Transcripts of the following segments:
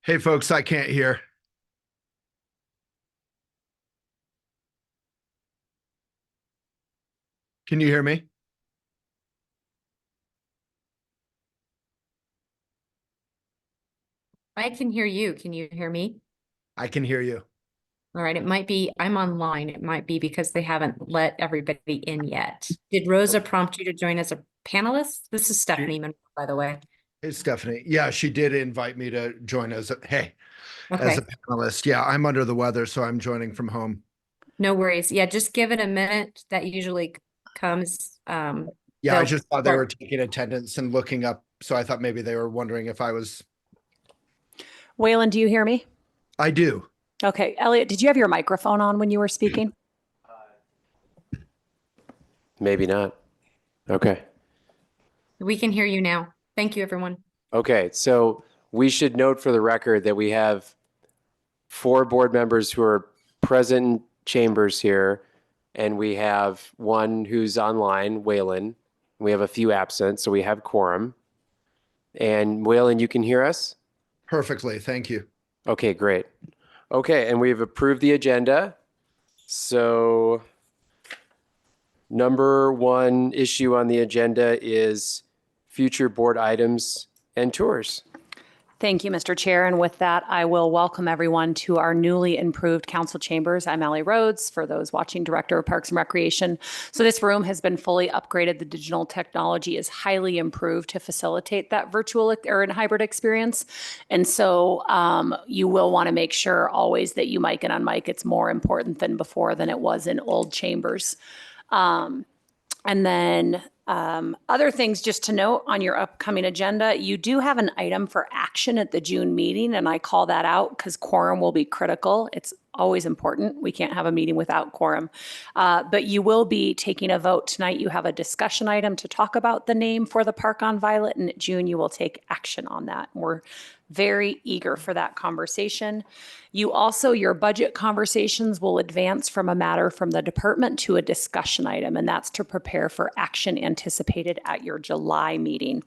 Hey folks, I can't hear. Can you hear me? I can hear you. Can you hear me? I can hear you. All right. It might be, I'm online. It might be because they haven't let everybody in yet. Did Rosa prompt you to join as a panelist? This is She, Stephanie Monroe, by the way. hey Stephanie. Yeah, she did invite me to join as a Okay. panelist. Yeah, I'm under the weather, so I'm joining from home. No worries. Yeah, just give it a minute. That usually comes. Yeah, I They'll just thought they were start. taking attendance and looking up, so I thought maybe they were wondering if I was. Waylon, do you hear me? I do. Okay. Elliot, did you have your microphone on when you were speaking? Maybe not. Okay. We can hear you now. Thank you, everyone. Okay. So we should note for the record that we have 4 board members who are present in chambers here, and we have one who's online, Waylon. We have a few absent, so we have quorum. And Waylon, you can hear us? Perfectly. Thank you. Okay, great. Okay, and we've approved the agenda. So number 1 issue on the agenda is future board items and tours. Thank you, Mr. Chair. And with that, I will welcome everyone to our newly improved council chambers. I'm Allie Rhodes, for those watching, Director of Parks and Recreation. So this room has been fully upgraded. The digital technology is highly improved to facilitate that virtual or hybrid experience. And so you will want to make sure always that you mic and unmic. It's more important than before than it was in old chambers. And then other things just to note on your upcoming agenda, you do have an item for action at the June meeting, and I call that out because quorum will be critical. It's always important. We can't have a meeting without quorum. But you will be taking a vote tonight. You have a discussion item to talk about the name for the Park on Violet, and at June you will take action on that. We're very eager for that conversation. You also, your budget conversations will advance from a matter from the department to a discussion item, and that's to prepare for action anticipated at your July meeting.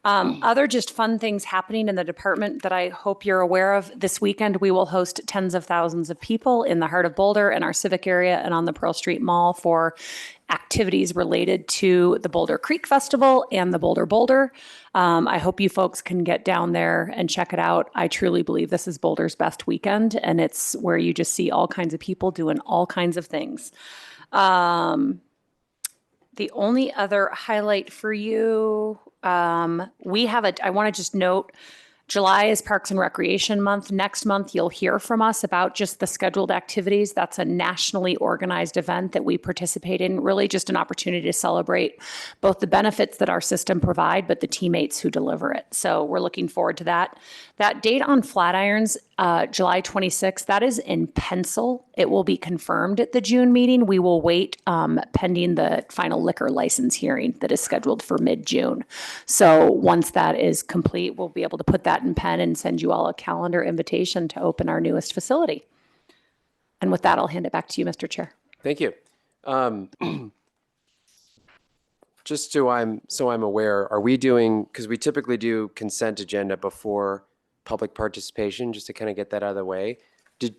Other just fun things happening in the department that I hope you're aware of. This weekend, we will host tens of thousands of people in the heart of Boulder and our civic area and on the Pearl Street Mall for activities related to the Boulder Creek Festival and the Boulder Boulder. I hope you folks can get down there and check it out. I truly believe this is Boulder's best weekend, and it's where you just see all kinds of people doing all kinds of things. The only other highlight for you, I want to just note, July is Parks and Recreation Month. Next month, you'll hear from us about just the scheduled activities. That's a nationally organized event that we participate in, really just an opportunity to celebrate both the benefits that our system provide, but the teammates who deliver it. So we're looking forward to that. That date on Flatirons, July 26th, that is in pencil. It will be confirmed at the June meeting. We will wait pending the final liquor license hearing that is scheduled for mid-June. So once that is complete, we'll be able to put that in pen and send you all a calendar invitation to open our newest facility. And with that, I'll hand it back to you, Mr. Chair. Thank you. Just so I'm aware, are we doing, because we typically do consent agenda before public participation, just to kind of get that out of the way.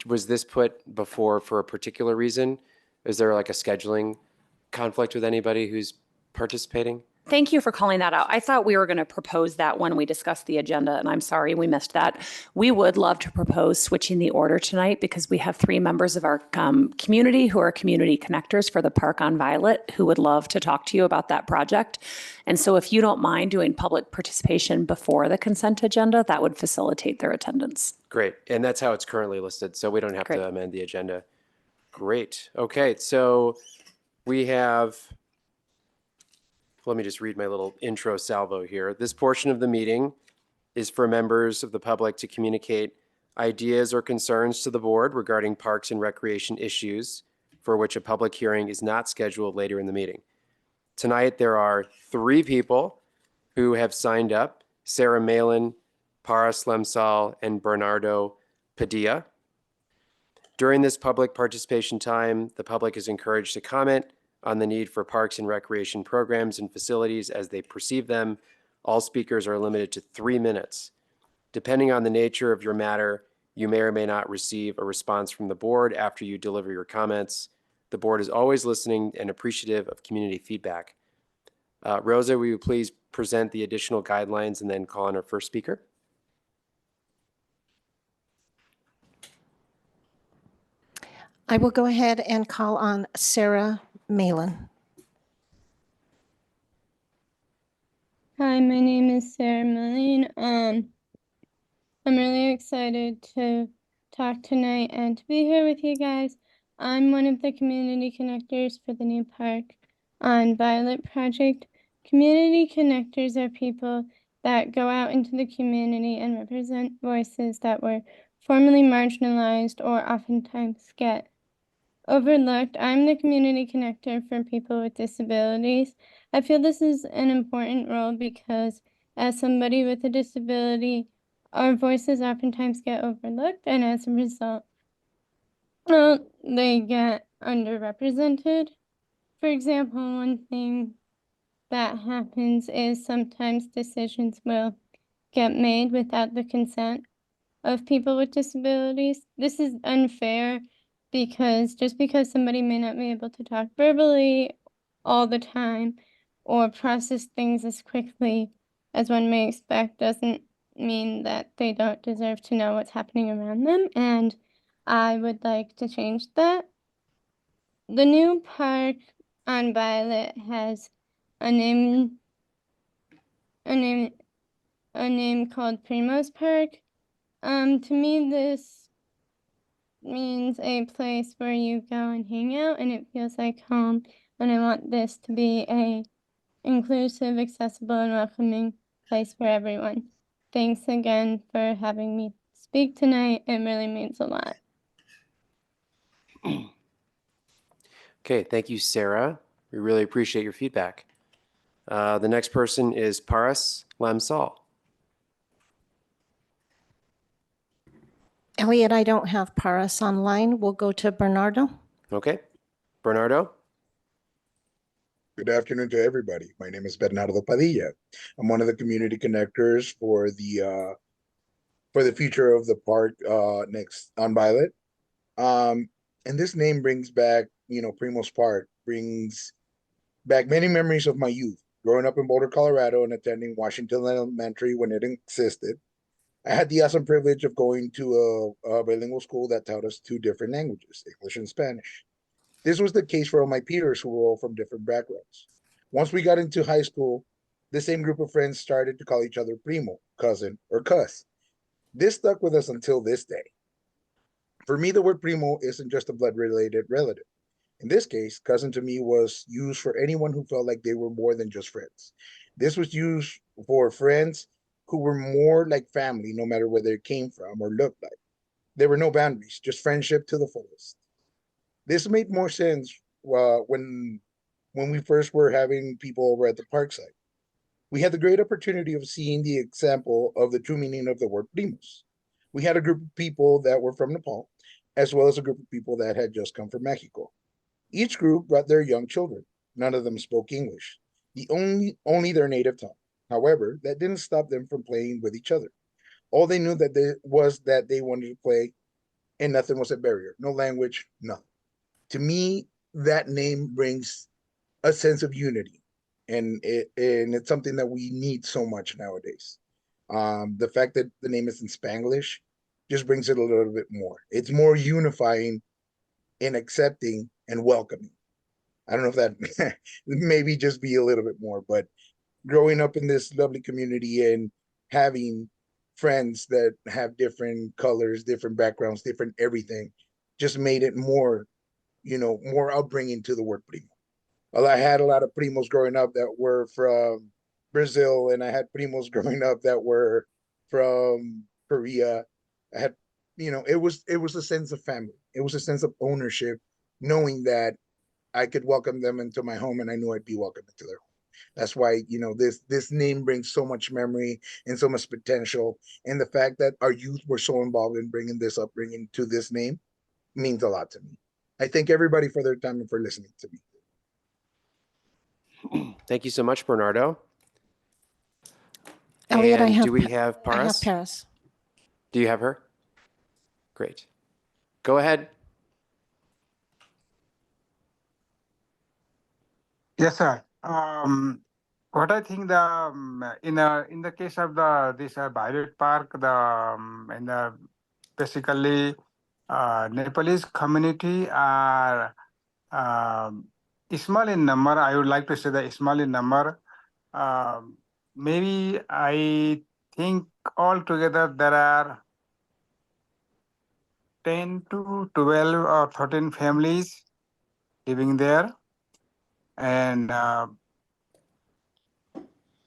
Was this put before for a particular reason? Is there like a scheduling conflict with anybody who's participating? Thank you for calling that out. I thought we were going to propose that when we discussed the agenda, and I'm sorry we missed that. We would love to propose switching the order tonight because we have 3 members of our community who are community connectors for the Park on Violet who would love to talk to you about that project. And so if you don't mind doing public participation before the consent agenda, that would facilitate their attendance. Great. And that's how it's currently listed, so we don't have Great. to amend the agenda. Great. Okay, so we have, let me just read my little intro salvo here. This portion of the meeting is for members of the public to communicate ideas or concerns to the board regarding parks and recreation issues for which a public hearing is not scheduled later in the meeting. Tonight, there are 3 people who have signed up: Sarah Malin, Paras Lemsal, and Bernardo Padilla. During this public participation time, the public is encouraged to comment on the need for parks and recreation programs and facilities as they perceive them. All speakers are limited to 3 minutes. Depending on the nature of your matter, you may or may not receive a response from the board after you deliver your comments. The board is always listening and appreciative of community feedback. Rosa, will you please present the additional guidelines and then call on our first speaker? I will go ahead and call on Sarah Malin. Hi, my name is Sarah Milleen. I'm really excited to talk tonight and to be here with you guys. I'm one of the community connectors for the new park on Violet Project. Community connectors are people that go out into the community and represent voices that were formerly marginalized or oftentimes get overlooked. I'm the community connector for people with disabilities. I feel this is an important role because as somebody with a disability, our voices oftentimes get overlooked, and as a result, they get underrepresented. For example, one thing that happens is sometimes decisions will get made without the consent of people with disabilities. This is unfair because just because somebody may not be able to talk verbally all the time or process things as quickly as one may expect doesn't mean that they don't deserve to know what's happening around them, and I would like to change that. The new park on Violet has a name called Primos Park. To me, this means a place where you go and hang out and it feels like home, and I want this to be a inclusive, accessible, and welcoming place for everyone. Thanks again for having me speak tonight. It really means a lot. Okay, thank you, Sarah. We really appreciate your feedback. The next person is Paras Lamsal. Elliot, I don't have Paras online. We'll go to Bernardo. Okay, Bernardo? Good afternoon to everybody. My name is Bernardo Padilla. I'm one of the community connectors for the future of the park next on Violet. And this name brings back, Primos Park brings back many memories of my youth. Growing up in Boulder, Colorado, and attending Washington Elementary when it existed, I had the awesome privilege of going to a bilingual school that taught us two different languages, English and Spanish. This was the case for all my peers who were all from different backgrounds. Once we got into high school, the same group of friends started to call each other primo, cousin, or cuss. This stuck with us until this day. For me, the word primo isn't just a blood-related relative. In this case, cousin to me was used for anyone who felt like they were more than just friends. This was used for friends who were more like family, no matter where they came from or looked like. There were no boundaries, just friendship to the fullest. This made more sense when we first were having people over at the park site. We had the great opportunity of seeing the example of the true meaning of the word primos. We had a group of people that were from Nepal, as well as a group of people that had just come from Mexico. Each group brought their young children. None of them spoke English, only their native tongue. However, that didn't stop them from playing with each other. All they knew was that they wanted to play, and nothing was a barrier. No language, nothing. To me, that name brings a sense of unity, and it's something that we need so much nowadays. The fact that the name is in Spanglish just brings it a little bit more. It's more unifying and accepting and welcoming. I don't know if that maybe just be a little bit more, but growing up in this lovely community and having friends that have different colors, different backgrounds, different everything, just made it more, more upbringing to the word primo. Well, I had a lot of primos growing up that were from Brazil, and I had primos growing up that were from Korea. I had, it was a sense of family. It was a sense of ownership, knowing that I could welcome them into my home, and I knew I'd be welcome into their home. That's why, this name brings so much memory and so much potential. And the fact that our youth were so involved in bringing this upbringing to this name means a lot to me. I thank everybody for their time and for listening to me. Thank you so much, Bernardo. Elliot, And do we have I have Paras? Paras. Do you have her? Great. Go ahead. Yes, sir. What I think in the case of this Violet Park, in the basically Nepalese community are small in number. I would like to say that small in number. Maybe I think altogether there are 10 to 12 or 13 families living there, and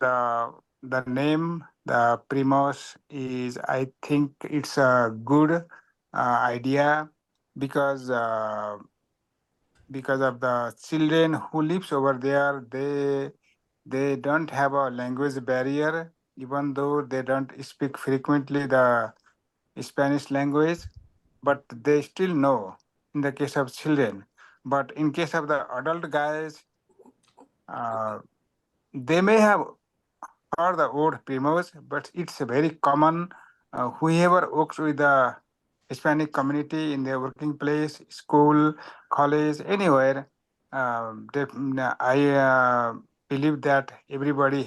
the name, the Primos, is, I think it's a good idea because of the children who lives over there. They don't have a language barrier, even though they don't speak frequently the Spanish language, but they still know in the case of children. But in case of the adult guys, they may have heard the word primos, but it's very common. Whoever works with the Hispanic community in their working place, school, college, anywhere, I believe that everybody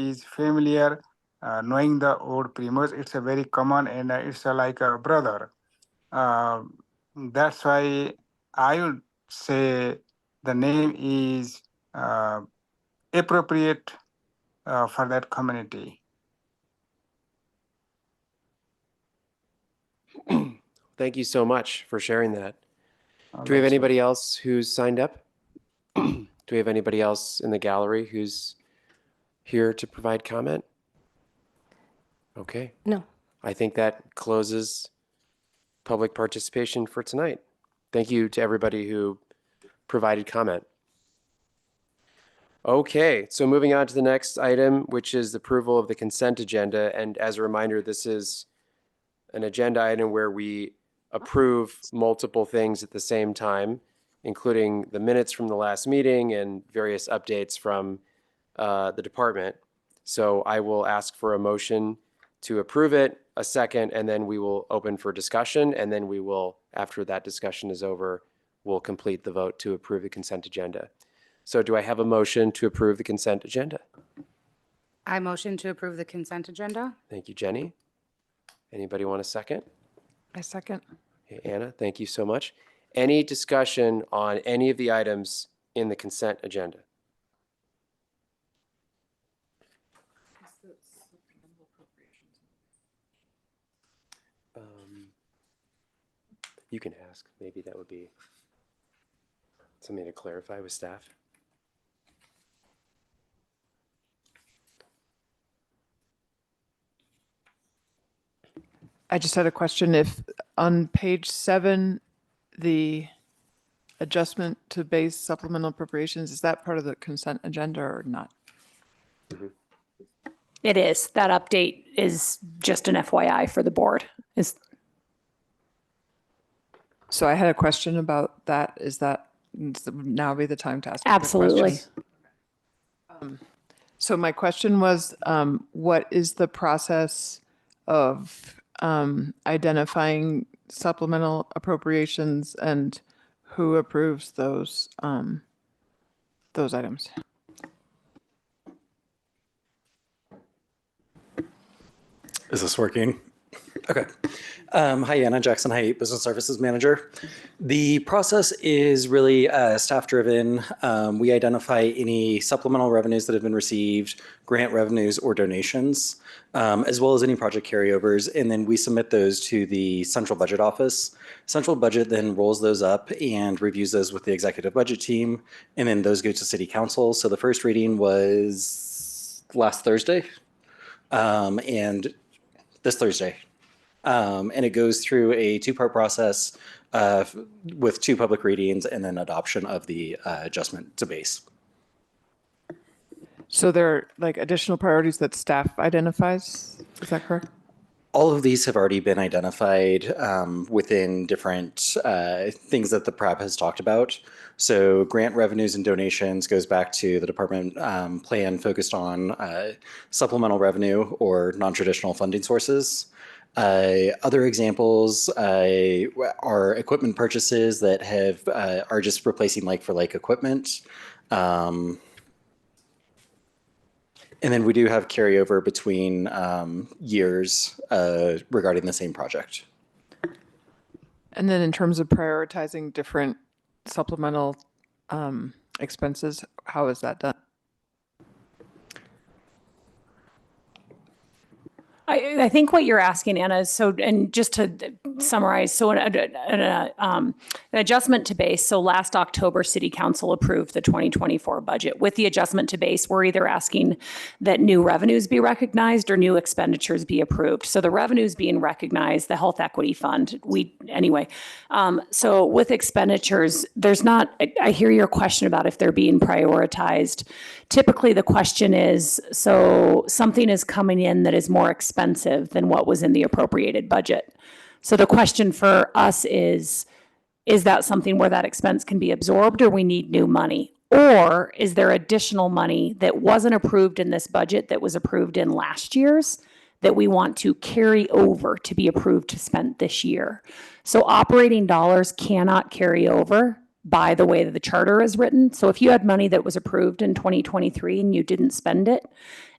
is familiar knowing the word primos. It's a very common, and it's like a brother. That's why I would say the name is appropriate for that community. Thank you so much for sharing that. All Do we have right, sir. anybody else who's signed up? Do we have anybody else in the gallery who's here to provide comment? Okay. No. I think that closes public participation for tonight. Thank you to everybody who provided comment. Okay, so moving on to the next item, which is the approval of the consent agenda. And as a reminder, this is an agenda item where we approve multiple things at the same time, including the minutes from the last meeting and various updates from the department. So I will ask for a motion to approve it, a second, and then we will open for discussion. And then we will, after that discussion is over, we'll complete the vote to approve the consent agenda. So do I have a motion to approve the consent agenda? I motion to approve the consent agenda. Thank you, Jenny. Anybody want a second? I second. Okay, Anna, thank you so much. Any discussion on any of the items in the consent agenda? You can ask. Maybe that would be something to clarify with staff. I just had a question. If on page 7, the adjustment to base supplemental appropriations, is that part of the consent agenda or not? It is. That update is just an FYI for the board. So I had a question about that. Is that now be the time to ask? a quick Absolutely. question? So my question was, what is the process of identifying supplemental appropriations and who approves those items? Is this working? Okay. Hi, Anna Jackson Height, Business Services Manager. The process is really staff-driven. We identify any supplemental revenues that have been received, grant revenues or donations, as well as any project carryovers, and then we submit those to the central budget office. Central budget then rolls those up and reviews those with the executive budget team, and then those go to city council. So the first reading was last Thursday, and this Thursday. And it goes through a 2-part process with 2 public readings and then adoption of the adjustment to base. So there are like additional priorities that staff identifies. Is that correct? all of these have already been identified within different things that the PrEP has talked about. So grant revenues and donations goes back to the department plan focused on supplemental revenue or non-traditional funding sources. Other examples are equipment purchases that have are just replacing like for like equipment. And then we do have carryover between years regarding the same project. And then in terms of prioritizing different supplemental expenses, how is that done? I think what you're asking, Anna, is so, and just to summarize, so an adjustment to base. So last October, City Council approved the 2024 budget. With the adjustment to base, we're either asking that new revenues be recognized or new expenditures be approved. So the revenues being recognized, the Health Equity Fund, so with expenditures, there's not, I hear your question about if they're being prioritized. Typically, the question is, so something is coming in that is more expensive than what was in the appropriated budget. So the question for us is that something where that expense can be absorbed or we need new money? Or is there additional money that wasn't approved in this budget that was approved in last year's that we want to carry over to be approved to spend this year? So operating dollars cannot carry over by the way that the charter is written. So if you had money that was approved in 2023 and you didn't spend it,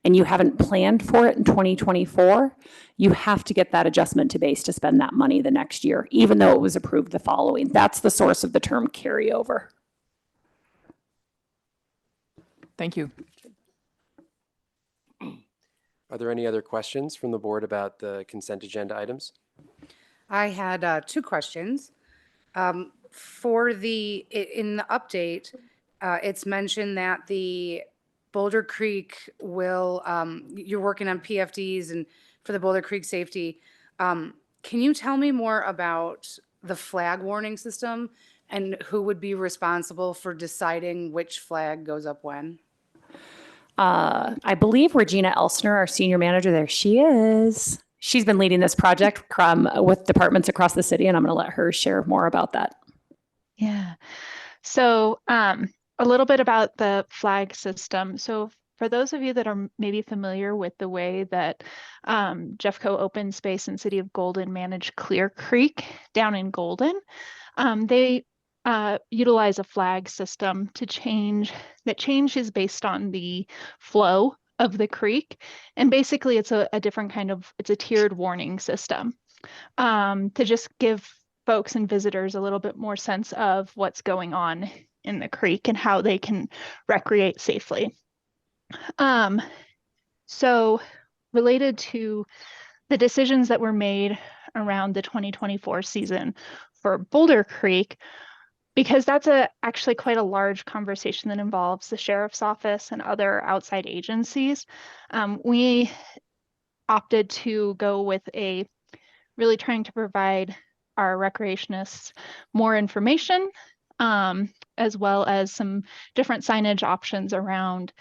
and you haven't planned for it in 2024, you have to get that adjustment to base to spend that money the next year, even though it was approved the following. That's the source of the term carryover. Thank you. Are there any other questions from the board about the consent agenda items? I had two questions. In the update, it's mentioned that the Boulder Creek will, you're working on PFDs and for the Boulder Creek safety. Can you tell me more about the flag warning system and who would be responsible for deciding which flag goes up when? I believe Regina Elsner, our senior manager there, she is. She's been leading this project with departments across the city, and I'm going to let her share more about that. Yeah. So a little bit about the flag system. So for those of you that are maybe familiar with the way that Jeffco Open Space and City of Golden manage Clear Creek down in Golden, they utilize a flag system that changes based on the flow of the creek. And basically it's a different kind of, it's a tiered warning system to just give folks and visitors a little bit more sense of what's going on in the creek and how they can recreate safely. So related to the decisions that were made around the 2024 season for Boulder Creek, because that's actually quite a large conversation that involves the sheriff's office and other outside agencies, we opted to go with really trying to provide our recreationists more information, as well as some different signage options around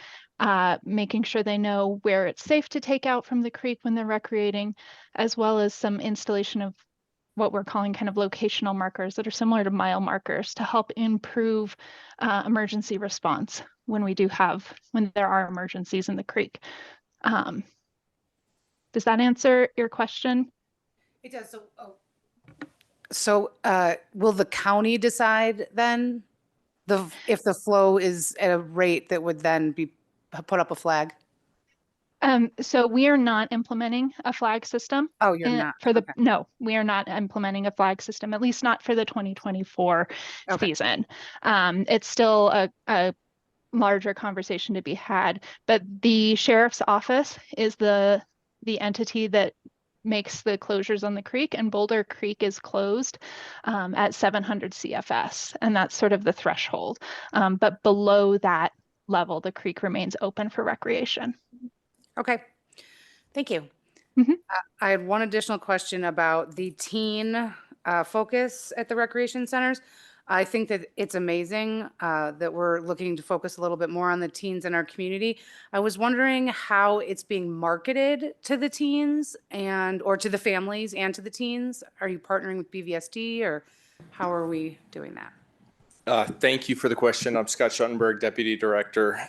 making sure they know where it's safe to take out from the creek when they're recreating, as well as some installation of what we're calling kind of locational markers that are similar to mile markers to help improve emergency response when there are emergencies in the creek. Does that answer your question? It does. So will the county decide then if the flow is at a rate that would then be put up a flag? So we are not implementing a flag system. Oh, you're not? No, we are not implementing a flag system, at least not for the 2024 season. It's still a larger conversation to be had, but the sheriff's office is the entity that makes the closures on the creek, and Boulder Creek is closed at 700 CFS, and that's sort of the threshold. But below that level, the creek remains open for recreation. Okay, thank you. Mm-hmm. I had one additional question about the teen focus at the recreation centers. I think that it's amazing that we're looking to focus a little bit more on the teens in our community. I was wondering how it's being marketed to the teens or to the families and to the teens. Are you partnering with BVSD, or how are we doing that? Thank you for the question. I'm Scott Schuttenberg, Deputy Director.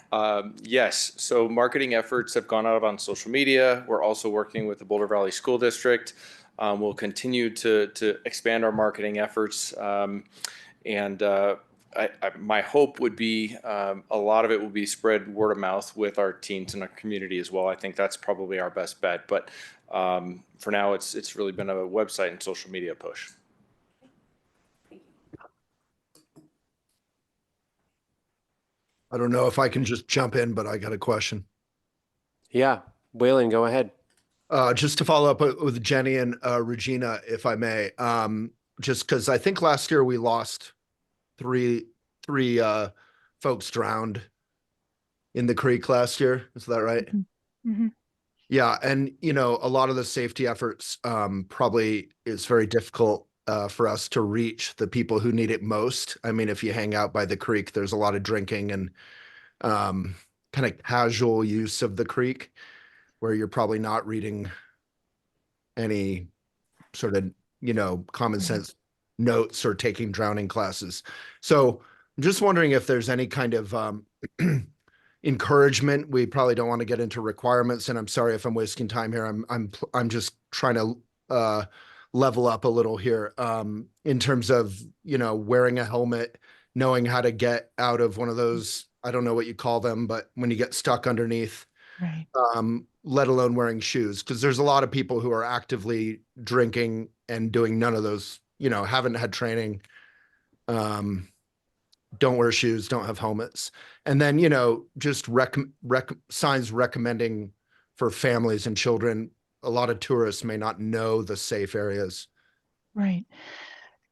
Yes, so marketing efforts have gone out on social media. We're also working with the Boulder Valley School District. We'll continue to expand our marketing efforts. My hope would be a lot of it will be spread word of mouth with our teens in our community as well. I think that's probably our best bet. But for now, it's really been a website and social media push. I don't know if I can just jump in, but I got a question. Yeah, Waylon, go ahead. Just to follow up with Jenny and Regina, if I may, just because I think last year we lost three folks drowned in the creek last year. Is that right? Mm-hmm. Yeah, and a lot of the safety efforts probably is very difficult for us to reach the people who need it most. I mean, if you hang out by the creek, there's a lot of drinking and kind of casual use of the creek where you're probably not reading any sort of, common sense notes or taking drowning classes. So I'm just wondering if there's any kind of encouragement. We probably don't want to get into requirements, and I'm sorry if I'm wasting time here. I'm just trying to level up a little here in terms of wearing a helmet, knowing how to get out of one of those, I don't know what you call them, but when you get stuck underneath, Right. Let alone wearing shoes, because there's a lot of people who are actively drinking and doing none of those, haven't had training, don't wear shoes, don't have helmets, and then just signs recommending for families and children. A lot of tourists may not know the safe areas. Right.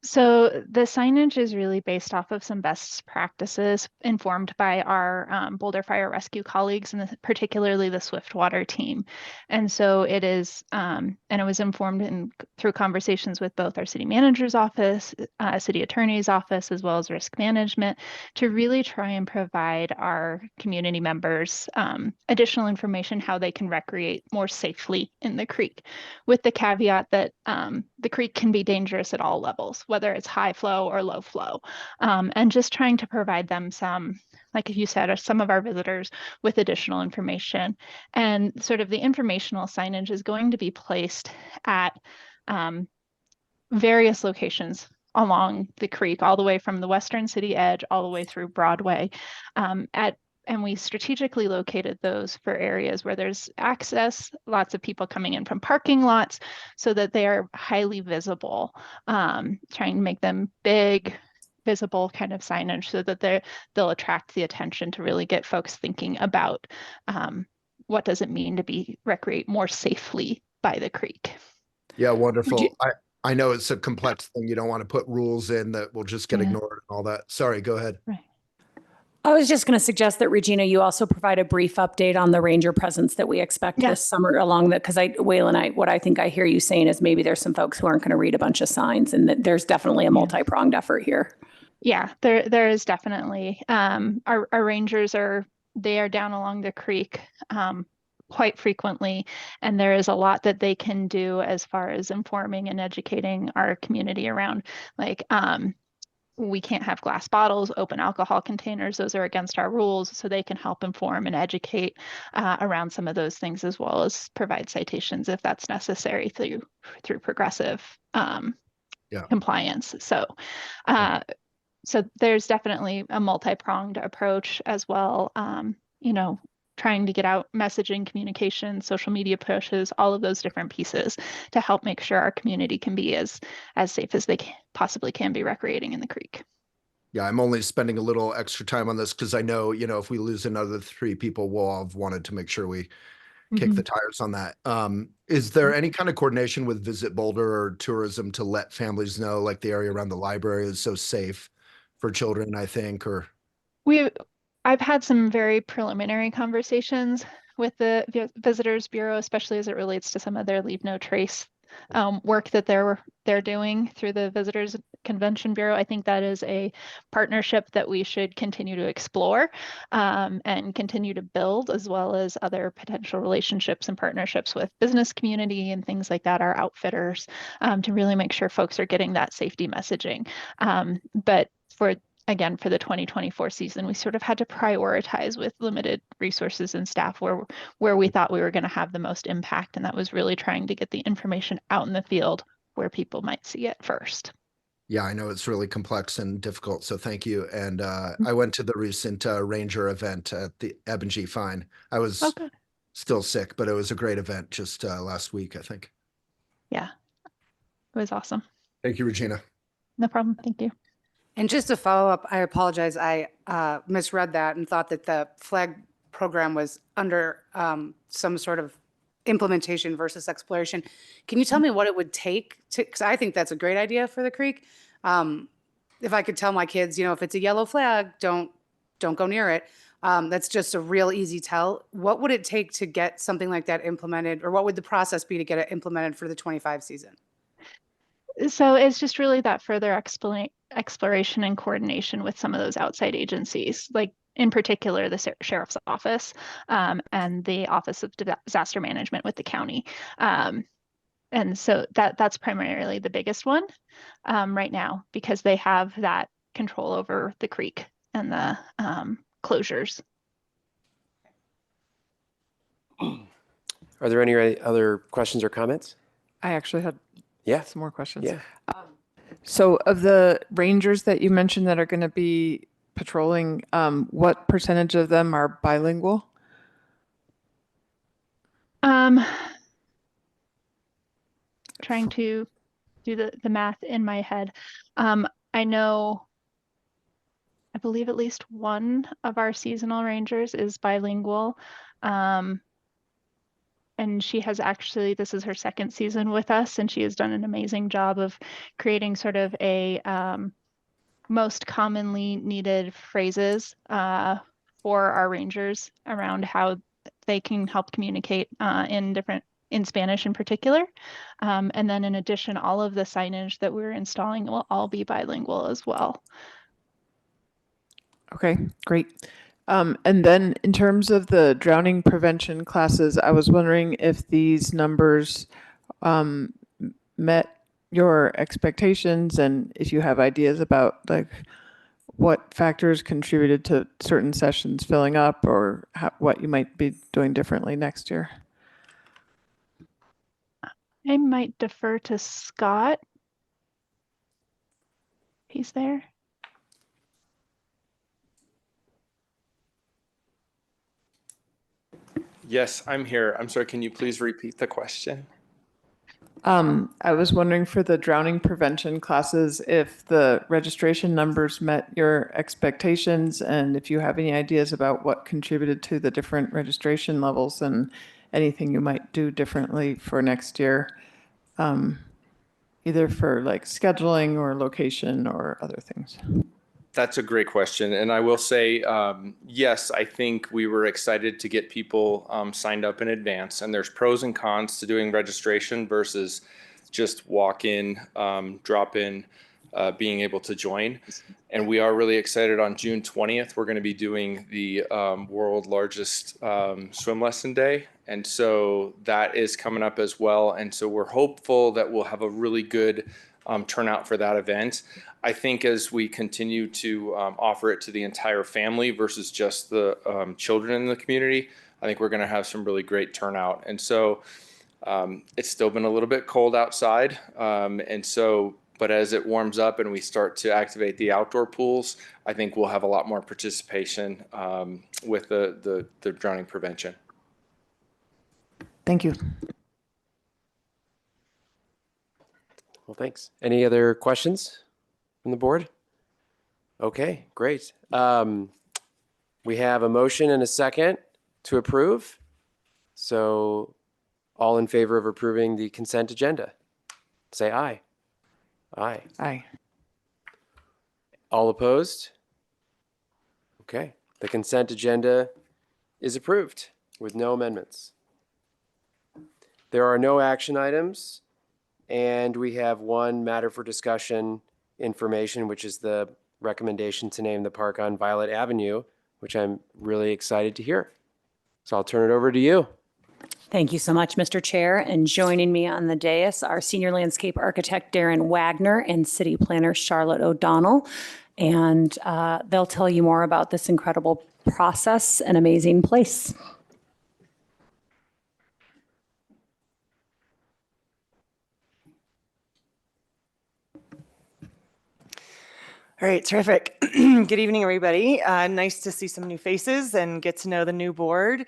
So the signage is really based off of some best practices informed by our Boulder Fire Rescue colleagues, and particularly the Swiftwater team. And so it is, and it was informed through conversations with both our city manager's office, city attorney's office, as well as risk management, to really try and provide our community members additional information how they can recreate more safely in the creek, with the caveat that the creek can be dangerous at all levels, whether it's high flow or low flow, and just trying to provide them some, like you said, some of our visitors with additional information. And sort of the informational signage is going to be placed at various locations along the creek, all the way from the western city edge all the way through Broadway, and we strategically located those for areas where there's access, lots of people coming in from parking lots, so that they are highly visible, trying to make them big, visible kind of signage so that they'll attract the attention to really get folks thinking about what does it mean to recreate more safely by the creek. Yeah, wonderful. I know it's a complex thing. You don't want to put rules in that will just get ignored and all that. Sorry, go ahead. Right. I was just going to suggest that, Regina, you also provide a brief update on the ranger presence that we expect this summer along that, because Waylon, what I think I hear you saying is maybe there's some folks who aren't going to read a bunch of signs, and that there's definitely a multi-pronged effort here. Yeah, there is definitely. Our rangers are down along the creek quite frequently, and there is a lot that they can do as far as informing and educating our community around, like we can't have glass bottles, open alcohol containers. Those are against our rules. So they can help inform and educate around some of those things, as well as provide citations if that's necessary through progressive compliance. So, so there's definitely a multi-pronged approach as well. Trying to get out messaging, communication, social media pushes, all of those different pieces to help make sure our community can be as safe as they possibly can be recreating in the creek. Yeah, I'm only spending a little extra time on this because I know, if we lose another 3 people, we'll all have wanted to make sure we kick the tires on that. Is there any kind of coordination with Visit Boulder or tourism to let families know, like the area around the library is so safe for children, I think, or? I've had some very preliminary conversations with the Visitors Bureau, especially as it relates to some of their Leave No Trace work that they're doing through the Visitors Convention Bureau. I think that is a partnership that we should continue to explore and continue to build, as well as other potential relationships and partnerships with business community and things like that, our outfitters, to really make sure folks are getting that safety messaging. But again, for the 2024 season, we sort of had to prioritize with limited resources and staff where we thought we were going to have the most impact. And that was really trying to get the information out in the field where people might see it first. Yeah, I know it's really complex and difficult, so thank you. And I went to the recent Ranger event at the Ebongi Fine. I was still sick, but it was a great event just last week, I think. Yeah, it was awesome. Thank you, Regina. No problem. Thank you. And just to follow up, I apologize. I misread that and thought that the flag program was under some sort of implementation versus exploration. Can you tell me what it would take to, because I think that's a great idea for the creek. If I could tell my kids, if it's a yellow flag, don't go near it. That's just a real easy tell. What would it take to get something like that implemented, or what would the process be to get it implemented for the 25 season? So it's just really that further exploration and coordination with some of those outside agencies, like in particular the Sheriff's Office and the Office of Disaster Management with the county. And so that's primarily the biggest one right now, because they have that control over the creek and the closures. Are there any other questions or comments? I actually had some more questions. Yeah. So of the rangers that you mentioned that are going to be patrolling, what percentage of them are bilingual? Trying to do the math in my head. I believe at least one of our seasonal rangers is bilingual. And she has actually, this is her second season with us, and she has done an amazing job of creating sort of a most commonly needed phrases for our rangers around how they can help communicate in Spanish in particular. And then in addition, all of the signage that we're installing will all be bilingual as well. Okay, great. And then in terms of the drowning prevention classes, I was wondering if these numbers met your expectations, and if you have ideas about like what factors contributed to certain sessions filling up, or what you might be doing differently next year. I might defer to Scott. He's there. Yes, I'm here. I'm sorry, can you please repeat the question? I was wondering for the drowning prevention classes, if the registration numbers met your expectations, and if you have any ideas about what contributed to the different registration levels and anything you might do differently for next year, either for like scheduling or location or other things. That's a great question. And I will say, yes, I think we were excited to get people signed up in advance. And there's pros and cons to doing registration versus just walk in, drop in, being able to join. And we are really excited. On June 20th, we're going to be doing the world largest swim lesson day. And so that is coming up as well. And so we're hopeful that we'll have a really good turnout for that event. I think as we continue to offer it to the entire family versus just the children in the community, I think we're going to have some really great turnout. And so it's still been a little bit cold outside. But as it warms up and we start to activate the outdoor pools, I think we'll have a lot more participation with the drowning prevention. Thank you. Well, thanks. Any other questions from the board? Okay, great. We have a motion and a second to approve. So all in favor of approving the consent agenda, say aye. Aye. Aye. All opposed? Okay, the consent agenda is approved with no amendments. There are no action items And we have one matter for discussion information, which is the recommendation to name the park on Violet Avenue, which I'm really excited to hear. So I'll turn it over to you. Thank you so much, Mr. Chair. And joining me on the dais are Senior Landscape Architect Darren Wagner and City Planner Charlotte O'Donnell. And they'll tell you more about this incredible process and amazing place. All right, terrific. Good evening, everybody. Nice to see some new faces and get to know the new board.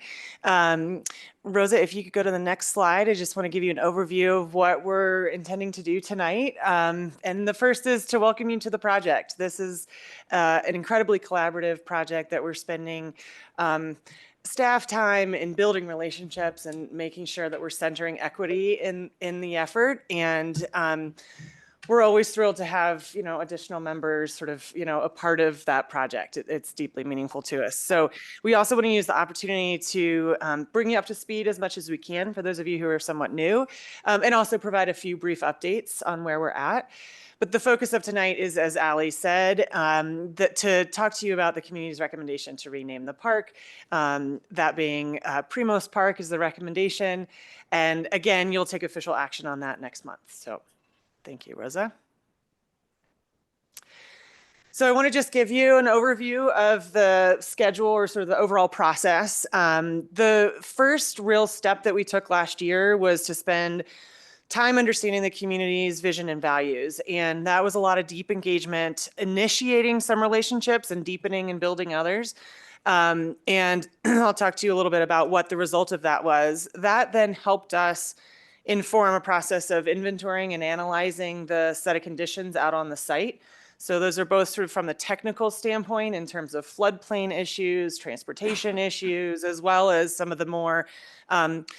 Rosa, if you could go to the next slide, I just want to give you an overview of what we're intending to do tonight. And the first is to welcome you to the project. This is an incredibly collaborative project that we're spending staff time in building relationships and making sure that we're centering equity in the effort. And we're always thrilled to have, additional members sort of, a part of that project. It's deeply meaningful to us. So we also want to use the opportunity to bring you up to speed as much as we can for those of you who are somewhat new, and also provide a few brief updates on where we're at. But the focus of tonight is, as Ali said, that to talk to you about the community's recommendation to rename the park, that being Primos Park is the recommendation. And again, you'll take official action on that next month. So thank you, Rosa. So I want to just give you an overview of the schedule or sort of the overall process. The first real step that we took last year was to spend time understanding the community's vision and values. And that was a lot of deep engagement, initiating some relationships and deepening and building others. And I'll talk to you a little bit about what the result of that was. That then helped us inform a process of inventorying and analyzing the set of conditions out on the site. So those are both sort of from the technical standpoint in terms of floodplain issues, transportation issues, as well as some of the more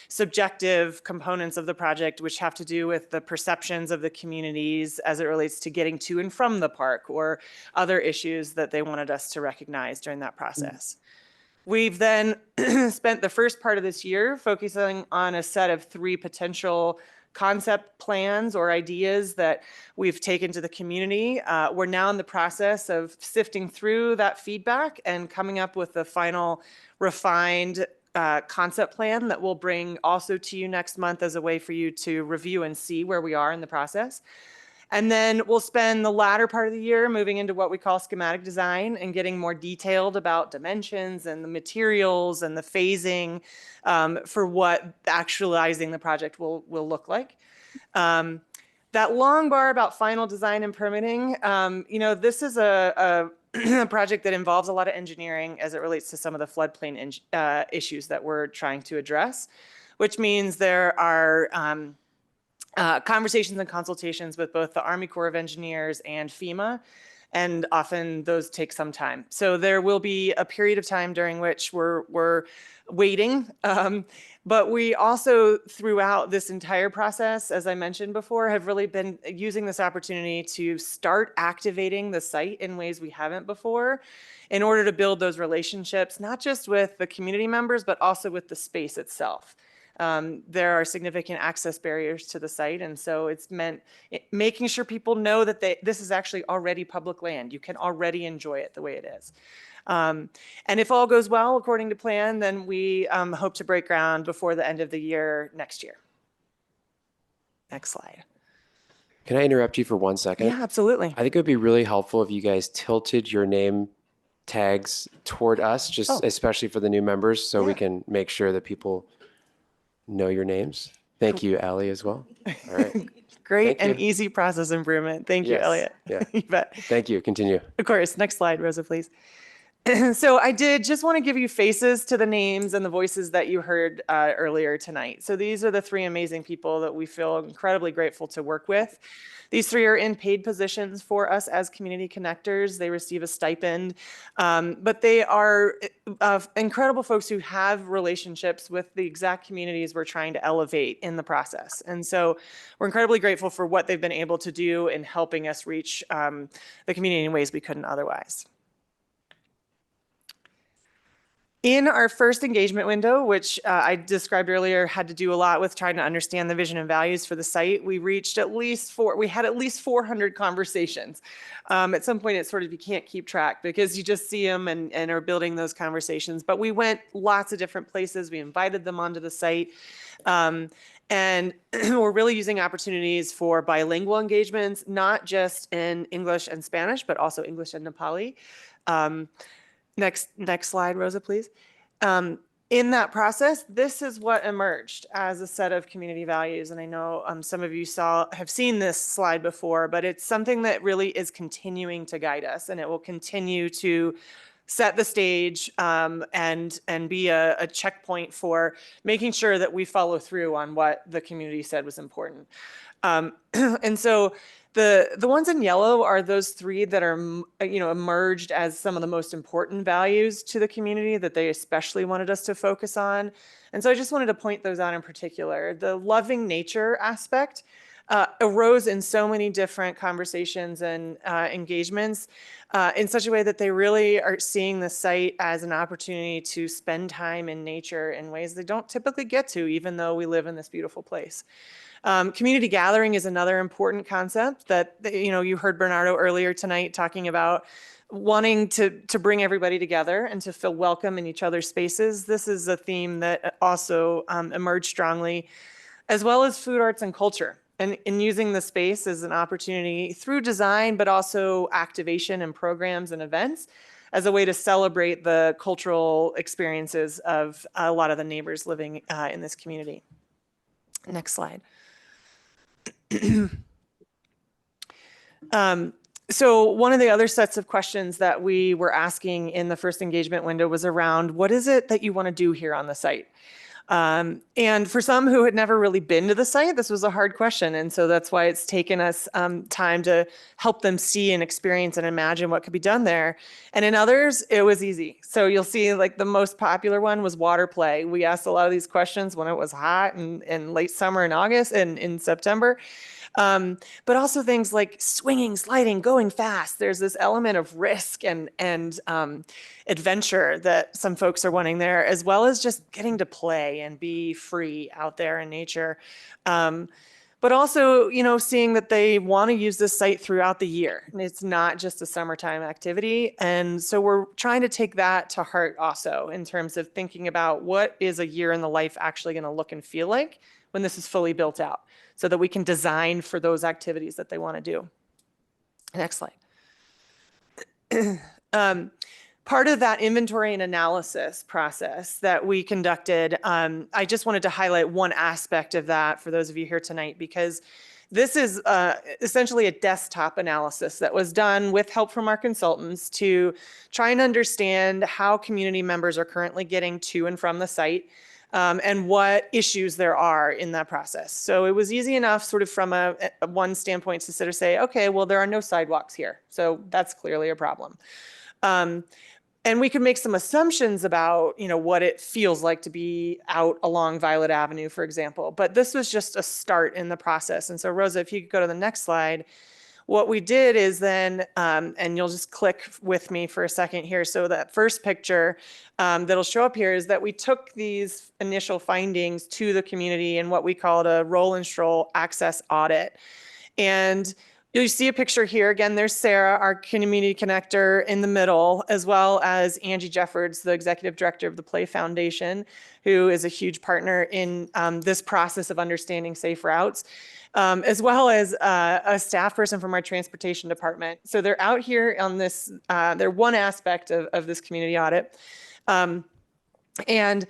subjective components of the project, which have to do with the perceptions of the communities as it relates to getting to and from the park or other issues that they wanted us to recognize during that process. We've then spent the first part of this year focusing on a set of 3 potential concept plans or ideas that we've taken to the community. We're now in the process of sifting through that feedback and coming up with the final refined concept plan that we'll bring also to you next month as a way for you to review and see where we are in the process. And then we'll spend the latter part of the year moving into what we call schematic design and getting more detailed about dimensions and the materials and the phasing for what actualizing the project will look like. That long bar about final design and permitting, this is a project that involves a lot of engineering as it relates to some of the floodplain issues that we're trying to address, which means there are conversations and consultations with both the Army Corps of Engineers and FEMA, and often those take some time. So there will be a period of time during which we're waiting, but we also, throughout this entire process, as I mentioned before, have really been using this opportunity to start activating the site in ways we haven't before in order to build those relationships, not just with the community members, but also with the space itself. There are significant access barriers to the site, and so it's meant making sure people know that this is actually already public land. You can already enjoy it the way it is. And if all goes well according to plan, then we hope to break ground before the end of the year next year. Next slide. Can I interrupt you for 1 second? Yeah, absolutely. I think it would be really helpful if you guys tilted your name tags toward us, just especially for the new members, so we can make sure that people know your names. Thank you, Ali, as well. All right. Great and easy process improvement. Thank you, Elliot. Yeah. You bet. Thank you. Continue. Of course. Next slide, Rosa, please. So I did just want to give you faces to the names and the voices that you heard earlier tonight. So these are the 3 amazing people that we feel incredibly grateful to work with. These 3 are in paid positions for us as community connectors. They receive a stipend, but they are incredible folks who have relationships with the exact communities we're trying to elevate in the process. And so we're incredibly grateful for what they've been able to do in helping us reach the community in ways we couldn't otherwise. In our first engagement window, which I described earlier, had to do a lot with trying to understand the vision and values for the site, we reached we had at least 400 conversations. At some point, it's sort of, you can't keep track because you just see them and are building those conversations. But we went lots of different places. We invited them onto the site. And we're really using opportunities for bilingual engagements, not just in English and Spanish, but also English and Nepali. Next slide, Rosa, please. In that process, this is what emerged as a set of community values. And I know some of you have seen this slide before, but it's something that really is continuing to guide us, and it will continue to set the stage and be a checkpoint for making sure that we follow through on what the community said was important. And so the ones in yellow are those 3 that are, emerged as some of the most important values to the community that they especially wanted us to focus on. And so I just wanted to point those out in particular. The loving nature aspect arose in so many different conversations and engagements in such a way that they really are seeing the site as an opportunity to spend time in nature in ways they don't typically get to, even though we live in this beautiful place. Community gathering is another important concept that, you heard Bernardo earlier tonight talking about wanting to bring everybody together and to feel welcome in each other's spaces. This is a theme that also emerged strongly, as well as food, arts, and culture. And in using the space as an opportunity through design, but also activation and programs and events as a way to celebrate the cultural experiences of a lot of the neighbors living in this community. Next slide. So one of the other sets of questions that we were asking in the first engagement window was around, what is it that you want to do here on the site? And for some who had never really been to the site, this was a hard question. And so that's why it's taken us time to help them see and experience and imagine what could be done there. And in others, it was easy. So you'll see like the most popular one was water play. We asked a lot of these questions when it was hot in late summer in August and in September. But also things like swinging, sliding, going fast. There's this element of risk and adventure that some folks are wanting there, as well as just getting to play and be free out there in nature. But also, seeing that they want to use this site throughout the year. It's not just a summertime activity. And so we're trying to take that to heart also in terms of thinking about what is a year in the life actually going to look and feel like when this is fully built out, so that we can design for those activities that they want to do. Next slide. Part of that inventory and analysis process that we conducted, I just wanted to highlight one aspect of that for those of you here tonight, because this is essentially a desktop analysis that was done with help from our consultants to try and understand how community members are currently getting to and from the site, and what issues there are in that process. So it was easy enough sort of from a one standpoint to sort of say, okay, well, there are no sidewalks here. So that's clearly a problem. And we could make some assumptions about, what it feels like to be out along Violet Avenue, for example. But this was just a start in the process. And so Rosa, if you could go to the next slide. What we did is then, and you'll just click with me for a second here. So that first picture that'll show up here is that we took these initial findings to the community in what we called a roll and stroll access audit. And you see a picture here. Again, there's Sarah, our community connector, in the middle, as well as Angie Jeffords, the executive director of the Play Foundation, who is a huge partner in this process of understanding safe routes. As well as a staff person from our transportation department. So they're out here on this, they're one aspect of this community audit. And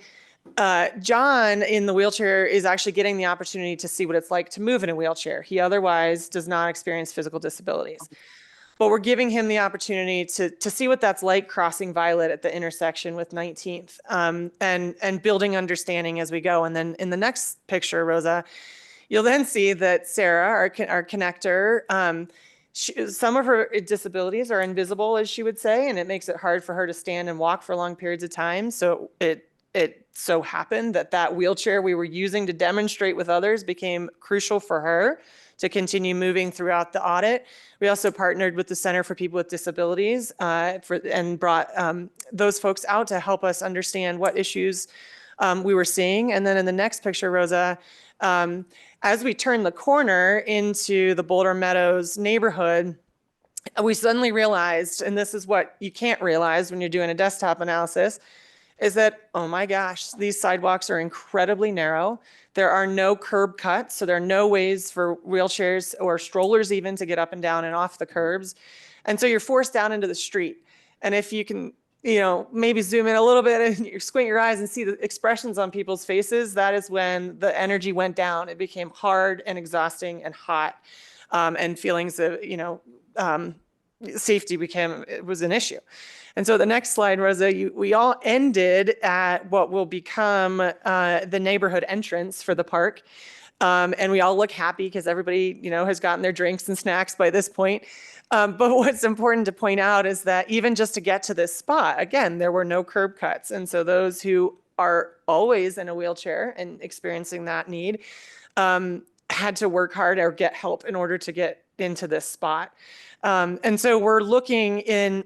John in the wheelchair is actually getting the opportunity to see what it's like to move in a wheelchair. He otherwise does not experience physical disabilities. But we're giving him the opportunity to see what that's like crossing Violet at the intersection with 19th, and building understanding as we go. And then in the next picture, Rosa, you'll then see that Sarah, our connector, some of her disabilities are invisible, as she would say, and it makes it hard for her to stand and walk for long periods of time. So it so happened that wheelchair we were using to demonstrate with others became crucial for her to continue moving throughout the audit. We also partnered with the Center for People with Disabilities and brought those folks out to help us understand what issues we were seeing. And then in the next picture, Rosa, as we turn the corner into the Boulder Meadows neighborhood, we suddenly realized, and this is what you can't realize when you're doing a desktop analysis, is that, oh my gosh, these sidewalks are incredibly narrow. There are no curb cuts, so there are no ways for wheelchairs or strollers even to get up and down and off the curbs. And so you're forced down into the street. And if you can, maybe zoom in a little bit and you squint your eyes and see the expressions on people's faces, that is when the energy went down. It became hard and exhausting and hot, and feelings of, safety was an issue. And so the next slide, Rosa, we all ended at what will become the neighborhood entrance for the park. And we all look happy because everybody, has gotten their drinks and snacks by this point. But what's important to point out is that even just to get to this spot, again, there were no curb cuts. And so those who are always in a wheelchair and experiencing that need had to work hard or get help in order to get into this spot. And so we're looking in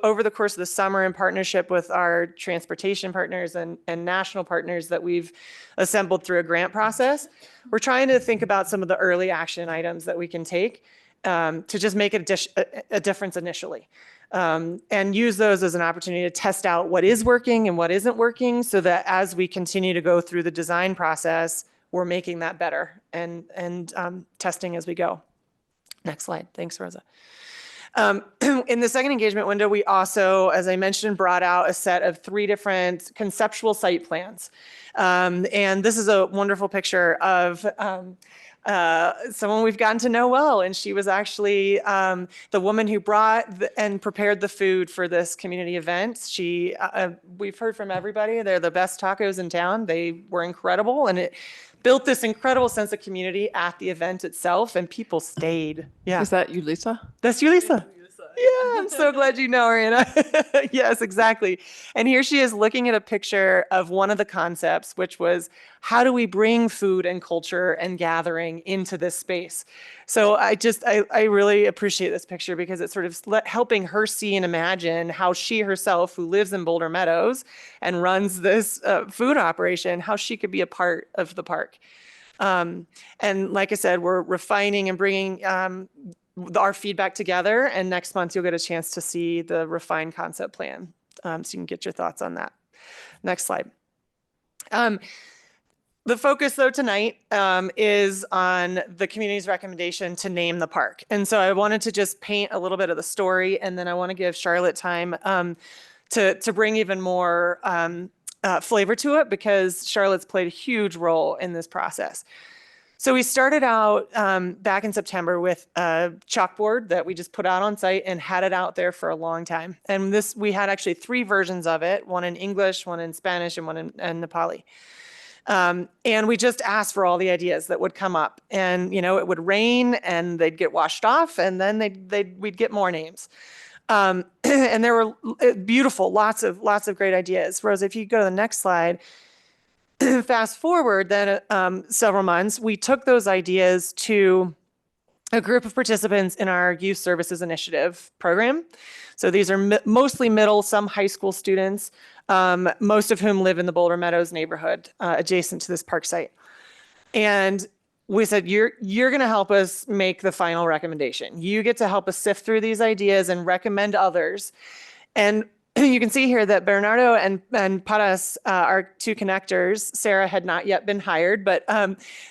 over the course of the summer in partnership with our transportation partners and national partners that we've assembled through a grant process. We're trying to think about some of the early action items that we can take to just make a difference initially, and use those as an opportunity to test out what is working and what isn't working, so that as we continue to go through the design process, we're making that better and testing as we go. Next slide. Thanks, Rosa. In the second engagement window, we also, as I mentioned, brought out a set of 3 different conceptual site plans. And this is a wonderful picture of someone we've gotten to know well. And she was actually the woman who brought and prepared the food for this community event. We've heard from everybody. They're the best tacos in town. They were incredible. And it built this incredible sense of community at the event itself, and people stayed. Yeah. Is that you, Lisa? That's you, Lisa. Yeah, I'm so glad you know her, Anna. Yes, exactly. And here she is looking at a picture of one of the concepts, which was, how do we bring food and culture and gathering into this space? So I really appreciate this picture because it's sort of helping her see and imagine how she herself, who lives in Boulder Meadows and runs this food operation, how she could be a part of the park. And like I said, we're refining and bringing our feedback together, and next month you'll get a chance to see the refined concept plan, so you can get your thoughts on that. Next slide. The focus though tonight is on the community's recommendation to name the park. And so I wanted to just paint a little bit of the story, and then I want to give Charlotte time to bring even more flavor to it, because Charlotte's played a huge role in this process. So we started out back in September with a chalkboard that we just put out on site and had it out there for a long time. And we had actually 3 versions of it, one in English, one in Spanish, and one in Nepali. And we just asked for all the ideas that would come up, and it would rain and they'd get washed off, and then we'd get more names. And there were beautiful, lots of great ideas. Rosa, if you go to the next slide. Fast forward then several months, we took those ideas to a group of participants in our Youth Services Initiative program. So these are mostly middle, some high school students, most of whom live in the Boulder Meadows neighborhood adjacent to this park site. And we said, you're going to help us make the final recommendation. You get to help us sift through these ideas and recommend others. And you can see here that Bernardo and Paras, our 2 connectors, Sarah had not yet been hired, but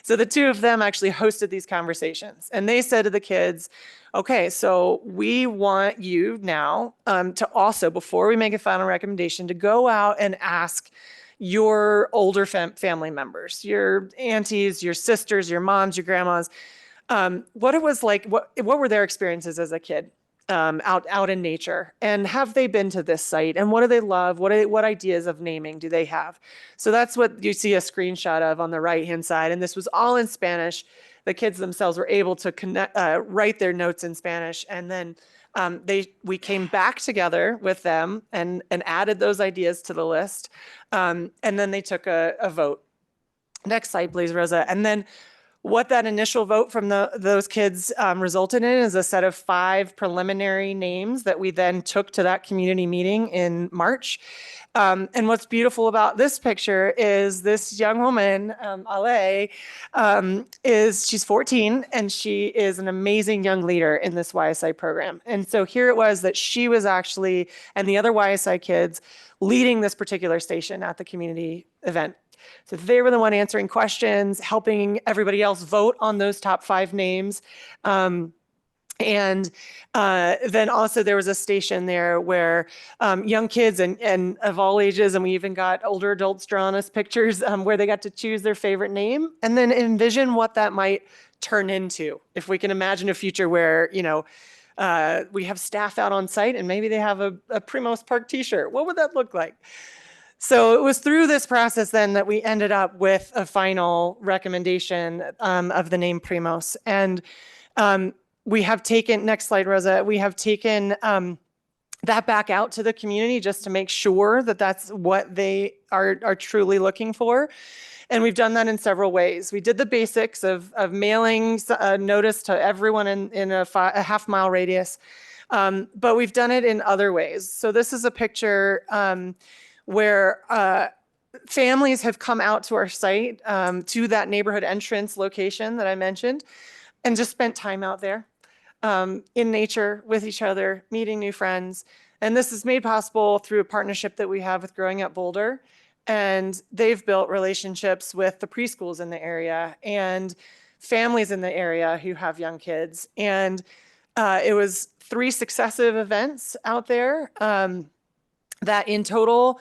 so the 2 of them actually hosted these conversations. And they said to the kids, okay, so we want you now to also, before we make a final recommendation, to go out and ask your older family members, your aunties, your sisters, your moms, your grandmas, what it was like, what were their experiences as a kid? Out in nature, and have they been to this site, and what do they love? What ideas of naming do they have? So that's what you see a screenshot of on the right hand side, and this was all in Spanish. The kids themselves were able to write their notes in Spanish, and then we came back together with them and added those ideas to the list, and then they took a vote. Next slide, please, Rosa. And then What that initial vote from those kids resulted in is a set of 5 preliminary names that we then took to that community meeting in March. And what's beautiful about this picture is this young woman, Ale, she's 14 and she is an amazing young leader in this YSI program. And so here it was that she was actually, and the other YSI kids, leading this particular station at the community event. So they were the one answering questions, helping everybody else vote on those top 5 names. And then also there was a station there where young kids and of all ages, and we even got older adults drawing us pictures where they got to choose their favorite name and then envision what that might turn into. If we can imagine a future where, you know, we have staff out on site and maybe they have a Primos Park t-shirt, what would that look like? So it was through this process then that we ended up with a final recommendation of the name Primos. And we have taken, next slide, Rosa, we have taken that back out to the community just to make sure that that's what they are truly looking for. And we've done that in several ways. We did the basics of mailing notice to everyone in a half-mile radius, but we've done it in other ways. So this is a picture where families have come out to our site, to that neighborhood entrance location that I mentioned, and just spent time out there in nature with each other, meeting new friends. And this is made possible through a partnership that we have with Growing Up Boulder. And they've built relationships with the preschools in the area and families in the area who have young kids. And it was 3 successive events out there that in total,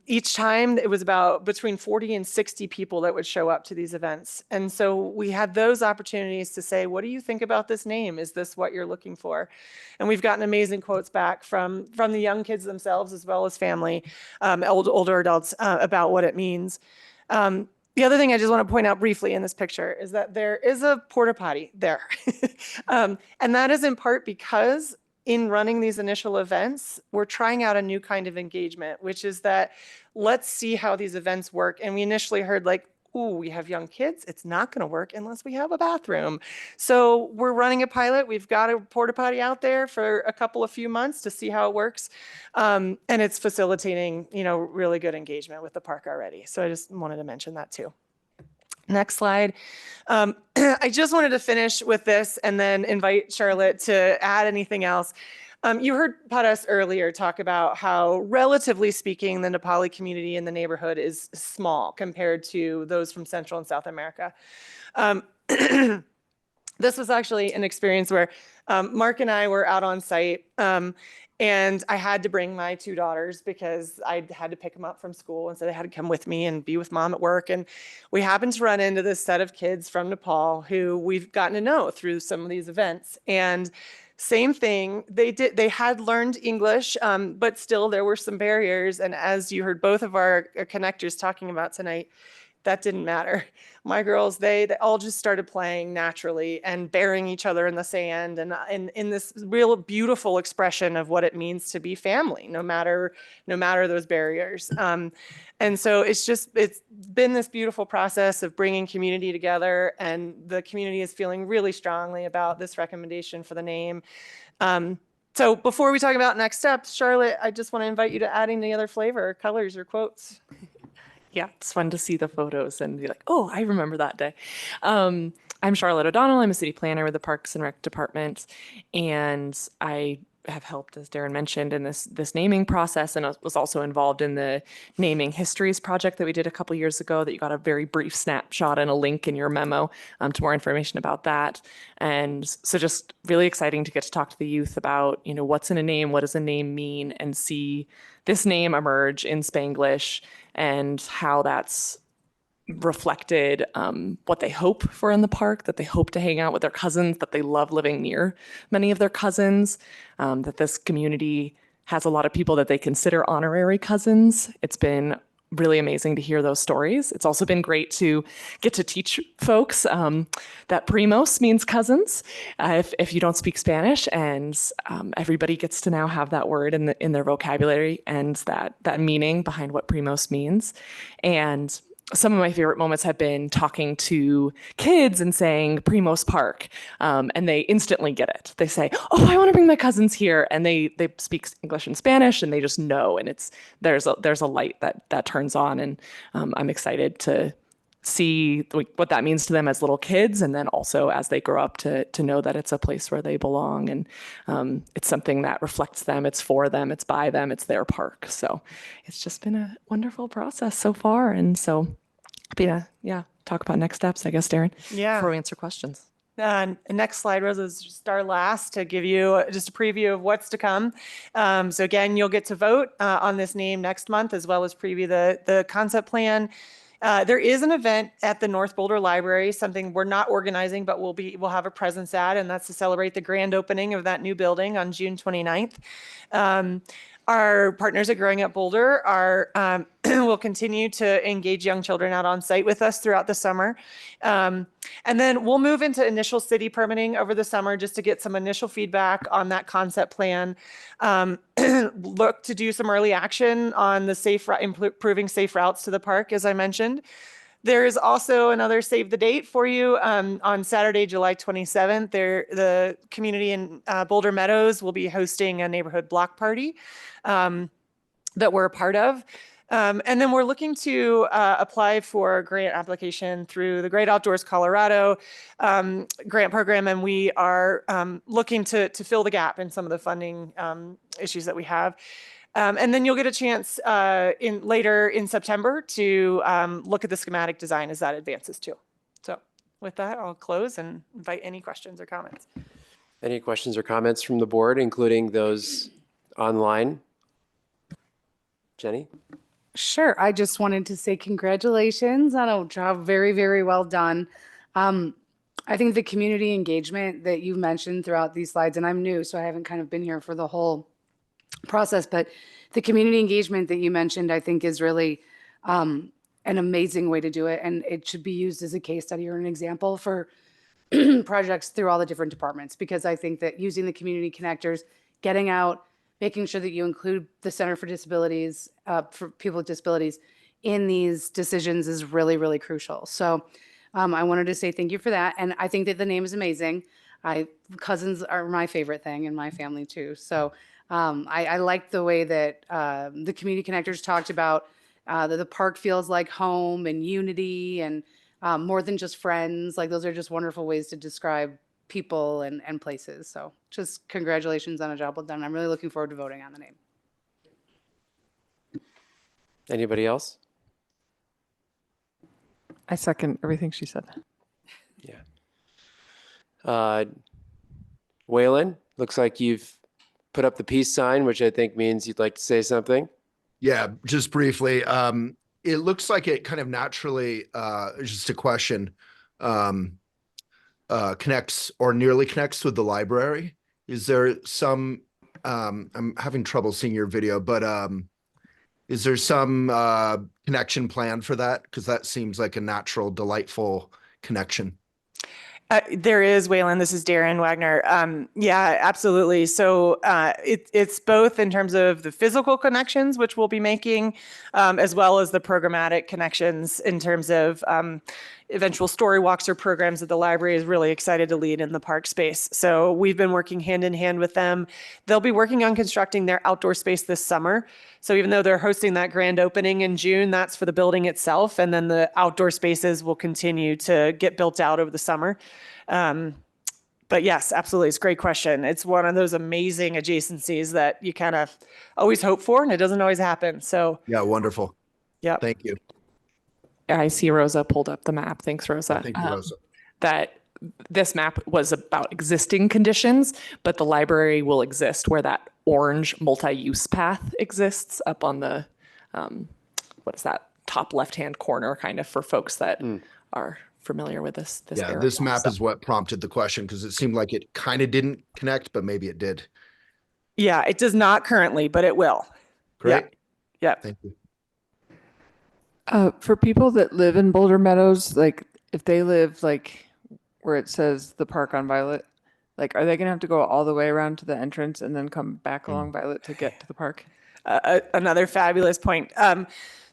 each time it was about between 40 and 60 people that would show up to these events. And so we had those opportunities to say, what do you think about this name? Is this what you're looking for? And we've gotten amazing quotes back from the young kids themselves, as well as family, older adults, about what it means. The other thing I just want to point out briefly in this picture is that there is a porta potty there. And that is in part because in running these initial events, we're trying out a new kind of engagement, which is that let's see how these events work. And we initially heard like, ooh, we have young kids. It's not going to work unless we have a bathroom. So we're running a pilot. We've got a porta potty out there for a few months to see how it works. And it's facilitating, you know, really good engagement with the park already. So I just wanted to mention that too. Next slide. I just wanted to finish with this and then invite Charlotte to add anything else. You heard Paras earlier talk about how, relatively speaking, the Nepali community in the neighborhood is small compared to those from Central and South America. This was actually an experience where Mark and I were out on site, and I had to bring my 2 daughters because I had to pick them up from school. And so they had to come with me and be with mom at work. And we happened to run into this set of kids from Nepal who we've gotten to know through some of these events. And same thing, they had learned English, but still there were some barriers. And as you heard both of our connectors talking about tonight, that didn't matter. My girls, they all just started playing naturally and burying each other in the sand and in this real beautiful expression of what it means to be family, no matter those barriers. And so it's been this beautiful process of bringing community together, and the community is feeling really strongly about this recommendation for the name. So before we talk about next steps, Charlotte, I just want to invite you to add any other flavor, colors, or quotes. Yeah, it's fun to see the photos and be like, oh, I remember that day. I'm Charlotte O'Donnell. I'm a city planner with the Parks and Rec Department, and I have helped, as Darren mentioned, in this naming process, and was also involved in the Naming Histories project that we did a couple years ago that you got a very brief snapshot and a link in your memo to more information about that. And so just really exciting to get to talk to the youth about, you know, what's in a name, what does a name mean, and see this name emerge in Spanglish and how that's reflected what they hope for in the park, that they hope to hang out with their cousins, that they love living near many of their cousins, that this community has a lot of people that they consider honorary cousins. It's been really amazing to hear those stories. It's also been great to get to teach folks that primos means cousins if you don't speak Spanish, and everybody gets to now have that word in their vocabulary and that meaning behind what primos means. And some of my favorite moments have been talking to kids and saying Primos Park, and they instantly get it. They say, "Oh, I want to bring my cousins here," and they speak English and Spanish, and they just know. And there's a light that turns on, and I'm excited to see what that means to them as little kids, and then also as they grow up to know that it's a place where they belong, and it's something that reflects them. It's for them. It's by them. It's their park. So it's just been a wonderful process so far, and so happy to talk about next steps, I guess, Darren. Yeah. Before we answer questions. Next slide, Rosa, is just our last to give you just a preview of what's to come. So again, you'll get to vote on this name next month, as well as preview the concept plan. There is an event at the North Boulder Library, something we're not organizing, but we'll have a presence at, and that's to celebrate the grand opening of that new building on June 29th. Our partners at Growing Up Boulder will continue to engage young children out on site with us throughout the summer. And then we'll move into initial city permitting over the summer just to get some initial feedback on that concept plan. Look to do some early action on the improving safe routes to the park, as I mentioned. There is also another save the date for you on Saturday, July 27th. The community in Boulder Meadows will be hosting a neighborhood block party that we're a part of. And then we're looking to apply for a grant application through the Great Outdoors Colorado grant program. And we are looking to fill the gap in some of the funding issues that we have. And then you'll get a chance later in September to look at the schematic design as that advances too. So with that, I'll close and invite any questions or comments. Any questions or comments from the board, including those online? Jenny? Sure. I just wanted to say congratulations on a job very, very well done. I think the community engagement that you mentioned throughout these slides, and I'm new, so I haven't kind of been here for the whole process, but the community engagement that you mentioned, I think is really an amazing way to do it. And it should be used as a case study or an example for projects through all the different departments, because I think that using the community connectors, getting out, making sure that you include the Center for Disabilities, for people with disabilities in these decisions is really, really crucial. So I wanted to say thank you for that. And I think that the name is amazing. Cousins are my favorite thing in my family too. So I like the way that the community connectors talked about that the park feels like home and unity and more than just friends. Like those are just wonderful ways to describe people and places. So just congratulations on a job well done. I'm really looking forward to voting on the name. Anybody else? I second everything she said. Yeah. Waylon, looks like you've put up the peace sign, which I think means you'd like to say something. Yeah, just briefly. It looks like it kind of naturally, just a question, connects or nearly connects with the library. Is there some, I'm having trouble seeing your video, but is there some connection plan for that? Because that seems like a natural, delightful connection. There is, Waylon. This is Darren Wagner. Yeah, absolutely. So it's both in terms of the physical connections, which we'll be making, as well as the programmatic connections in terms of eventual story walks or programs that the library is really excited to lead in the park space. So we've been working hand in hand with them. They'll be working on constructing their outdoor space this summer. So even though they're hosting that grand opening in June, that's for the building itself. And then the outdoor spaces will continue to get built out over the summer. But yes, absolutely. It's a great question. It's one of those amazing adjacencies that you kind of always hope for, and it doesn't always happen. So yeah, wonderful. Yeah. Thank you. I see Rosa pulled up the map. Thanks, Rosa. Thank you, Rosa. That this map was about existing conditions, but the library will exist where that orange multi-use path exists up on the, what is that, top left-hand corner, kind of for folks that are familiar with this Yeah, area. this map is what prompted the question, because it seemed like it kind of didn't connect, but maybe it did. yeah, it does not currently, but it will. Great. Yeah. Thank you. For people that live in Boulder Meadows, like if they live like where it says the park on Violet, like are they gonna have to go all the way around to the entrance and then come back along Violet to get to the park? another fabulous point.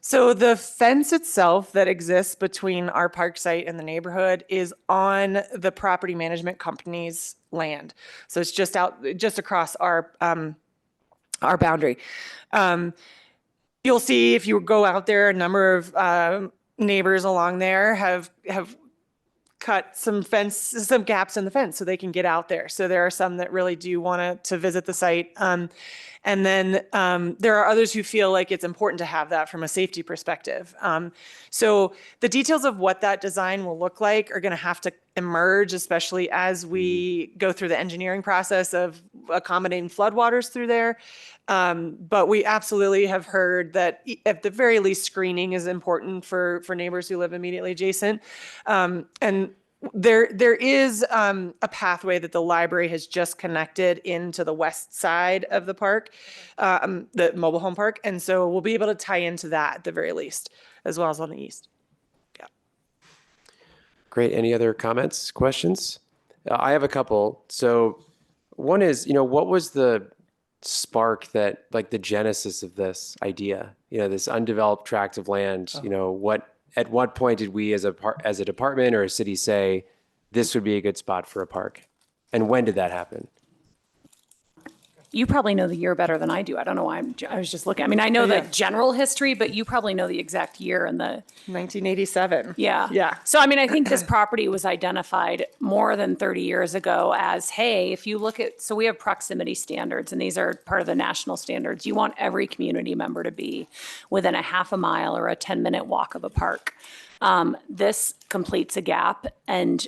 So the fence itself that exists between our park site and the neighborhood is on the property management company's land. So it's just across our boundary. You'll see if you go out there, a number of neighbors along there have cut some gaps in the fence so they can get out there. So there are some that really do want to visit the site. And then there are others who feel like it's important to have that from a safety perspective. So the details of what that design will look like are going to have to emerge, especially as we go through the engineering process of accommodating floodwaters through there. But we absolutely have heard that at the very least screening is important for neighbors who live immediately adjacent. And there is a pathway that the library has just connected into the west side of the park, the mobile home park. And so we'll be able to tie into that at the very least, as well as on the east. Yeah. Great. Any other comments, questions? I have a couple. So one is, what was the spark that, like, the genesis of this idea, this undeveloped tract of land, at what point did we as a department or a city say this would be a good spot for a park? And when did that happen? You probably know the year better than I do. I don't know why I was just looking. I mean, I know the general history, but you probably know the exact year and the 1987. Yeah. Yeah. So, I mean, I think this property was identified more than 30 years ago as, hey, if you look at, so we have proximity standards, and these are part of the national standards. You want every community member to be within a half a mile or a 10-minute walk of a park. This completes a gap, and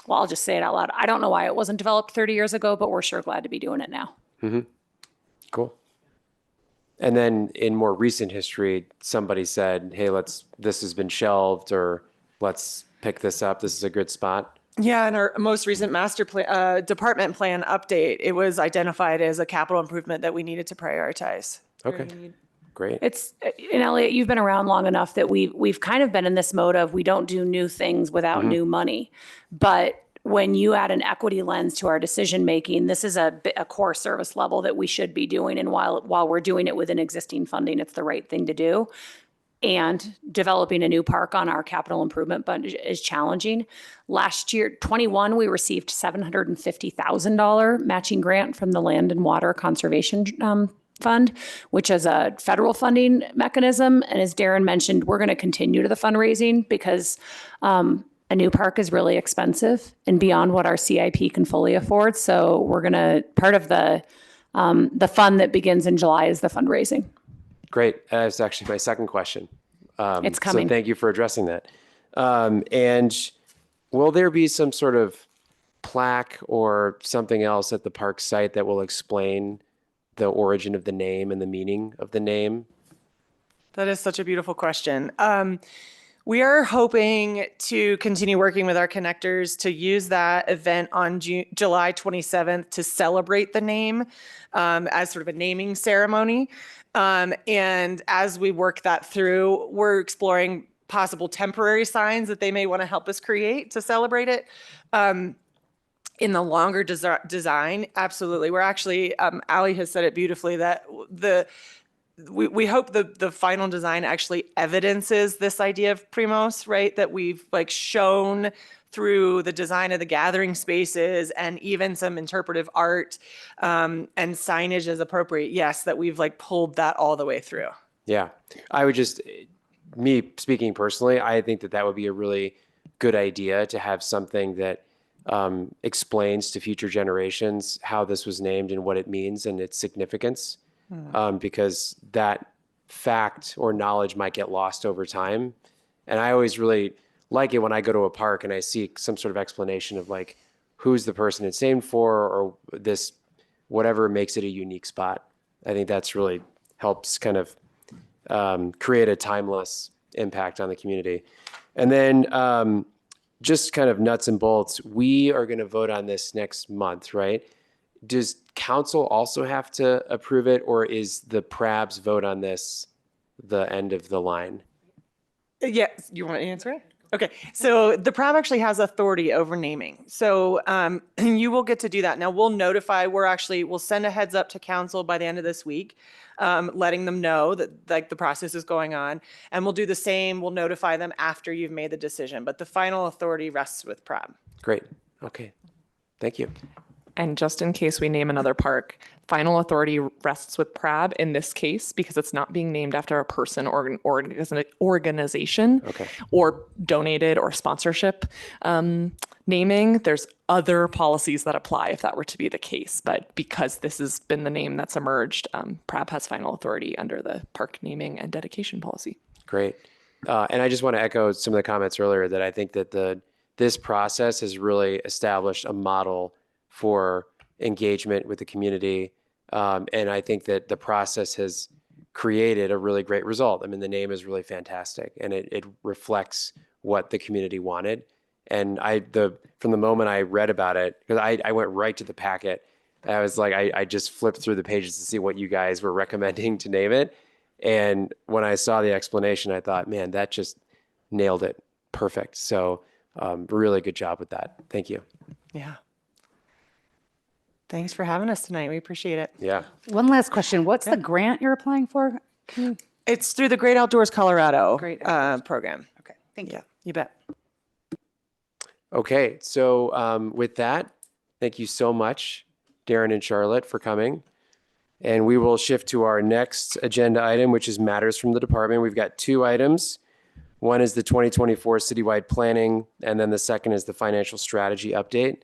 well, I'll just say it out loud. I don't know why it wasn't developed 30 years ago, but we're sure glad to be doing it now. Mm-hmm. Cool. And then in more recent history, somebody said, hey, this has been shelved, or let's pick this up. This is a good spot. Yeah, in our most recent master plan, department plan update, it was identified as a capital improvement that we needed to prioritize. Okay. Great. And Elliot, you've been around long enough that we've kind of been in this mode of we don't do new things without new money. But when you add an equity lens to our decision making, this is a core service level that we should be doing. And while we're doing it within existing funding, it's the right thing to do. And developing a new park on our capital improvement budget is challenging. Last year, 21, we received $750,000 matching grant from the Land and Water Conservation Fund, which is a federal funding mechanism. And as Darren mentioned, we're going to continue to the fundraising because a new park is really expensive and beyond what our CIP can fully afford. So we're going to, part of the fund that begins in July is the fundraising. Great. That's actually my second question. It's coming. So thank you for addressing that. And will there be some sort of plaque or something else at the park site that will explain the origin of the name and the meaning of the name? That is such a beautiful question. We are hoping to continue working with our connectors to use that event on July 27th to celebrate the name as sort of a naming ceremony. And as we work that through, we're exploring possible temporary signs that they may want to help us create to celebrate it. In the longer design, absolutely. We're actually, Ali has said it beautifully, that we hope the final design actually evidences this idea of Primos, right? That we've shown through the design of the gathering spaces and even some interpretive art and signage as appropriate. Yes, that we've pulled that all the way through. Yeah, I would me speaking personally, I think that would be a really good idea to have something that explains to future generations how this was named and what it means and its significance, because that fact or knowledge might get lost over time. And I always really like it when I go to a park and I see some sort of explanation of who's the person it's named for, or this, whatever makes it a unique spot. I think that's really helps kind of create a timeless impact on the community. And then just kind of nuts and bolts, we are going to vote on this next month, right? Does council also have to approve it, or is the PRABS vote on this the end of the line? Yes, you want to answer it? Okay, so the PRAB actually has authority over naming. So you will get to do that. Now we'll notify, we'll send a heads up to council by the end of this week, letting them know that like the process is going on. And we'll do the same, we'll notify them after you've made the decision, but the final authority rests with PRAB. Great. Okay. Thank you. And just in case we name another park, final authority rests with PRAB in this case because it's not being named after a person or an organization Okay. or donated or sponsorship naming. There's other policies that apply if that were to be the case. But because this has been the name that's emerged, PRAB has final authority under the park naming and dedication policy. Great. And I just want to echo some of the comments earlier that I think that this process has really established a model for engagement with the community. And I think that the process has created a really great result. I mean, the name is really fantastic and it reflects what the community wanted. And from the moment I read about it, because I went right to the packet, I was like, I just flipped through the pages to see what you guys were recommending to name it. And when I saw the explanation, I thought, man, that just nailed it. Perfect. So really good job with that. Thank you. Yeah. Thanks for having us tonight. We appreciate it. Yeah. One last question. What's the grant you're applying for? It's through the Great Outdoors Colorado Great. program. Okay, thank you. Yeah, you bet. Okay. So with that, thank you so much, Darren and Charlotte, for coming. And we will shift to our next agenda item, which is matters from the department. We've got two items. One is the 2024 citywide planning, and then the second is the financial strategy update.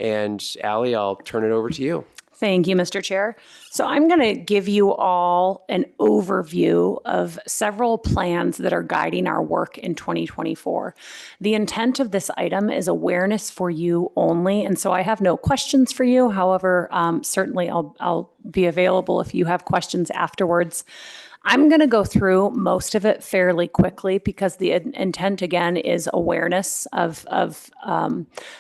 And Allie, I'll turn it over to you. Thank you, Mr. Chair. So I'm going to give you all an overview of several plans that are guiding our work in 2024. The intent of this item is awareness for you only, and so I have no questions for you. However, certainly I'll be available if you have questions afterwards. I'm going to go through most of it fairly quickly because the intent, again, is awareness of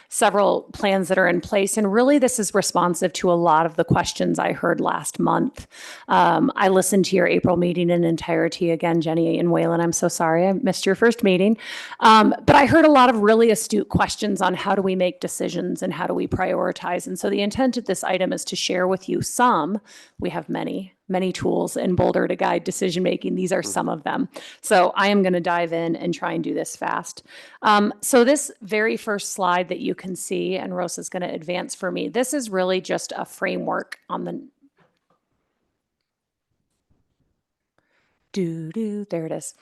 several plans that are in place. And really, this is responsive to a lot of the questions I heard last month. I listened to your April meeting in entirety. Again, Jenny and Waylon, I'm so sorry I missed your first meeting. But I heard a lot of really astute questions on how do we make decisions and how do we prioritize. And so the intent of this item is to share with you some. We have many tools in Boulder to guide decision-making. These are some of them. So I am going to dive in and try and do this fast. So this very first slide that you can see, and Rosa's going to advance for me, this is really just a framework on the... There it is.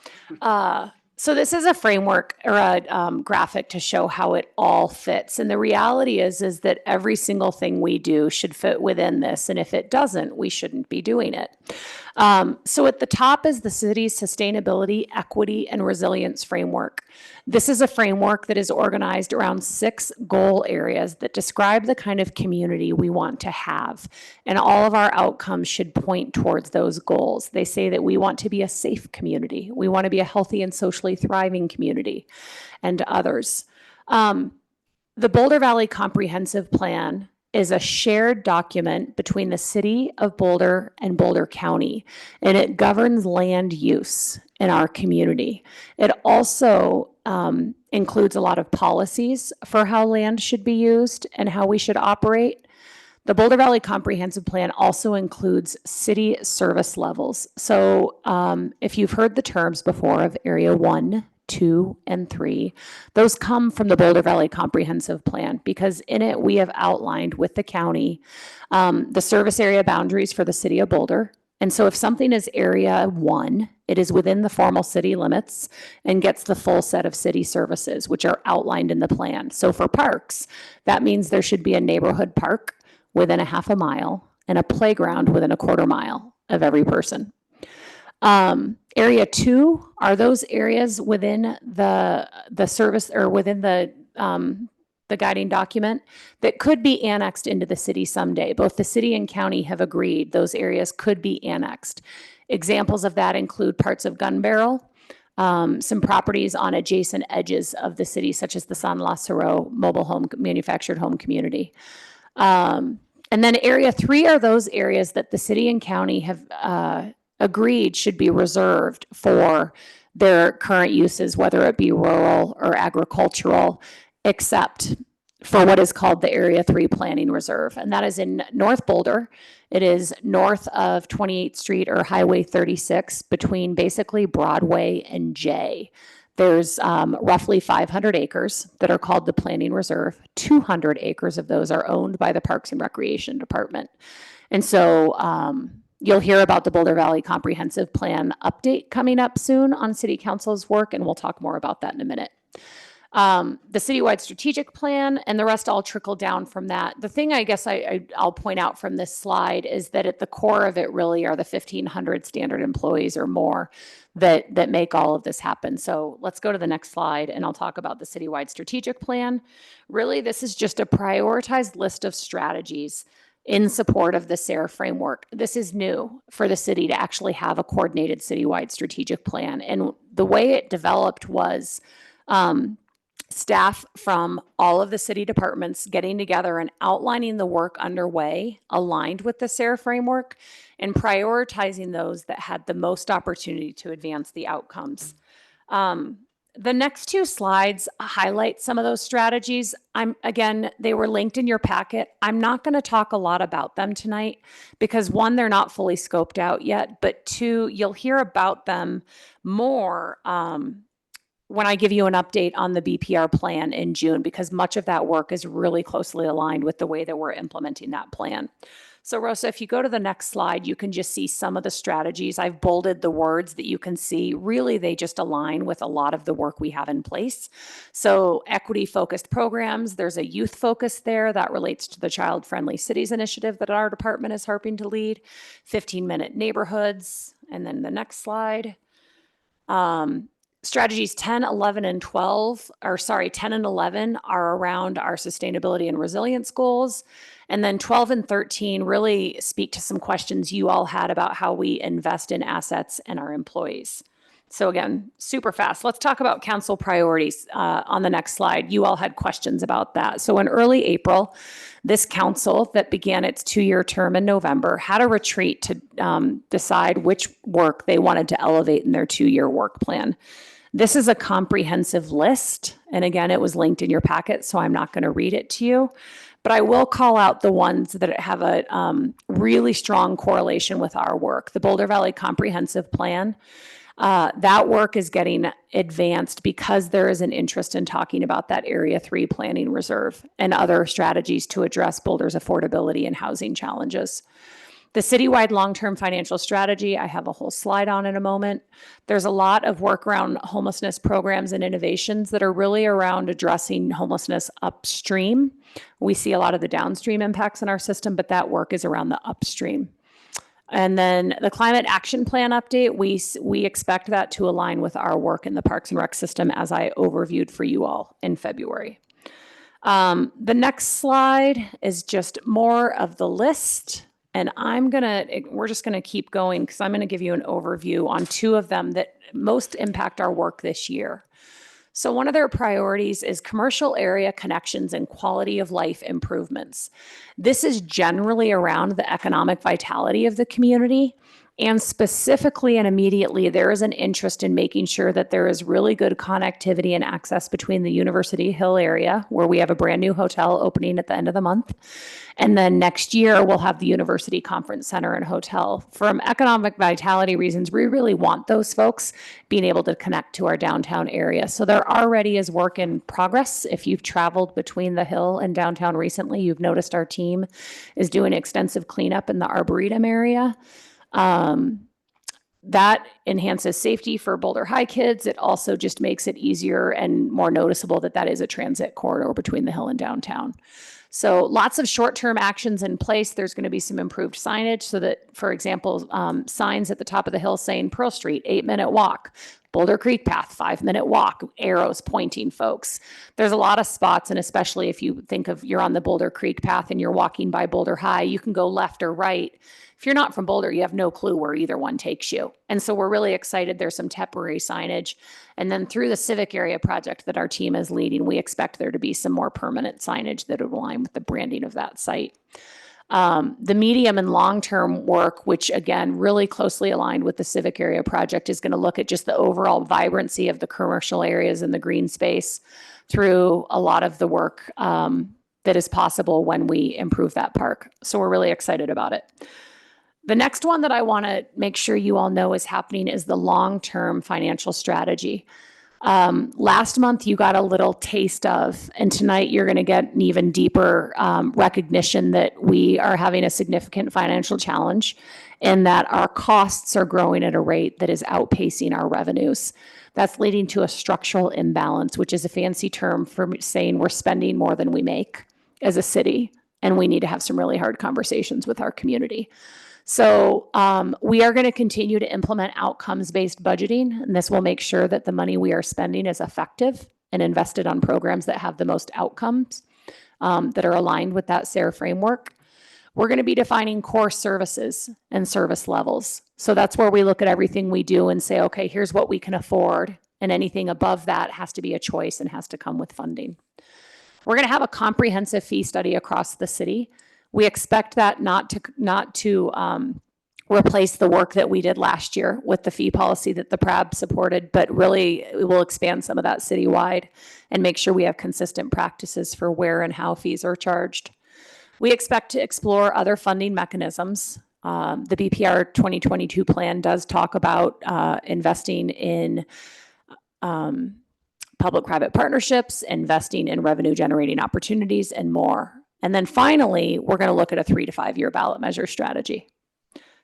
So this is a framework or a graphic to show how it all fits. And the reality is that every single thing we do should fit within this. And if it doesn't, we shouldn't be doing it. So at the top is the city's sustainability, equity, and resilience framework. This is a framework that is organized around 6 goal areas that describe the kind of community we want to have. And all of our outcomes should point towards those goals. They say that we want to be a safe community. We want to be a healthy and socially thriving community, and others. The Boulder Valley Comprehensive Plan is a shared document between the city of Boulder and Boulder County, and it governs land use in our community. It also includes a lot of policies for how land should be used and how we should operate. The Boulder Valley Comprehensive Plan also includes city service levels. So if you've heard the terms before of Area 1, 2, and 3, those come from the Boulder Valley Comprehensive Plan because in it we have outlined with the county the service area boundaries for the city of Boulder. And so if something is Area 1, it is within the formal city limits and gets the full set of city services, which are outlined in the plan. So for parks, that means there should be a neighborhood park within a half a mile and a playground within a quarter mile of every person. Area 2 are those areas within the service or within the guiding document that could be annexed into the city someday. Both the city and county have agreed those areas could be annexed. Examples of that include parts of Gun Barrel, some properties on adjacent edges of the city, such as the San Lazaro mobile home manufactured home community. And then Area 3 are those areas that the city and county have agreed should be reserved for their current uses, whether it be rural or agricultural, except for what is called the Area 3 Planning Reserve. And that is in North Boulder. It is north of 28th Street or Highway 36 between basically Broadway and J. There's roughly 500 acres that are called the Planning Reserve. 200 acres of those are owned by the Parks and Recreation Department. And so you'll hear about the Boulder Valley Comprehensive Plan update coming up soon on City Council's work, and we'll talk more about that in a minute. The citywide strategic plan and the rest all trickle down from that. The thing I guess I'll point out from this slide is that at the core of it really are the 1,500 standard employees or more that make all of this happen. So let's go to the next slide and I'll talk about the citywide strategic plan. Really, this is just a prioritized list of strategies in support of the SARE framework. This is new for the city to actually have a coordinated citywide strategic plan. And the way it developed was staff from all of the city departments getting together and outlining the work underway aligned with the SARE framework and prioritizing those that had the most opportunity to advance the outcomes. The next two slides highlight some of those strategies. Again, they were linked in your packet. I'm not going to talk a lot about them tonight because one, they're not fully scoped out yet, but two, you'll hear about them more when I give you an update on the BPR plan in June, because much of that work is really closely aligned with the way that we're implementing that plan. So Rosa, if you go to the next slide, you can just see some of the strategies. I've bolded the words that you can see. Really, they just align with a lot of the work we have in place. So equity-focused programs, there's a youth focus there that relates to the Child Friendly Cities initiative that our department is helping to lead. 15-minute neighborhoods, and then the next slide. Strategies 10, 11, and 12, or sorry, 10 and 11 are around our sustainability and resilience goals. And then 12 and 13 really speak to some questions you all had about how we invest in assets and our employees. So again, super fast. Let's talk about council priorities on the next slide. You all had questions about that. So in early April, this council that began its 2-year term in November had a retreat to decide which work they wanted to elevate in their 2-year work plan. This is a comprehensive list. And again, it was linked in your packet, so I'm not going to read it to you. But I will call out the ones that have a really strong correlation with our work. The Boulder Valley Comprehensive Plan, that work is getting advanced because there is an interest in talking about that Area 3 Planning Reserve and other strategies to address Boulder's affordability and housing challenges. The citywide long-term financial strategy, I have a whole slide on in a moment. There's a lot of work around homelessness programs and innovations that are really around addressing homelessness upstream. We see a lot of the downstream impacts in our system, but that work is around the upstream. And then the climate action plan update, we expect that to align with our work in the Parks and Rec system as I overviewed for you all in February. The next slide is just more of the list. And we're just gonna keep going because I'm gonna give you an overview on 2 of them that most impact our work this year. So one of their priorities is commercial area connections and quality of life improvements. This is generally around the economic vitality of the community. And specifically and immediately, there is an interest in making sure that there is really good connectivity and access between the University Hill area, where we have a brand new hotel opening at the end of the month. And then next year, we'll have the University Conference Center and Hotel. From economic vitality reasons, we really want those folks being able to connect to our downtown area. So there already is work in progress. If you've traveled between the Hill and downtown recently, you've noticed our team is doing extensive cleanup in the Arboretum area. That enhances safety for Boulder High kids. It also just makes it easier and more noticeable that that is a transit corridor between the Hill and downtown. So lots of short-term actions in place. There's going to be some improved signage so that, for example, signs at the top of the hill saying Pearl Street, 8-minute walk, Boulder Creek Path, 5-minute walk, arrows pointing folks. There's a lot of spots, and especially if you think of you're on the Boulder Creek Path and you're walking by Boulder High, you can go left or right. If you're not from Boulder, you have no clue where either one takes you. And so we're really excited. There's some temporary signage. And then through the civic area project that our team is leading, we expect there to be some more permanent signage that will align with the branding of that site. The medium and long-term work, which again, really closely aligned with the civic area project, is going to look at just the overall vibrancy of the commercial areas and the green space through a lot of the work that is possible when we improve that park. So we're really excited about it. The next one that I want to make sure you all know is happening is the long-term financial strategy. Last month you got a little taste of, and tonight you're going to get an even deeper recognition that we are having a significant financial challenge and that our costs are growing at a rate that is outpacing our revenues. That's leading to a structural imbalance, which is a fancy term for saying we're spending more than we make as a city, and we need to have some really hard conversations with our community. So we are going to continue to implement outcomes-based budgeting, and this will make sure that the money we are spending is effective and invested on programs that have the most outcomes that are aligned with that SARE framework. We're going to be defining core services and service levels. So that's where we look at everything we do and say, okay, here's what we can afford, and anything above that has to be a choice and has to come with funding. We're going to have a comprehensive fee study across the city. We expect that not to replace the work that we did last year with the fee policy that the PRAB supported, but really it will expand some of that citywide and make sure we have consistent practices for where and how fees are charged. We expect to explore other funding mechanisms. The BPR 2022 plan does talk about investing in public-private partnerships, investing in revenue-generating opportunities, and more. And then finally, we're going to look at a 3 to 5 year ballot measure strategy.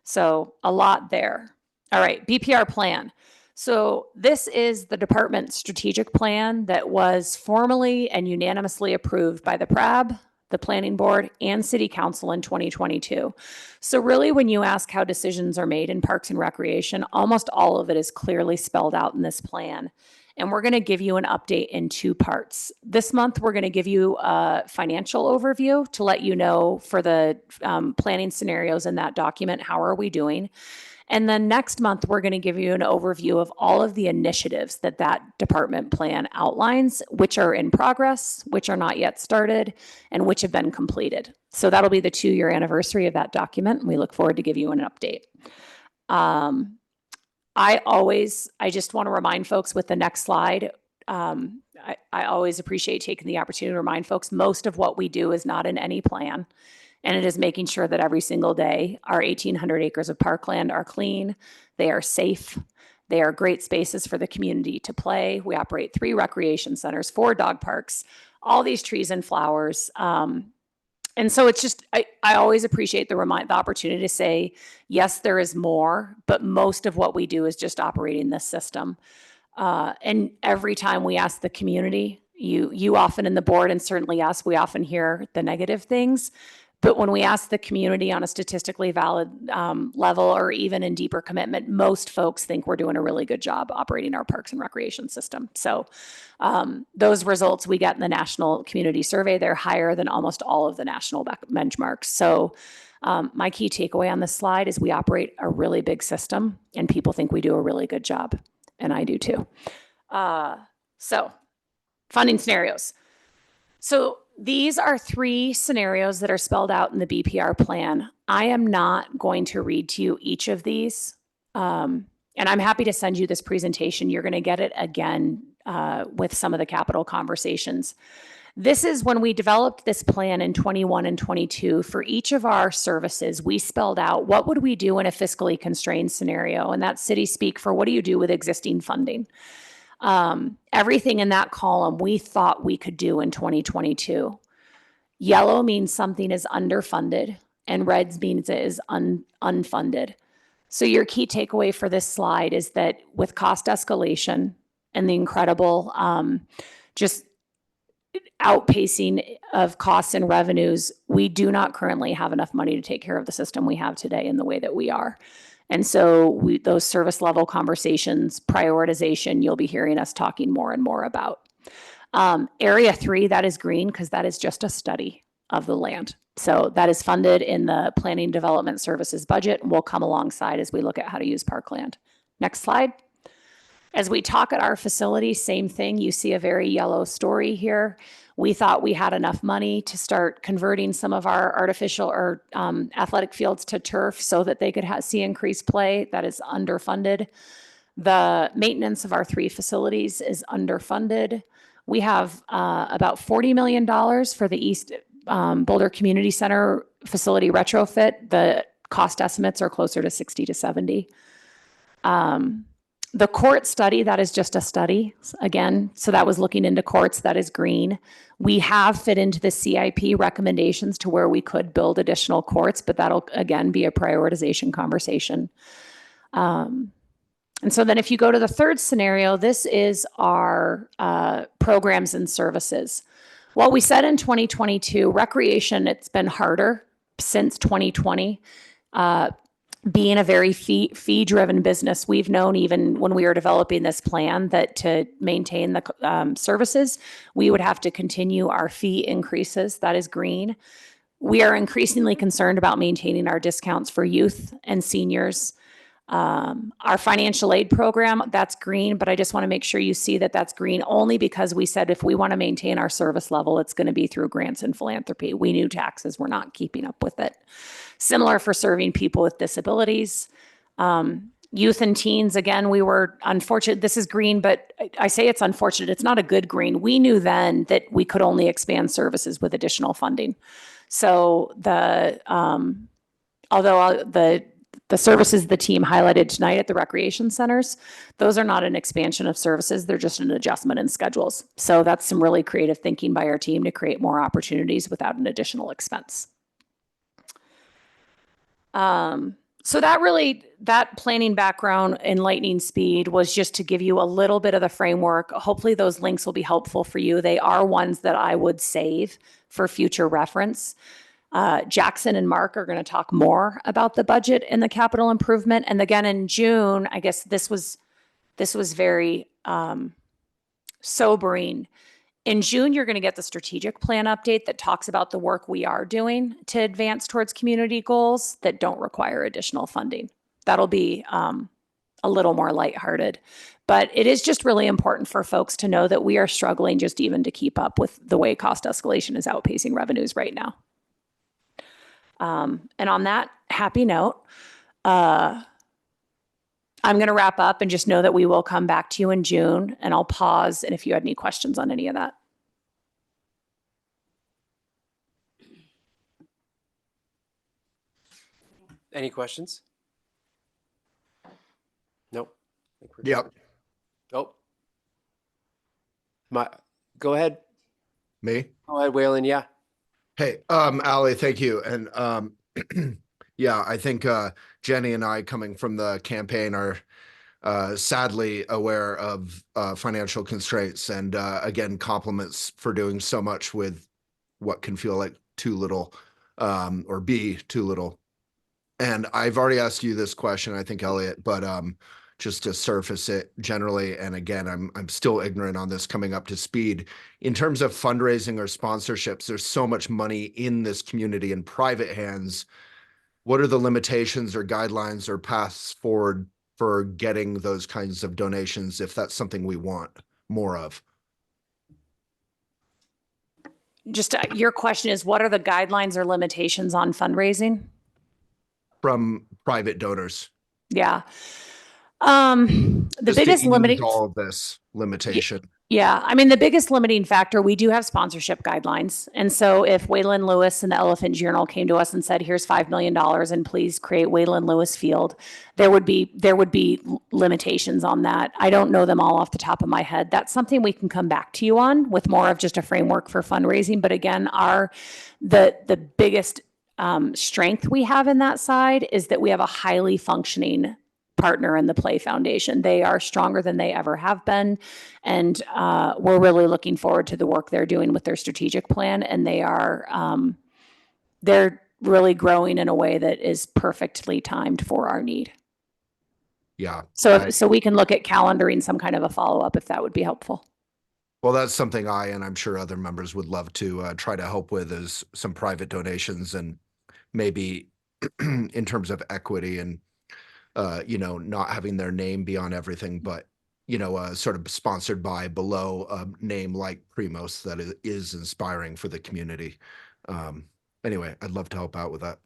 So a lot there. All right, BPR plan. So this is the department's strategic plan that was formally and unanimously approved by the PRAB, the Planning Board, and City Council in 2022. So really, when you ask how decisions are made in Parks and Recreation, almost all of it is clearly spelled out in this plan. And we're going to give you an update in 2 parts. This month, we're going to give you a financial overview to let you know for the planning scenarios in that document, how are we doing? And then next month, we're going to give you an overview of all of the initiatives that that department plan outlines, which are in progress, which are not yet started, and which have been completed. So that'll be the 2-year anniversary of that document, and we look forward to give you an update. I just want to remind folks with the next slide, I always appreciate taking the opportunity to remind folks most of what we do is not in any plan. And it is making sure that every single day our 1,800 acres of parkland are clean, they are safe, they are great spaces for the community to play. We operate 3 recreation centers, 4 dog parks, all these trees and flowers. And so it's just, I always appreciate the opportunity to say, yes, there is more, but most of what we do is just operating this system. And every time we ask the community, you often in the board, and certainly us, we often hear the negative things. But when we ask the community on a statistically valid level or even in deeper commitment, most folks think we're doing a really good job operating our parks and recreation system. So those results we get in the National Community Survey, they're higher than almost all of the national benchmarks. So my key takeaway on this slide is we operate a really big system and people think we do a really good job. And I do too. So funding scenarios. So these are 3 scenarios that are spelled out in the BPR plan. I am not going to read to you each of these. And I'm happy to send you this presentation. You're going to get it again with some of the capital conversations. This is when we developed this plan in 21 and 22. For each of our services, we spelled out what would we do in a fiscally constrained scenario. And that's city speak for what do you do with existing funding. Everything in that column we thought we could do in 2022. Yellow means something is underfunded and red means it is unfunded. So your key takeaway for this slide is that with cost escalation and the incredible just outpacing of costs and revenues, we do not currently have enough money to take care of the system we have today in the way that we are. And so those service level conversations, prioritization, you'll be hearing us talking more and more about. Area 3, that is green because that is just a study of the land. So that is funded in the Planning Development Services budget and will come alongside as we look at how to use parkland. Next slide. As we talk at our facility, same thing, you see a very yellow story here. We thought we had enough money to start converting some of our artificial or athletic fields to turf so that they could see increased play. That is underfunded. The maintenance of our 3 facilities is underfunded. We have about $40 million for the East Boulder Community Center facility retrofit. The cost estimates are closer to 60 to 70. The court study, that is just a study again. So that was looking into courts, that is green. We have fit into the CIP recommendations to where we could build additional courts, but that'll again be a prioritization conversation. And so then if you go to the third scenario, this is our programs and services. What we said in 2022, recreation, it's been harder since 2020. Being a very fee-driven business, we've known even when we were developing this plan that to maintain the services, we would have to continue our fee increases. That is green. We are increasingly concerned about maintaining our discounts for youth and seniors. Our financial aid program, that's green, but I just want to make sure you see that that's green only because we said if we want to maintain our service level, it's going to be through grants and philanthropy. We knew taxes were not keeping up with it. Similar for serving people with disabilities. Youth and teens, again, we were unfortunate. This is green, but I say it's unfortunate. It's not a good green. We knew then that we could only expand services with additional funding. So although the services the team highlighted tonight at the recreation centers, those are not an expansion of services. They're just an adjustment in schedules. So that's some really creative thinking by our team to create more opportunities without an additional expense. So that planning background in lightning speed was just to give you a little bit of the framework. Hopefully those links will be helpful for you. They are ones that I would save for future reference. Jackson and Mark are going to talk more about the budget and the capital improvement. And again, in June, I guess this was very sobering. In June, you're going to get the strategic plan update that talks about the work we are doing to advance towards community goals that don't require additional funding. That'll be a little more lighthearted. But it is just really important for folks to know that we are struggling just even to keep up with the way cost escalation is outpacing revenues right now. And on that happy note, I'm going to wrap up and just know that we will come back to you in June, and I'll pause. And if you had any questions on any of that. Any questions? Nope. Yep. Oh. Go ahead. Me? Go ahead, Waylon. Yeah. Hey, Ali, thank you. And yeah, I think Jenny and I coming from the campaign are sadly aware of financial constraints, and again, compliments for doing so much with what can feel like too little or be too little. And I've already asked you this question, I think, Elliot, but just to surface it generally, and again, I'm still ignorant on this, coming up to speed. In terms of fundraising or sponsorships, there's so much money in this community in private hands. What are the limitations or guidelines or paths forward for getting those kinds of donations if that's something we want more of? Just your question is, what are the guidelines or limitations on fundraising? From private donors. Yeah. The Just biggest to limiting, ease all of this limitation. yeah, I mean, the biggest limiting factor, we do have sponsorship guidelines. And so if Waylon Lewis and the Elephant Journal came to us and said, here's $5 million and please create Waylon Lewis Field, there would be limitations on that. I don't know them all off the top of my head. That's something we can come back to you on with more of just a framework for fundraising. But again, the biggest strength we have in that side is that we have a highly functioning partner in the Play Foundation. They are stronger than they ever have been. And we're really looking forward to the work they're doing with their strategic plan. And they're really growing in a way that is perfectly timed for our need. Yeah. So we can look at calendaring some kind of a follow-up if that would be helpful. Well, that's something and I'm sure other members would love to try to help with, is some private donations, and maybe in terms of equity and, not having their name be on everything, but sort of sponsored by below a name like Primos that is inspiring for the community. Anyway, I'd love to help out with that.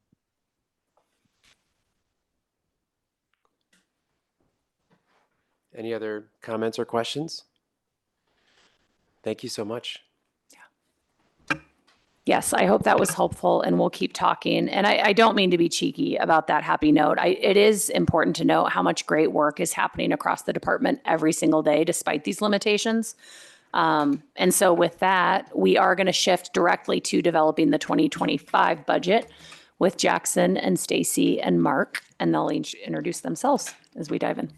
Any other comments or questions? Thank you so much. Yes, I hope that was helpful, and we'll keep talking. And I don't mean to be cheeky about that happy note. It is important to note how much great work is happening across the department every single day, despite these limitations. And so with that, we are going to shift directly to developing the 2025 budget with Jackson and Stacy and Mark, and they'll each introduce themselves as we dive in.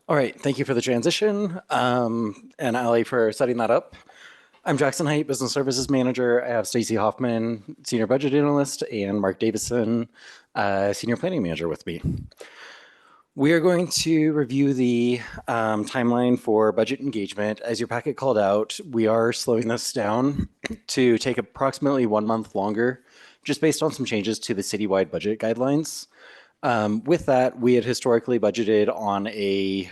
All right, thank you for the transition, and Ali for setting that up. I'm Jackson Height, Business Services Manager. I have Stacy Hoffman, Senior Budget Analyst, and Mark Davison, Senior Planning Manager with me. We are going to review the timeline for budget engagement. As your packet called out, we are slowing this down to take approximately 1 month longer, just based on some changes to the citywide budget guidelines. With that, we had historically budgeted on a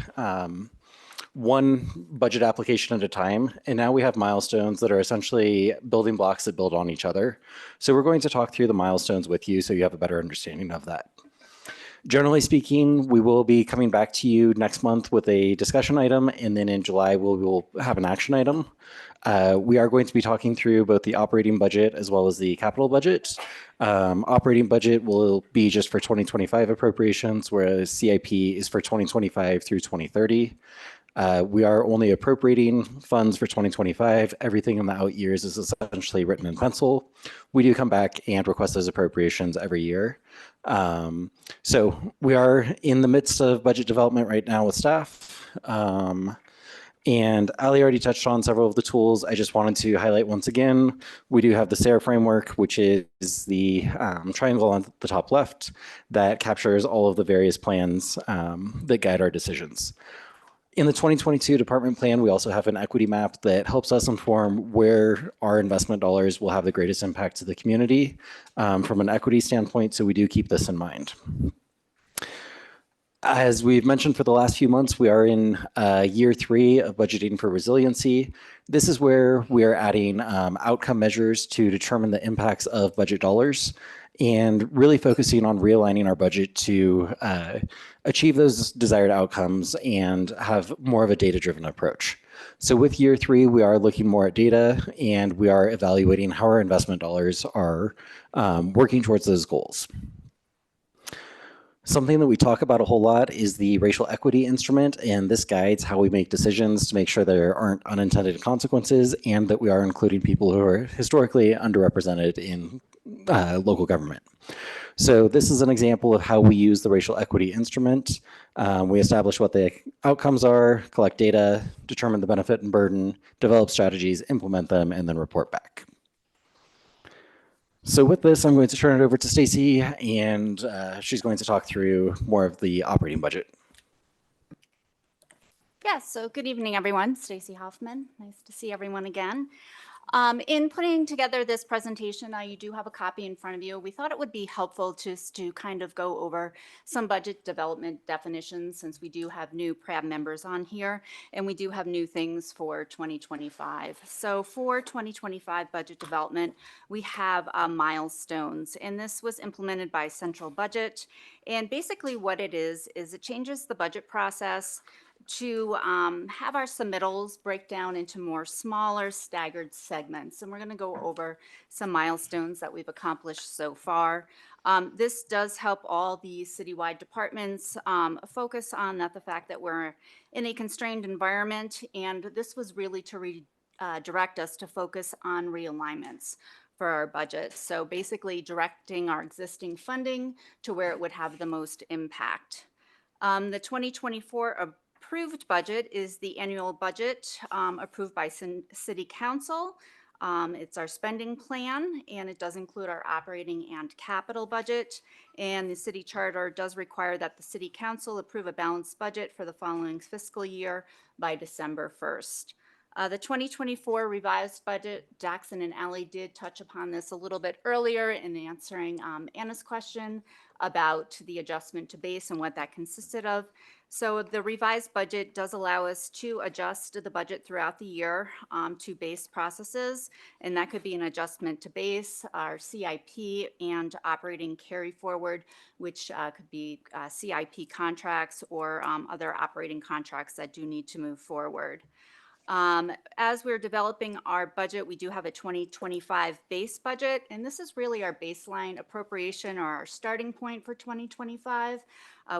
one budget application at a time, and now we have milestones that are essentially building blocks that build on each other. So we're going to talk through the milestones with you so you have a better understanding of that. Generally speaking, we will be coming back to you next month with a discussion item, and then in July, we'll have an action item. We are going to be talking through both the operating budget as well as the capital budget. Operating budget will be just for 2025 appropriations, whereas CIP is for 2025 through 2030. We are only appropriating funds for 2025. Everything in the out years is essentially written in pencil. We do come back and request those appropriations every year. So we are in the midst of budget development right now with staff. And Ali already touched on several of the tools. I just wanted to highlight once again, we do have the SARE framework, which is the triangle on the top left that captures all of the various plans that guide our decisions. In the 2022 department plan, we also have an equity map that helps us inform where our investment dollars will have the greatest impact to the community from an equity standpoint, so we do keep this in mind. As we've mentioned for the last few months, we are in year 3 of budgeting for resiliency. This is where we are adding outcome measures to determine the impacts of budget dollars and really focusing on realigning our budget to achieve those desired outcomes and have more of a data-driven approach. So with year 3, we are looking more at data and we are evaluating how our investment dollars are working towards those goals. Something that we talk about a whole lot is the racial equity instrument, and this guides how we make decisions to make sure there aren't unintended consequences and that we are including people who are historically underrepresented in local government. So this is an example of how we use the racial equity instrument. We establish what the outcomes are, collect data, determine the benefit and burden, develop strategies, implement them, and then report back. So with this, I'm going to turn it over to Stacy, and she's going to talk through more of the operating budget. Yes, so good evening, everyone. Stacy Hoffman. Nice to see everyone again. In putting together this presentation, you do have a copy in front of you. We thought it would be helpful just to kind of go over some budget development definitions, since we do have new PRAB members on here, and we do have new things for 2025. So for 2025 budget development, we have milestones, and this was implemented by Central Budget. And basically what it is it changes the budget process to have our submittals break down into more smaller staggered segments. And we're going to go over some milestones that we've accomplished so far. This does help all the citywide departments focus on the fact that we're in a constrained environment. And this was really to direct us to focus on realignments for our budget. So basically directing our existing funding to where it would have the most impact. The 2024 approved budget is the annual budget approved by City Council. It's our spending plan, and it does include our operating and capital budget. And the city charter does require that the city council approve a balanced budget for the following fiscal year by December 1st. The 2024 revised budget, Jackson and Ally did touch upon this a little bit earlier in answering Anna's question about the adjustment to base and what that consisted of. So the revised budget does allow us to adjust the budget throughout the year to base processes, and that could be an adjustment to base, our CIP, and operating carry forward, which could be CIP contracts or other operating contracts that do need to move forward. As we're developing our budget, we do have a 2025 base budget, and this is really our baseline appropriation or our starting point for 2025.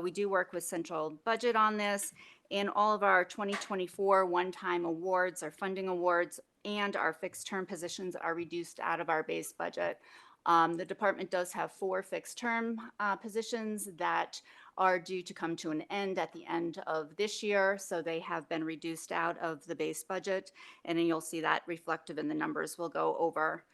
We do work with central budget on this, and all of our 2024 one-time awards, our funding awards, and our fixed term positions are reduced out of our base budget. The department does have 4 fixed term positions that are due to come to an end at the end of this year. So they have been reduced out of the base budget, and then you'll see that reflective in the numbers we'll go over.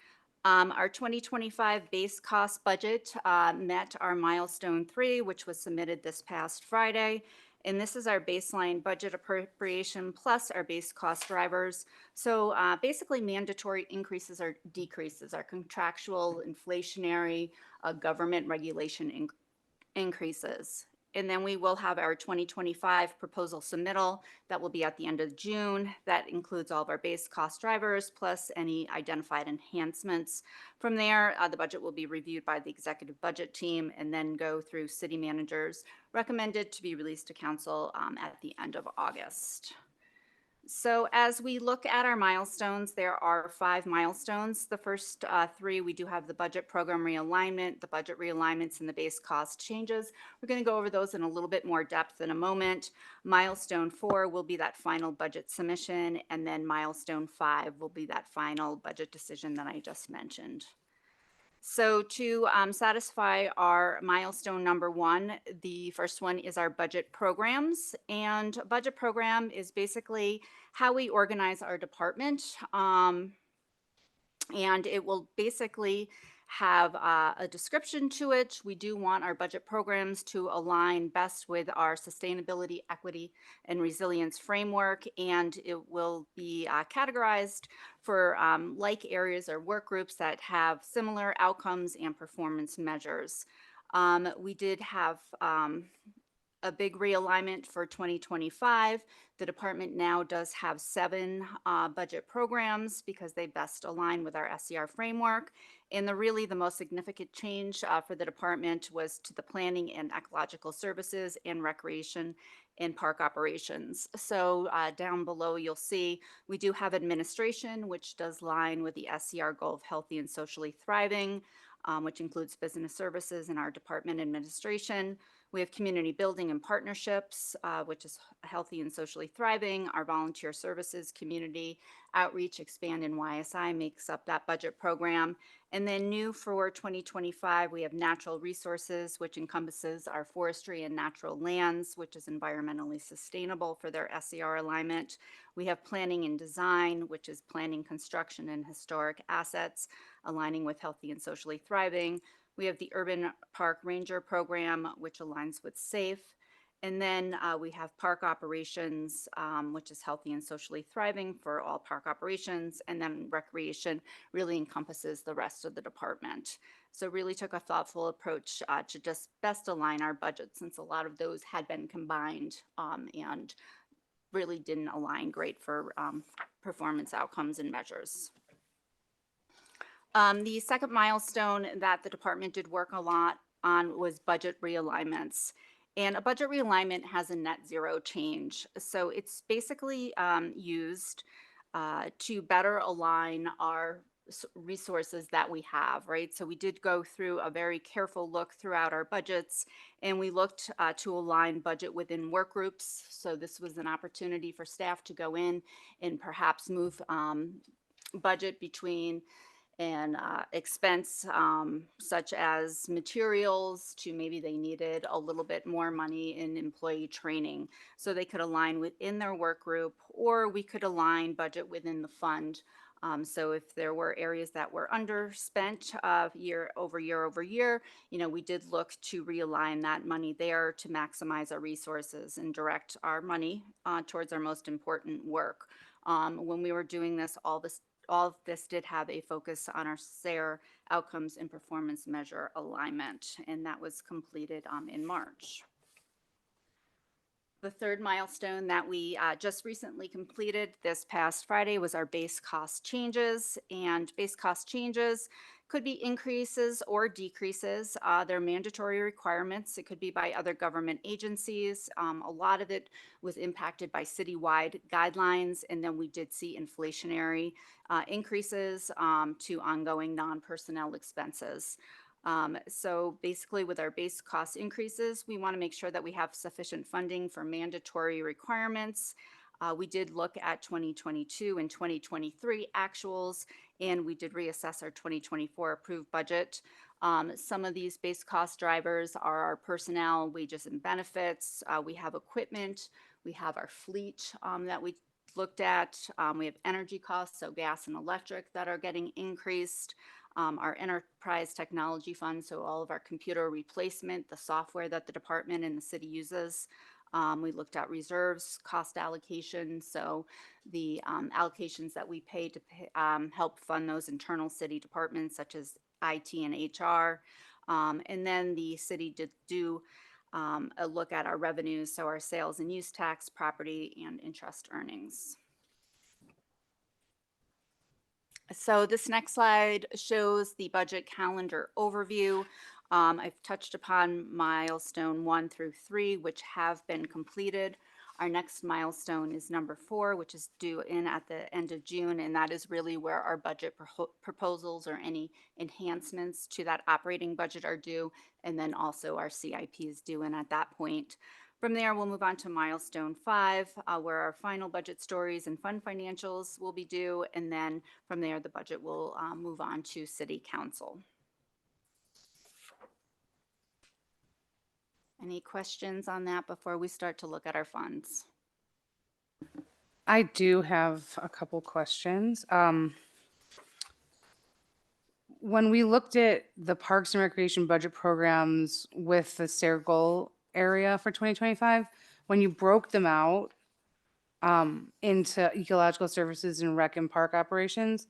Our 2025 base cost budget met our milestone 3, which was submitted this past Friday. And this is our baseline budget appropriation plus our base cost drivers. So basically mandatory increases or decreases, our contractual, inflationary, government regulation increases. And then we will have our 2025 proposal submittal that will be at the end of June. That includes all of our base cost drivers plus any identified enhancements. From there, the budget will be reviewed by the executive budget team and then go through city managers, recommended to be released to council at the end of August. So as we look at our milestones, there are 5 milestones. The first 3, we do have the budget program realignment, the budget realignments, and the base cost changes. We're going to go over those in a little bit more depth in a moment. Milestone 4 will be that final budget submission, and then milestone 5 will be that final budget decision that I just mentioned. So to satisfy our milestone number 1, the first one is our budget programs. And budget program is basically how we organize our department. And it will basically have a description to it. We do want our budget programs to align best with our sustainability, equity, and resilience framework, and it will be categorized for like areas or work groups that have similar outcomes and performance measures. We did have a big realignment for 2025. The department now does have 7 budget programs because they best align with our SCR framework. And the most significant change for the department was to the planning and ecological services and recreation and park operations. So down below, you'll see we do have administration, which does line with the SCR goal of healthy and socially thriving, which includes business services and our department administration. We have community building and partnerships, which is healthy and socially thriving. Our volunteer services, community outreach, expand, and YSI makes up that budget program. And then new for 2025, we have natural resources, which encompasses our forestry and natural lands, which is environmentally sustainable for their SCR alignment. We have planning and design, which is planning, construction, and historic assets, aligning with healthy and socially thriving. We have the Urban Park Ranger Program, which aligns with SAFE. And then we have park operations, which is healthy and socially thriving for all park operations. And then recreation really encompasses the rest of the department. So really took a thoughtful approach to just best align our budget, since a lot of those had been combined and really didn't align great for performance outcomes and measures. The second milestone that the department did work a lot on was budget realignments. And a budget realignment has a net zero change. So it's basically used to better align our resources that we have, right? So we did go through a very careful look throughout our budgets, and we looked to align budget within work groups. So this was an opportunity for staff to go in and perhaps move budget between an expense such as materials to maybe they needed a little bit more money in employee training. So they could align within their work group, or we could align budget within the fund So if there were areas that were underspent year over year, we did look to realign that money there to maximize our resources and direct our money towards our most important work. When we were doing this, all of this did have a focus on our SARE outcomes and performance measure alignment, and that was completed in March. The third milestone that we just recently completed this past Friday was our base cost changes. And base cost changes could be increases or decreases. They're mandatory requirements. It could be by other government agencies. A lot of it was impacted by citywide guidelines. And then we did see inflationary increases to ongoing non-personnel expenses. So basically with our base cost increases, we want to make sure that we have sufficient funding for mandatory requirements. We did look at 2022 and 2023 actuals, and we did reassess our 2024 approved budget. Some of these base cost drivers are our personnel, wages and benefits. We have equipment. We have our fleet that we looked at. We have energy costs, so gas and electric that are getting increased. Our enterprise technology fund, so all of our computer replacement, the software that the department and the city uses. We looked at reserves, cost allocation, so the allocations that we pay to help fund those internal city departments such as IT and HR. And then the city did do a look at our revenues, so our sales and use tax, property, and interest earnings. So this next slide shows the budget calendar overview. I've touched upon milestone 1 through 3, which have been completed. Our next milestone is number 4, which is due in at the end of June, and that is really where our budget proposals or any enhancements to that operating budget are due, and then also our CIP is due in at that point. From there, we'll move on to milestone 5, where our final budget stories and fund financials will be due. And then from there, the budget will move on to City Council. Any questions on that before we start to look at our funds? I do have a couple questions. When we looked at the Parks and Recreation budget programs with the SARE goal area for 2025, when you broke them out into ecological services and rec and park operations,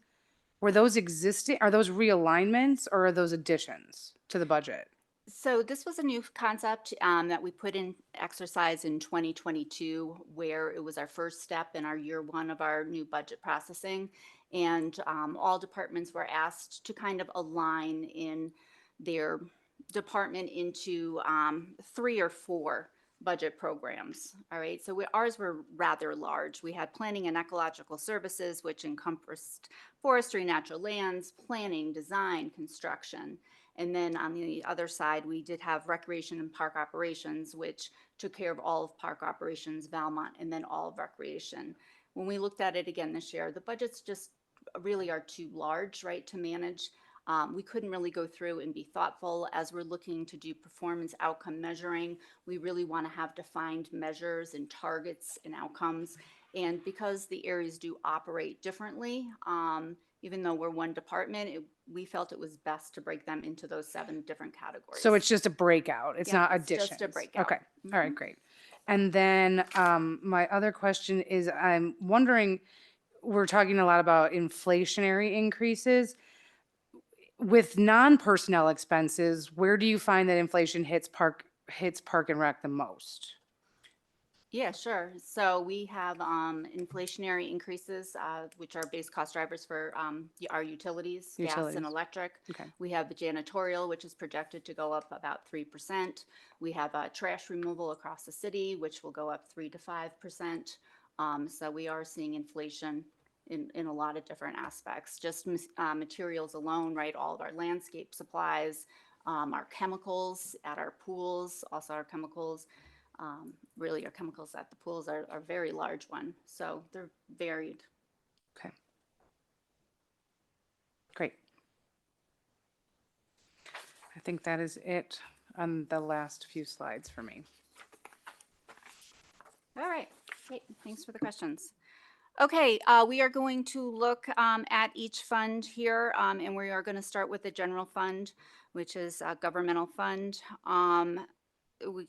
were those existing, are those realignments or are those additions to the budget? So this was a new concept that we put in exercise in 2022, where it was our first step in our year 1 of our new budget processing. And all departments were asked to kind of align in their department into 3 or 4 budget programs. All right, so ours were rather large. We had planning and ecological services, which encompassed forestry, natural lands, planning, design, construction. And then on the other side, we did have recreation and park operations, which took care of all of park operations, Valmont, and then all of recreation. When we looked at it again this year, the budgets just really are too large, right, to manage. We couldn't really go through and be thoughtful as we're looking to do performance outcome measuring. We really want to have defined measures and targets and outcomes. And because the areas do operate differently, even though we're one department, we felt it was best to break them into those 7 different categories. So it's just a breakout. It's not it's additions. just a breakout. Okay. All right, great. And then my other question is, I'm wondering, we're talking a lot about inflationary increases. With non-personnel expenses, where do you find that inflation hits park and rec the most? Yeah, sure. So we have inflationary increases, which are base cost drivers for our utilities, gas and electric. Okay. We have the janitorial, which is projected to go up about 3%. We have trash removal across the city, which will go up 3 to 5%. So we are seeing inflation in a lot of different aspects. Just materials alone, right? All of our landscape supplies, our chemicals at our pools, also our chemicals. Really, our chemicals at the pools are a very large one. So they're varied. Okay. Great. I think that is it on the last few slides for me. All right. Great. Thanks for the questions. Okay, we are going to look at each fund here, and we are going to start with the general fund, which is a governmental fund. I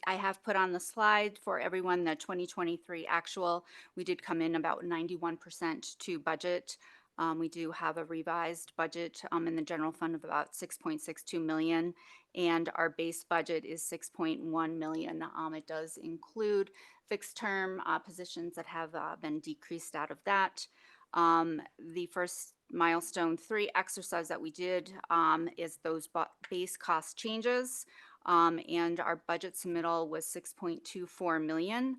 have put on the slide for everyone the 2023 actual. We did come in about 91% to budget. We do have a revised budget in the general fund of about 6.62 million, and our base budget is 6.1 million. It does include fixed term positions that have been decreased out of that. The first milestone 3 exercise that we did is those base cost changes. And our budget submittal was 6.24 million.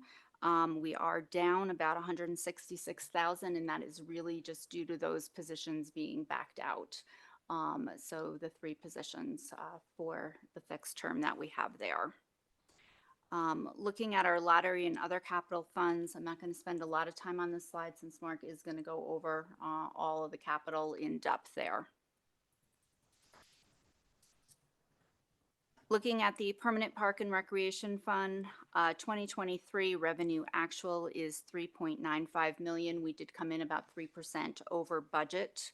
We are down about 166,000, and that is really just due to those positions being backed out. So the 3 positions for the fixed term that we have there. Looking at our lottery and other capital funds, I'm not going to spend a lot of time on this slide since Mark is going to go over all of the capital in depth there. Looking at the Permanent Park and Recreation Fund, 2023 revenue actual is 3.95 million. We did come in about 3% over budget.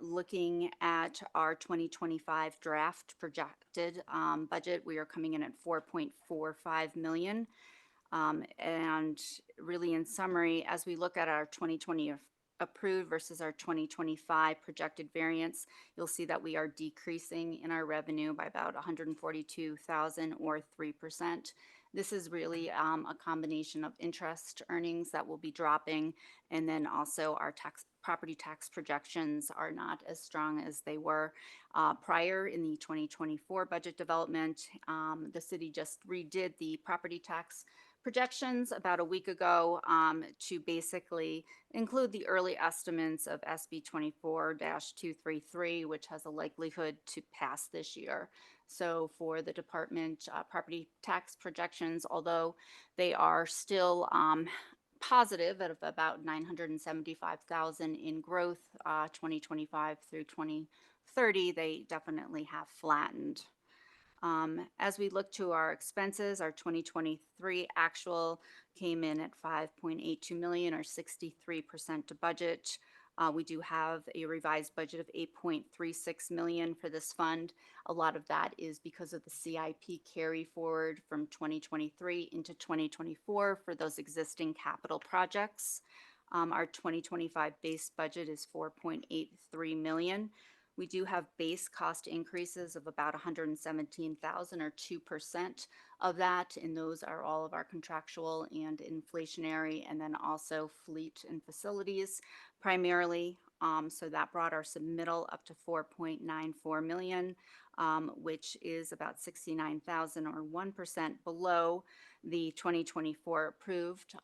Looking at our 2025 draft projected budget, we are coming in at 4.45 million. And really in summary, as we look at our 2020 approved versus our 2025 projected variance, you'll see that we are decreasing in our revenue by about 142,000 or 3%. This is really a combination of interest earnings that will be dropping, and then also our property tax projections are not as strong as they were prior in the 2024 budget development. The city just redid the property tax projections about a week ago to basically include the early estimates of SB 24-233, which has a likelihood to pass this year. So for the department property tax projections, although they are still positive at about 975,000 in growth 2025 through 2030, they definitely have flattened. As we look to our expenses, our 2023 actual came in at 5.82 million or 63% to budget. We do have a revised budget of 8.36 million for this fund. A lot of that is because of the CIP carry forward from 2023 into 2024 for those existing capital projects. Our 2025 base budget is 4.83 million. We do have base cost increases of about 117,000 or 2% of that, and those are all of our contractual and inflationary, and then also fleet and facilities primarily. So that brought our submittal up to 4.94 million, which is about 69,000 or 1% below the 2024 approved.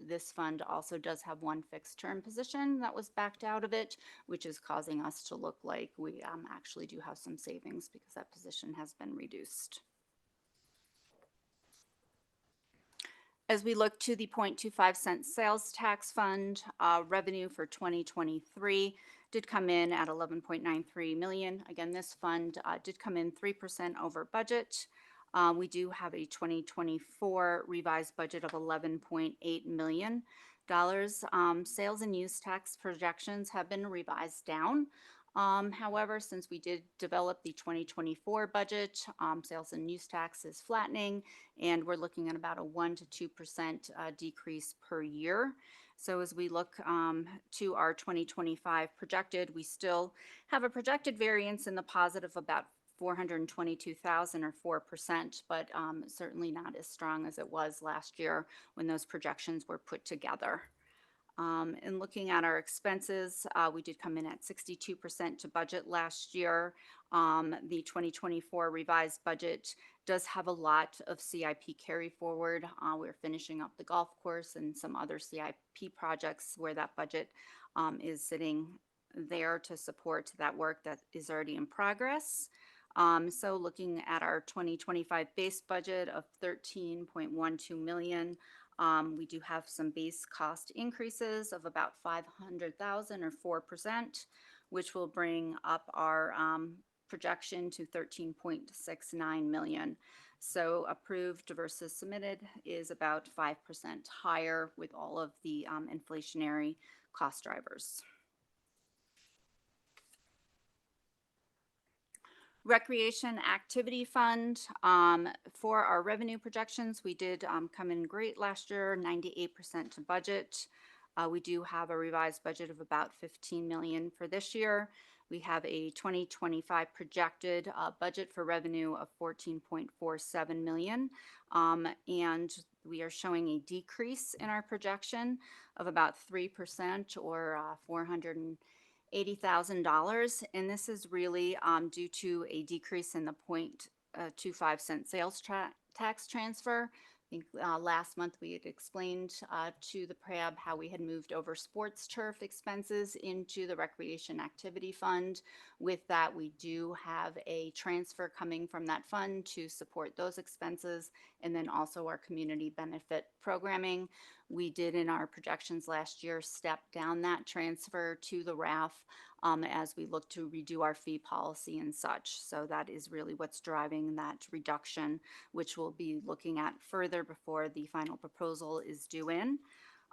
This fund also does have one fixed term position that was backed out of it, which is causing us to look like we actually do have some savings because that position has been reduced. As we look to the 0.25 cent sales tax fund, revenue for 2023 did come in at 11.93 million. Again, this fund did come in 3% over budget. We do have a 2024 revised budget of $11.8 million. Sales and use tax projections have been revised down. However, since we did develop the 2024 budget, sales and use tax is flattening, and we're looking at about a 1 to 2% decrease per year. So as we look to our 2025 projected, we still have a projected variance in the positive about 422,000 or 4%, but certainly not as strong as it was last year when those projections were put together. And looking at our expenses, we did come in at 62% to budget last year. The 2024 revised budget does have a lot of CIP carry forward. We're finishing up the golf course and some other CIP projects where that budget is sitting there to support that work that is already in progress. So looking at our 2025 base budget of 13.12 million, we do have some base cost increases of about 500,000 or 4%, which will bring up our projection to 13.69 million. So approved versus submitted is about 5% higher with all of the inflationary cost drivers. Recreation Activity Fund, for our revenue projections, we did come in great last year, 98% to budget. We do have a revised budget of about 15 million for this year. We have a 2025 projected budget for revenue of 14.47 million. And we are showing a decrease in our projection of about 3% or $480,000. And this is really due to a decrease in the 0.25 cent sales tax transfer. I think last month we had explained to the PRAB how we had moved over sports turf expenses into the Recreation Activity Fund. With that, we do have a transfer coming from that fund to support those expenses, and then also our community benefit programming. We did in our projections last year step down that transfer to the RAF as we look to redo our fee policy and such. So that is really what's driving that reduction, which we'll be looking at further before the final proposal is due in.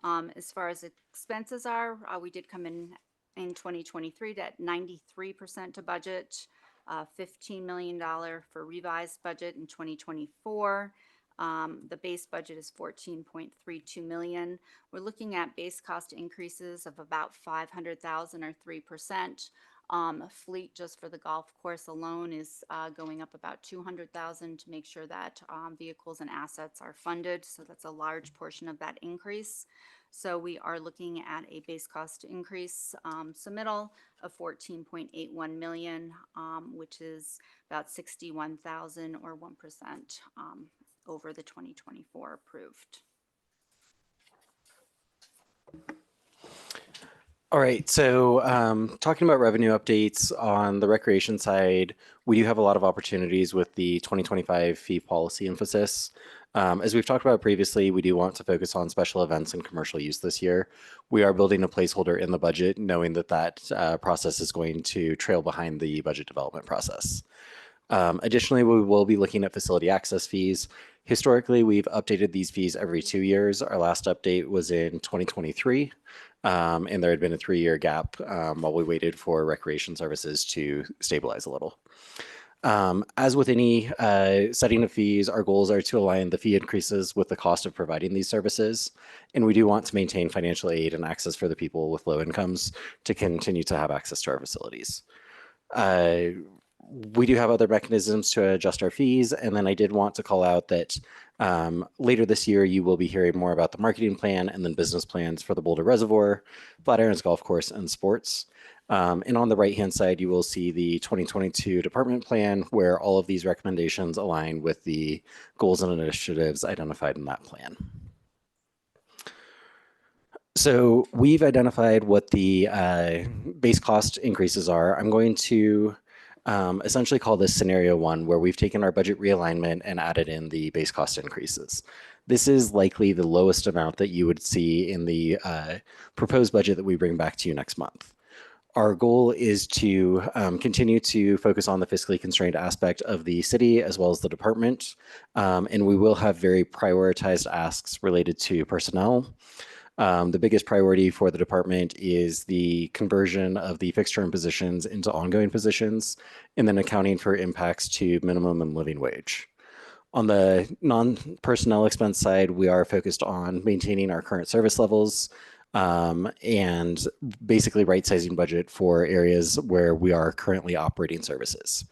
As far as expenses are, we did come in 2023 at 93% to budget, $15 million for revised budget in 2024. The base budget is 14.32 million. We're looking at base cost increases of about 500,000 or 3%. Fleet just for the golf course alone is going up about 200,000 to make sure that vehicles and assets are funded. So that's a large portion of that increase. So we are looking at a base cost increase submittal of 14.81 million, which is about 61,000 or 1% over the 2024 approved. All right, so talking about revenue updates on the recreation side, we do have a lot of opportunities with the 2025 fee policy emphasis. As we've talked about previously, we do want to focus on special events and commercial use this year. We are building a placeholder in the budget, knowing that that process is going to trail behind the budget development process. Additionally, we will be looking at facility access fees. Historically, we've updated these fees every 2 years. Our last update was in 2023, and there had been a 3-year gap while we waited for recreation services to stabilize a little. As with any setting of fees, our goals are to align the fee increases with the cost of providing these services. And we do want to maintain financial aid and access for the people with low incomes to continue to have access to our facilities. We do have other mechanisms to adjust our fees. And then I did want to call out that later this year, you will be hearing more about the marketing plan and then business plans for the Boulder Reservoir, Flatirons Golf Course, and sports. And on the right-hand side, you will see the 2022 department plan where all of these recommendations align with the goals and initiatives identified in that plan. So we've identified what the base cost increases are. I'm going to essentially call this scenario 1, where we've taken our budget realignment and added in the base cost increases. This is likely the lowest amount that you would see in the proposed budget that we bring back to you next month. Our goal is to continue to focus on the fiscally constrained aspect of the city as well as the department, and we will have very prioritized asks related to personnel. The biggest priority for the department is the conversion of the fixed term positions into ongoing positions, and then accounting for impacts to minimum and living wage. On the non-personnel expense side, we are focused on maintaining our current service levels and basically right-sizing budget for areas where we are currently operating services.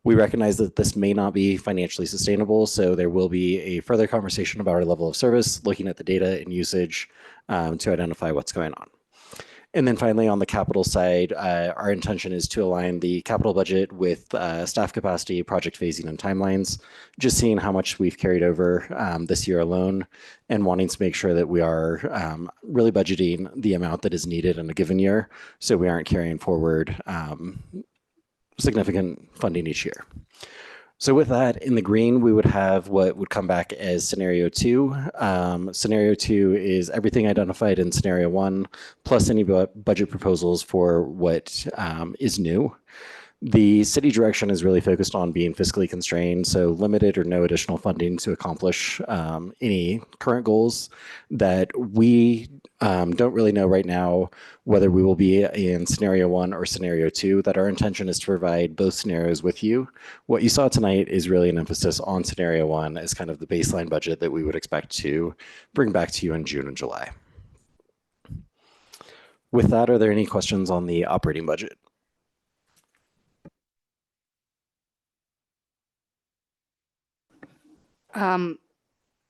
We recognize that this may not be financially sustainable, so there will be a further conversation about our level of service, looking at the data and usage to identify what's going on. And then finally, on the capital side, our intention is to align the capital budget with staff capacity, project phasing, and timelines, just seeing how much we've carried over this year alone and wanting to make sure that we are really budgeting the amount that is needed in a given year so we aren't carrying forward significant funding each year. So with that, in the green, we would have what would come back as scenario 2. Scenario 2 is everything identified in scenario 1, plus any budget proposals for what is new. The city direction is really focused on being fiscally constrained, so limited or no additional funding to accomplish any current goals that we don't really know right now whether we will be in scenario 1 or scenario 2, that our intention is to provide both scenarios with you. What you saw tonight is really an emphasis on scenario 1 as kind of the baseline budget that we would expect to bring back to you in June and July. With that, are there any questions on the operating budget?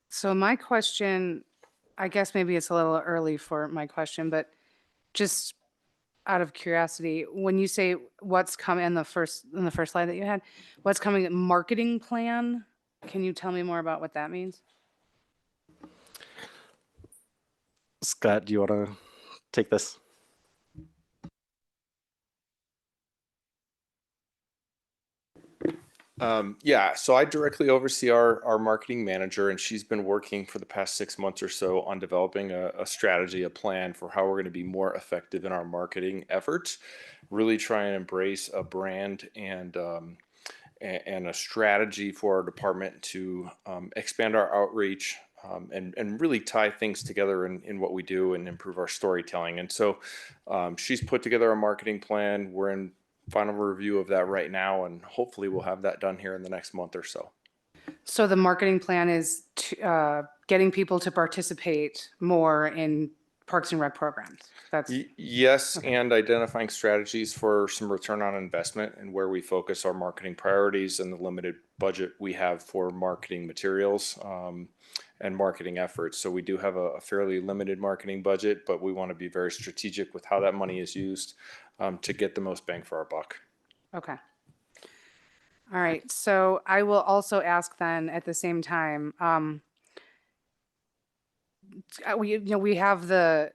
So my question, I guess maybe it's a little early for my question, but just out of curiosity, when you say what's coming in the first slide that you had, what's coming, marketing plan? Can you tell me more about what that means? Scott, do you want to take this? Yeah, so I directly oversee our marketing manager, and she's been working for the past 6 months or so on developing a strategy, a plan for how we're going to be more effective in our marketing efforts, really try and embrace a brand and a strategy for our department to expand our outreach and really tie things together in what we do and improve our storytelling. And so she's put together a marketing plan. We're in final review of that right now, and hopefully we'll have that done here in the next month or so. So the marketing plan is getting people to participate more in Parks and Rec programs. That's Yes, and identifying strategies for some return on investment and where we focus our marketing priorities and the limited budget we have for marketing materials and marketing efforts. So we do have a fairly limited marketing budget, but we want to be very strategic with how that money is used to get the most bang for our buck. okay. All right. So I will also ask then at the same time, we have the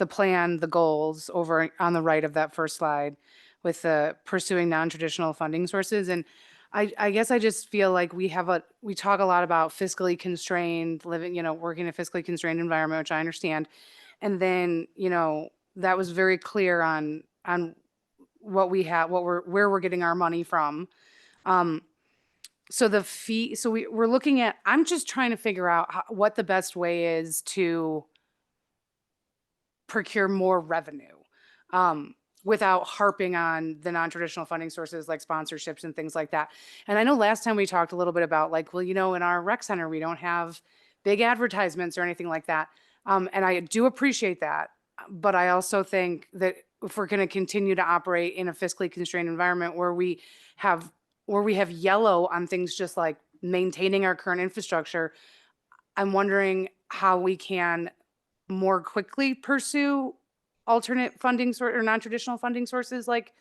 plan, the goals over on the right of that first slide with the pursuing non-traditional funding sources. And I guess I just feel like we talk a lot about fiscally constrained living, working in a fiscally constrained environment, which I understand. And then, that was very clear on what we have, where we're getting our money from. So the fee, so we're looking at, I'm just trying to figure out what the best way is to procure more revenue without harping on the non-traditional funding sources like sponsorships and things like that. And I know last time we talked a little bit about like, well, in our rec center, we don't have big advertisements or anything like that. And I do appreciate that. But I also think that if we're going to continue to operate in a fiscally constrained environment where we have yellow on things just like maintaining our current infrastructure, I'm wondering how we can more quickly pursue alternate funding or non-traditional funding sources, like,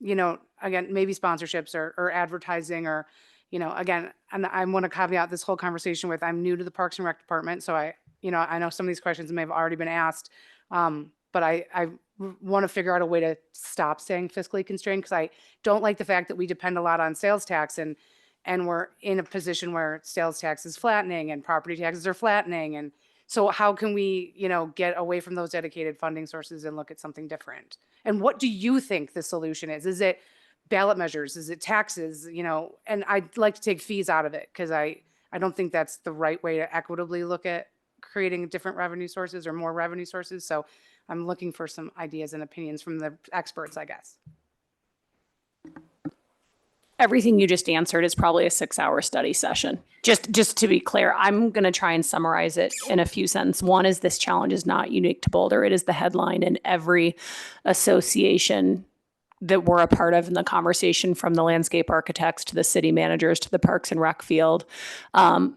again, maybe sponsorships or advertising or, again, and I want to caveat this whole conversation with, I'm new to the Parks and Rec department. So I know some of these questions may have already been asked, but I want to figure out a way to stop saying fiscally constrained, because I don't like the fact that we depend a lot on sales tax and we're in a position where sales tax is flattening and property taxes are flattening. And so how can we, get away from those dedicated funding sources and look at something different? And what do you think the solution is? Is it ballot measures? Is it taxes? And I'd like to take fees out of it, because I don't think that's the right way to equitably look at creating different revenue sources or more revenue sources. So I'm looking for some ideas and opinions from the experts, I guess. Everything you just answered is probably a 6-hour study session. Just to be clear, I'm going to try and summarize it in a few sentences. One is, this challenge is not unique to Boulder. It is the headline in every association that we're a part of in the conversation, from the landscape architects to the city managers to the Parks and Rec field.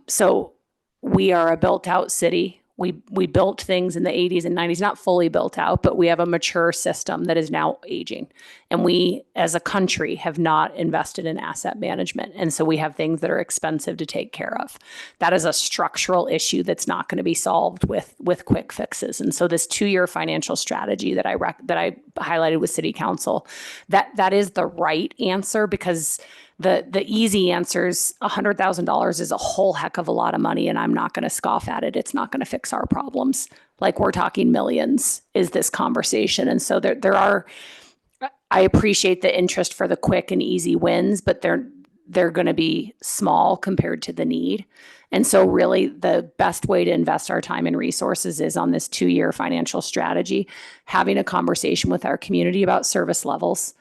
So we are a built out city. We built things in the 80s and 90s, not fully built out, but we have a mature system that is now aging. And we, as a country, have not invested in asset management. And so we have things that are expensive to take care of. That is a structural issue that's not going to be solved with quick fixes. And so this 2-year financial strategy that I highlighted with City Council, that is the right answer, because the easy answer is $100,000 is a whole heck of a lot of money, and I'm not going to scoff at it. It's not going to fix our problems. Like, we're talking millions is this conversation. And so there are, I appreciate the interest for the quick and easy wins, but they're going to be small compared to the need. And so really the best way to invest our time and resources is on this 2-year financial strategy, having a conversation with our community about service levels.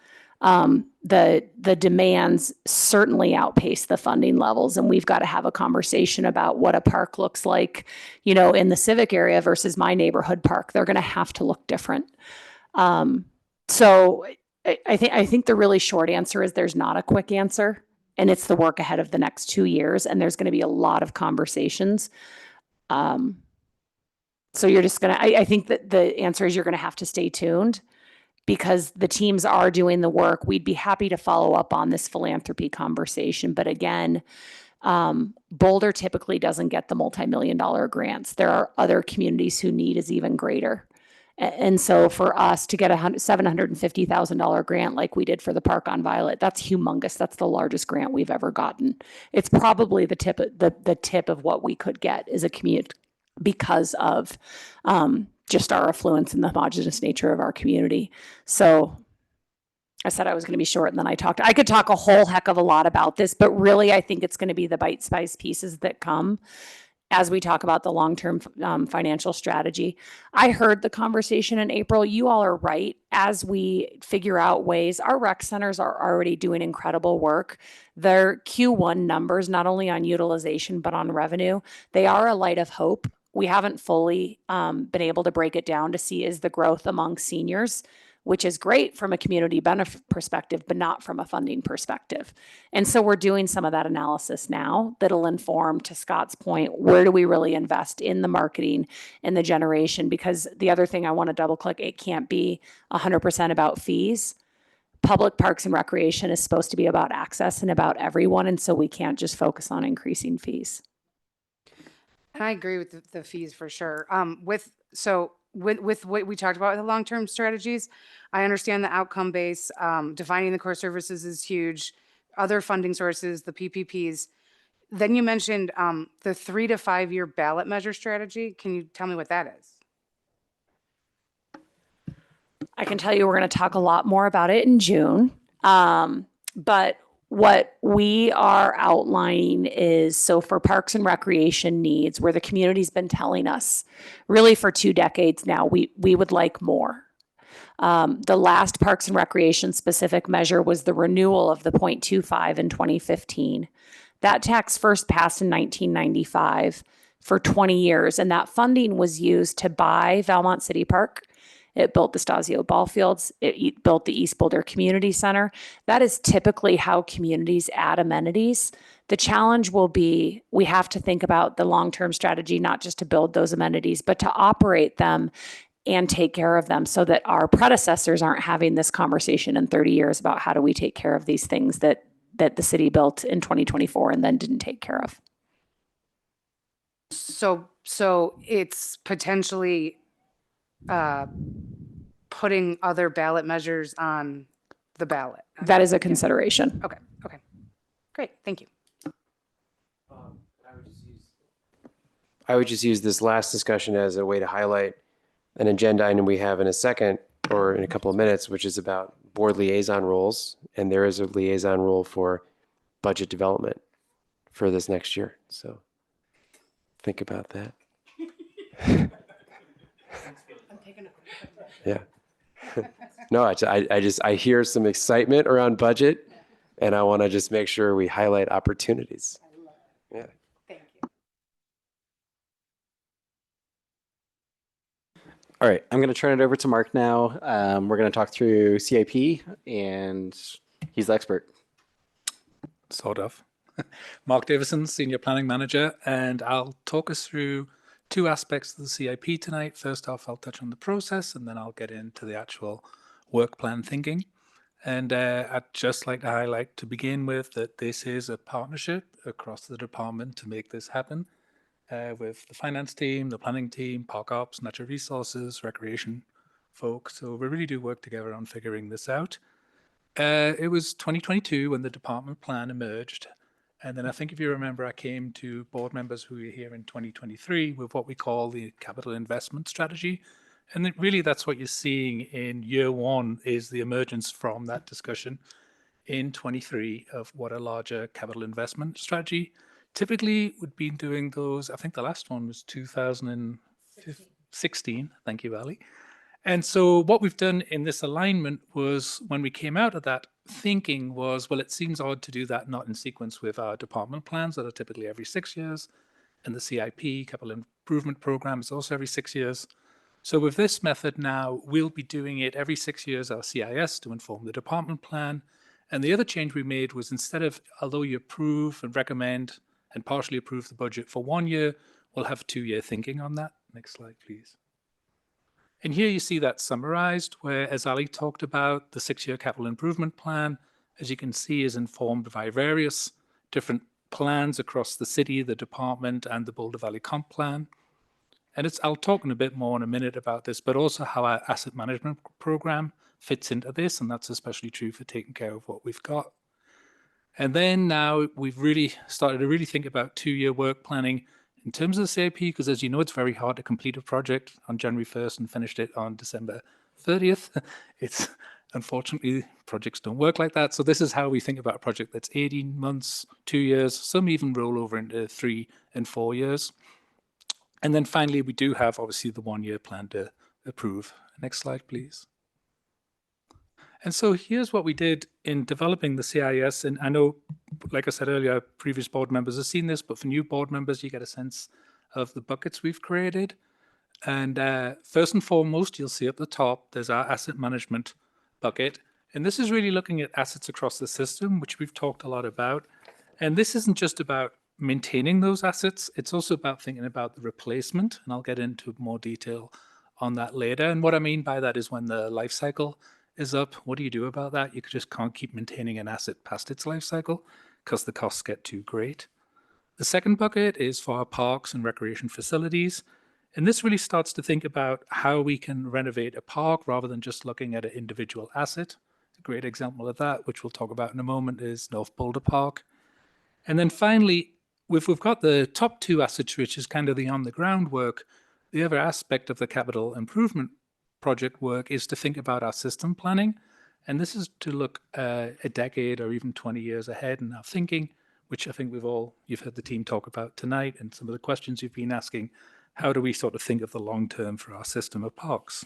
The demands certainly outpace the funding levels, and we've got to have a conversation about what a park looks like, you know, in the civic area versus my neighborhood park. They're going to have to look different. So I think the really short answer is there's not a quick answer, and it's the work ahead of the next 2 years, and there's going to be a lot of conversations. So you're just going to, I think that the answer is you're going to have to stay tuned, because the teams are doing the work. We'd be happy to follow up on this philanthropy conversation. But again, Boulder typically doesn't get the multi-million-dollar grants. There are other communities whose need is even greater. And so for us to get a $750,000 grant like we did for the Park on Violet, that's humongous. That's the largest grant we've ever gotten. It's probably the tip of what we could get as a community because of just our affluence and the homogenous nature of our community. So I said I was going to be short, and then I could talk a whole heck of a lot about this, but really I think it's going to be the bite-sized pieces that come as we talk about the long-term financial strategy. I heard the conversation in April. You all are right. As we figure out ways, our rec centers are already doing incredible work. Their Q1 numbers, not only on utilization, but on revenue, they are a light of hope. We haven't fully been able to break it down to see is the growth among seniors, which is great from a community benefit perspective, but not from a funding perspective. And so we're doing some of that analysis now that'll inform, to Scott's point, where do we really invest in the marketing and the generation? Because the other thing I want to double click, it can't be 100% about fees. Public parks and recreation is supposed to be about access and about everyone. And so we can't just focus on increasing fees. And I agree with the fees for sure. With what we talked about with the long-term strategies, I understand the outcome base, defining the core services is huge, other funding sources, the PPPs. Then you mentioned the 3 to 5 year ballot measure strategy. Can you tell me what that is? I can tell you we're going to talk a lot more about it in June. But what we are outlining is, so for parks and recreation needs, where the community's been telling us really for 2 decades now, we would like more. The last parks and recreation specific measure was the renewal of the 0.25 in 2015. That tax first passed in 1995 for 20 years, and that funding was used to buy Valmont City Park. It built the Stasio ball fields. It built the East Boulder Community Center. That is typically how communities add amenities. The challenge will be, we have to think about the long-term strategy, not just to build those amenities, but to operate them and take care of them, so that our predecessors aren't having this conversation in 30 years about how do we take care of these things that the city built in 2024 and then didn't take care of. So it's potentially putting other ballot measures on the ballot. That is a consideration. Okay. Great. Thank you. I would just use this last discussion as a way to highlight an agenda item we have in a second or in a couple of minutes, which is about board liaison roles. And there is a liaison role for budget development for this next year. So think about that. Yeah. No, I hear some excitement around budget, and I want to just make sure we highlight opportunities. Yeah. Thank you. All right, I'm going to turn it over to Mark now. We're going to talk through CIP, and he's the expert. Sort of. Mark Davison, Senior Planning Manager, and I'll talk us through 2 aspects of the CIP tonight. First off, I'll touch on the process, and then I'll get into the actual work plan thinking. And I'd just like to highlight to begin with that this is a partnership across the department to make this happen, with the finance team, the planning team, park ops, natural resources, recreation folks. So we really do work together on figuring this out. It was 2022 when the department plan emerged. And then I think if you remember, I came to board members who were here in 2023 with what we call the capital investment strategy. And then really that's what you're seeing in year one is the emergence from that discussion in 23 of what a larger capital investment strategy. Typically we've been doing those, I think the last one was 2016. Thank you, Ali. And so what we've done in this alignment was when we came out of that thinking was, well, it seems odd to do that not in sequence with our department plans that are typically every 6 years. And the CIP, Capital Improvement Program, is also every 6 years. So with this method now, we'll be doing it every 6 years, our CIS, to inform the department plan. And the other change we made was instead of, although you approve and recommend and partially approve the budget for 1 year, we'll have 2-year thinking on that. Next slide, please. And here you see that summarized, where, as Ali talked about, the 6-year capital improvement plan, as you can see, is informed by various different plans across the city, the department, and the Boulder Valley Comp Plan. And I'll talk in a bit more in a minute about this, but also how our asset management program fits into this, and that's especially true for taking care of what we've got. And then now we've really started to really think about 2-year work planning in terms of the CIP, because as you know, it's very hard to complete a project on January 1st and finish it on December 30th. It's unfortunately, projects don't work like that. So this is how we think about a project that's 18 months, 2 years, some even roll over into 3 and 4 years. And then finally, we do have obviously the 1-year plan to approve. Next slide, please. And so here's what we did in developing the CIS. And I know, like I said earlier, previous board members have seen this, but for new board members, you get a sense of the buckets we've created. And first and foremost, you'll see at the top, there's our asset management bucket. And this is really looking at assets across the system, which we've talked a lot about. And this isn't just about maintaining those assets, it's also about thinking about the replacement. And I'll get into more detail on that later. And what I mean by that is when the life cycle is up, what do you do about that? You just can't keep maintaining an asset past its life cycle because the costs get too great. The second bucket is for our parks and recreation facilities. And this really starts to think about how we can renovate a park rather than just looking at an individual asset. A great example of that, which we'll talk about in a moment, is North Boulder Park. And then finally, we've got the top 2 assets, which is kind of the on-the-ground work. The other aspect of the capital improvement project work is to think about our system planning. And this is to look a decade or even 20 years ahead in our thinking, which I think you've heard the team talk about tonight and some of the questions you've been asking. How do we sort of think of the long term for our system of parks?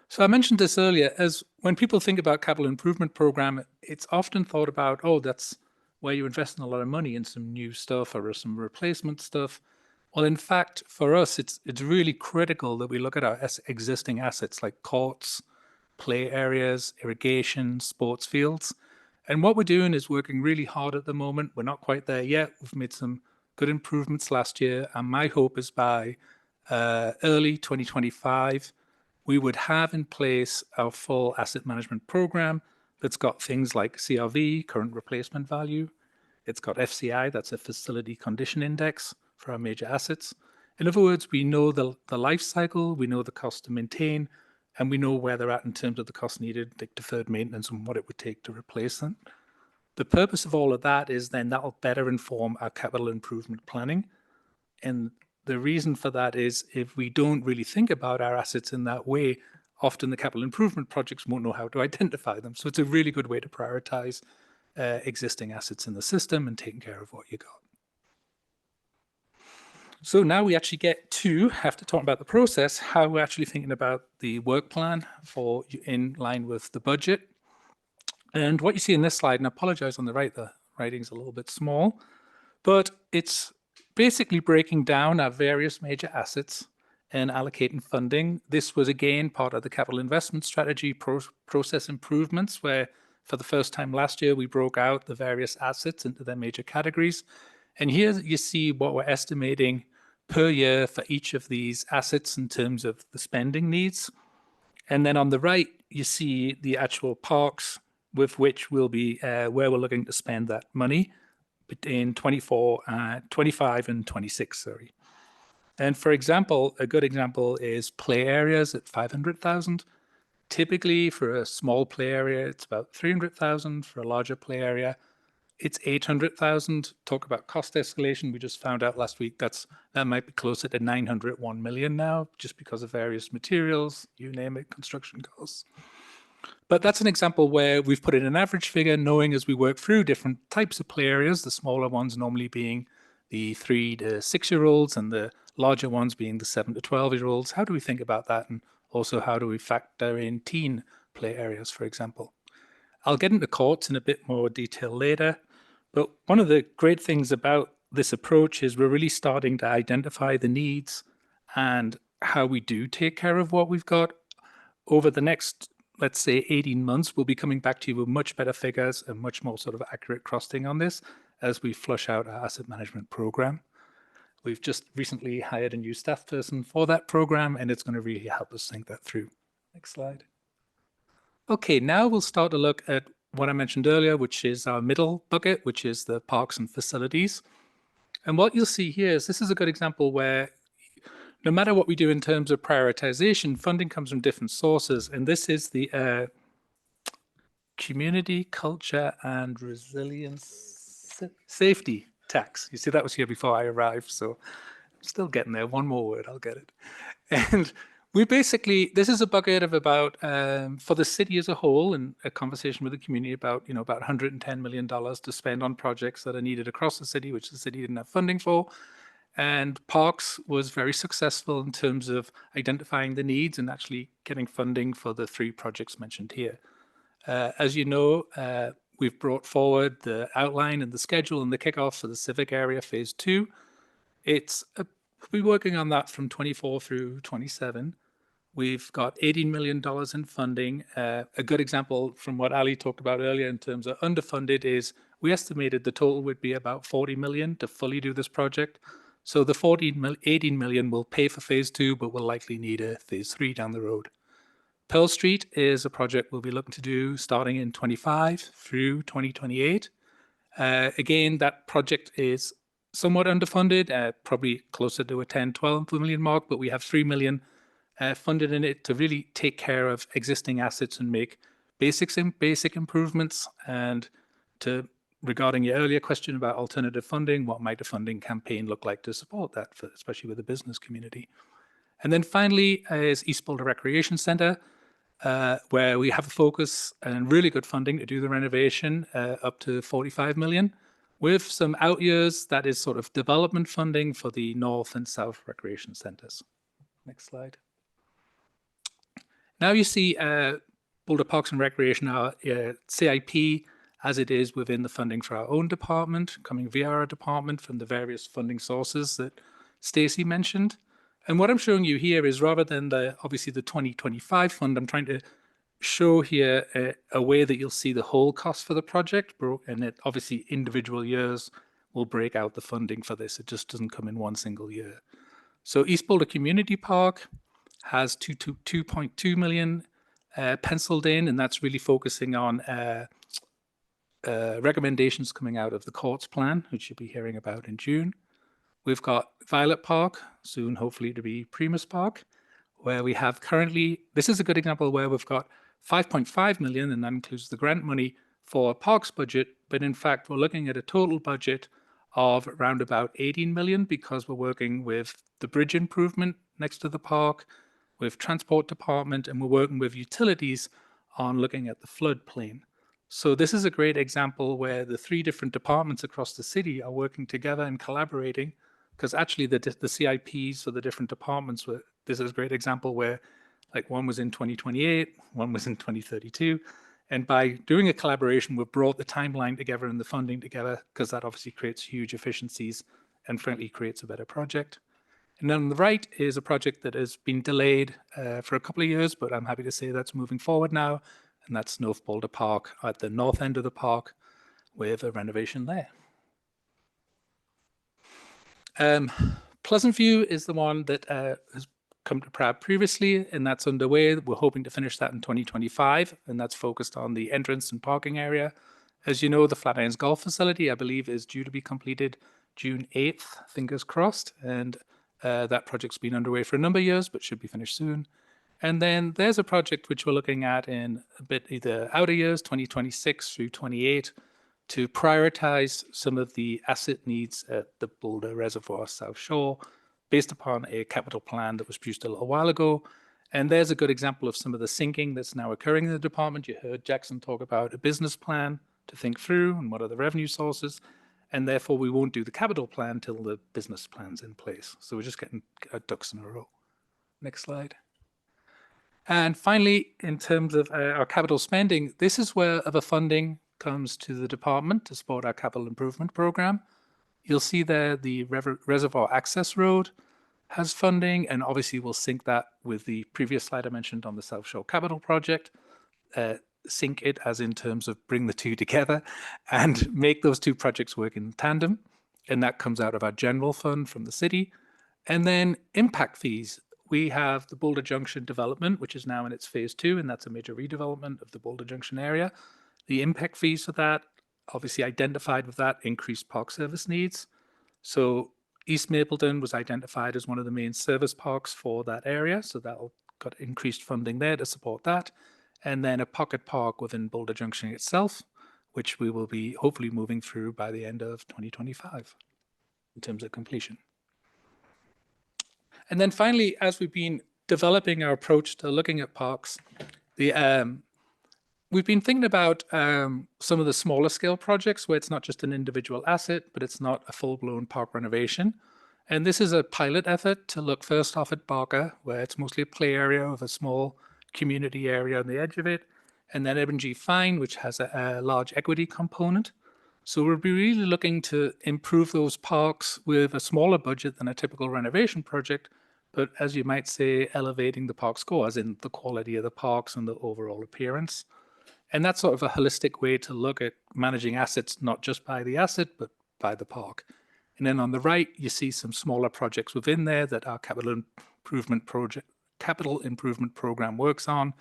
So I mentioned this earlier, as when people think about capital improvement program, it's often thought about, oh, that's where you invest in a lot of money in some new stuff or some replacement stuff. Well, in fact, for us, it's really critical that we look at our existing assets like courts, play areas, irrigation, sports fields. And what we're doing is working really hard at the moment. We're not quite there yet. We've made some good improvements last year. And my hope is by early 2025, we would have in place our full asset management program that's got things like CRV, current replacement value. It's got FCI, that's a facility condition index for our major assets. In other words, we know the life cycle, we know the cost to maintain, and we know where they're at in terms of the cost needed, like deferred maintenance and what it would take to replace them. The purpose of all of that is then that'll better inform our capital improvement planning. And the reason for that is if we don't really think about our assets in that way, often the capital improvement projects won't know how to identify them. So it's a really good way to prioritize existing assets in the system and taking care of what you got. So now we actually get to, after talking about the process, how we're actually thinking about the work plan for in line with the budget. And what you see in this slide, and I apologize on the right, the writing's a little bit small, but it's basically breaking down our various major assets and allocating funding. This was again part of the capital investment strategy process improvements, where for the first time last year, we broke out the various assets into their major categories. And here you see what we're estimating per year for each of these assets in terms of the spending needs. And then on the right, you see the actual parks with which will be where we're looking to spend that money in 25 and 26, sorry. And for example, a good example is play areas at 500,000. Typically for a small play area, it's about 300,000. For a larger play area, it's 800,000. Talk about cost escalation. We just found out last week that might be closer to 901 million now, just because of various materials, you name it, construction costs. But that's an example where we've put in an average figure, knowing as we work through different types of play areas, the smaller ones normally being the 3 to 6-year-olds and the larger ones being the 7 to 12-year-olds. How do we think about that? And also, how do we factor in teen play areas, for example? I'll get into courts in a bit more detail later, but one of the great things about this approach is we're really starting to identify the needs and how we do take care of what we've got. Over the next, let's say, 18 months, we'll be coming back to you with much better figures and much more sort of accurate costing on this as we flush out our asset management program. We've just recently hired a new staff person for that program, and it's going to really help us think that through. Next slide. Okay, now we'll start to look at what I mentioned earlier, which is our middle bucket, which is the parks and facilities. And what you'll see here is this is a good example where no matter what we do in terms of prioritization, funding comes from different sources. And this is the Community, Culture, and Resilience Safety tax. You see, that was here before I arrived, so I'm still getting there. One more word, I'll get it. And we basically, this is a bucket of about, for the city as a whole, and a conversation with the community about, about $110 million to spend on projects that are needed across the city, which the city didn't have funding for. And Parks was very successful in terms of identifying the needs and actually getting funding for the 3 projects mentioned here. As you know, we've brought forward the outline and the schedule and the kickoff for the civic area phase 2. We'll be working on that from 24 through 27. We've got $18 million in funding. A good example from what Ali talked about earlier in terms of underfunded is we estimated the total would be about 40 million to fully do this project. So the 18 million will pay for phase 2, but we'll likely need a phase 3 down the road. Pearl Street is a project we'll be looking to do starting in 25 through 2028. Again, that project is somewhat underfunded, probably closer to a 10, 12 million mark, but we have 3 million funded in it to really take care of existing assets and make basic improvements. And regarding your earlier question about alternative funding, what might a funding campaign look like to support that, especially with the business community? And then finally is East Boulder Recreation Center, where we have a focus and really good funding to do the renovation, up to 45 million, with some out years that is sort of development funding for the North and South recreation centers. Next slide. Now you see Boulder Parks and Recreation, our CIP, as it is within the funding for our own department, coming via our department from the various funding sources that Stacy mentioned. And what I'm showing you here is rather than obviously the 2025 fund, I'm trying to show here a way that you'll see the whole cost for the project, and it obviously individual years will break out the funding for this. It just doesn't come in one single year. So East Boulder Community Park has 2.2 million penciled in, and that's really focusing on recommendations coming out of the courts plan, which you'll be hearing about in June. We've got Violet Park, soon hopefully to be Primus Park, where we have currently, this is a good example where we've got 5.5 million, and that includes the grant money for parks budget, but in fact, we're looking at a total budget of around about 18 million because we're working with the bridge improvement next to the park, with transport department, and we're working with utilities on looking at the floodplain. So this is a great example where the 3 different departments across the city are working together and collaborating, because actually the CIPs for the different departments this is a great example where like one was in 2028, one was in 2032. And by doing a collaboration, we've brought the timeline together and the funding together, because that obviously creates huge efficiencies and frankly creates a better project. And then on the right is a project that has been delayed for a couple of years, but I'm happy to say that's moving forward now. And that's North Boulder Park at the north end of the park with a renovation there. Pleasant View is the one that has come to PRAB previously, and that's underway. We're hoping to finish that in 2025, and that's focused on the entrance and parking area. As you know, the Flatirons Golf Facility, I believe, is due to be completed June 8th, fingers crossed, and that project's been underway for a number of years, but should be finished soon. And then there's a project which we're looking at in a bit either outer years, 2026 through 28, to prioritize some of the asset needs at the Boulder Reservoir South Shore based upon a capital plan that was produced a little while ago. And there's a good example of some of the syncing that's now occurring in the department. You heard Jackson talk about a business plan to think through and what are the revenue sources. And therefore, we won't do the capital plan till the business plan's in place. So we're just getting our ducks in a row. Next slide. And finally, in terms of our capital spending, this is where other funding comes to the department to support our capital improvement program. You'll see there the Reservoir Access Road has funding, and obviously we'll sync that with the previous slide I mentioned on the South Shore Capital Project. Sync it as in terms of bring the two together and make those two projects work in tandem. And that comes out of our general fund from the city. And then impact fees. We have the Boulder Junction development, which is now in its phase 2, and that's a major redevelopment of the Boulder Junction area. The impact fees for that, obviously identified with that, increased park service needs. So East Mapleton was identified as one of the main service parks for that area. So that'll got increased funding there to support that. And then a pocket park within Boulder Junction itself, which we will be hopefully moving through by the end of 2025 in terms of completion. And then finally, as we've been developing our approach to looking at parks, we've been thinking about some of the smaller scale projects where it's not just an individual asset, but it's not a full-blown park renovation. And this is a pilot effort to look first off at Barker, where it's mostly a play area with a small community area on the edge of it, and then Edmund G. Fine, which has a large equity component. So we'll be really looking to improve those parks with a smaller budget than a typical renovation project, but as you might say, elevating the park score, as in the quality of the parks and the overall appearance. And that's sort of a holistic way to look at managing assets, not just by the asset, but by the park. And then on the right, you see some smaller projects within there that our capital improvement program works on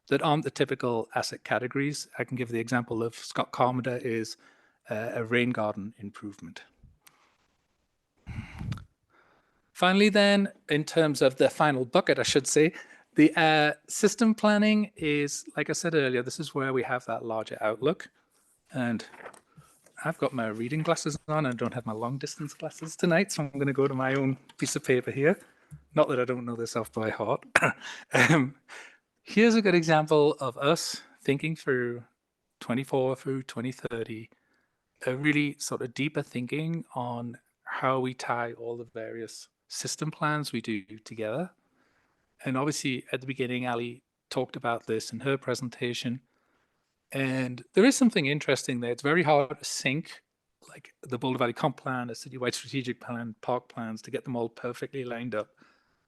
that aren't the typical asset categories. I can give the example of Scott Carmenter is a rain garden improvement. Finally then, in terms of the final bucket, I should say, the system planning is, like I said earlier, this is where we have that larger outlook. And I've got my reading glasses on and don't have my long distance glasses tonight, so I'm going to go to my own piece of paper here. Not that I don't know this off by heart. Here's a good example of us thinking through 24 through 2030, a really sort of deeper thinking on how we tie all the various system plans we do together. And obviously at the beginning, Ali talked about this in her presentation. And there is something interesting there. It's very hard to sync like the Boulder Valley Comp Plan, a citywide strategic plan, park plans, to get them all perfectly lined up.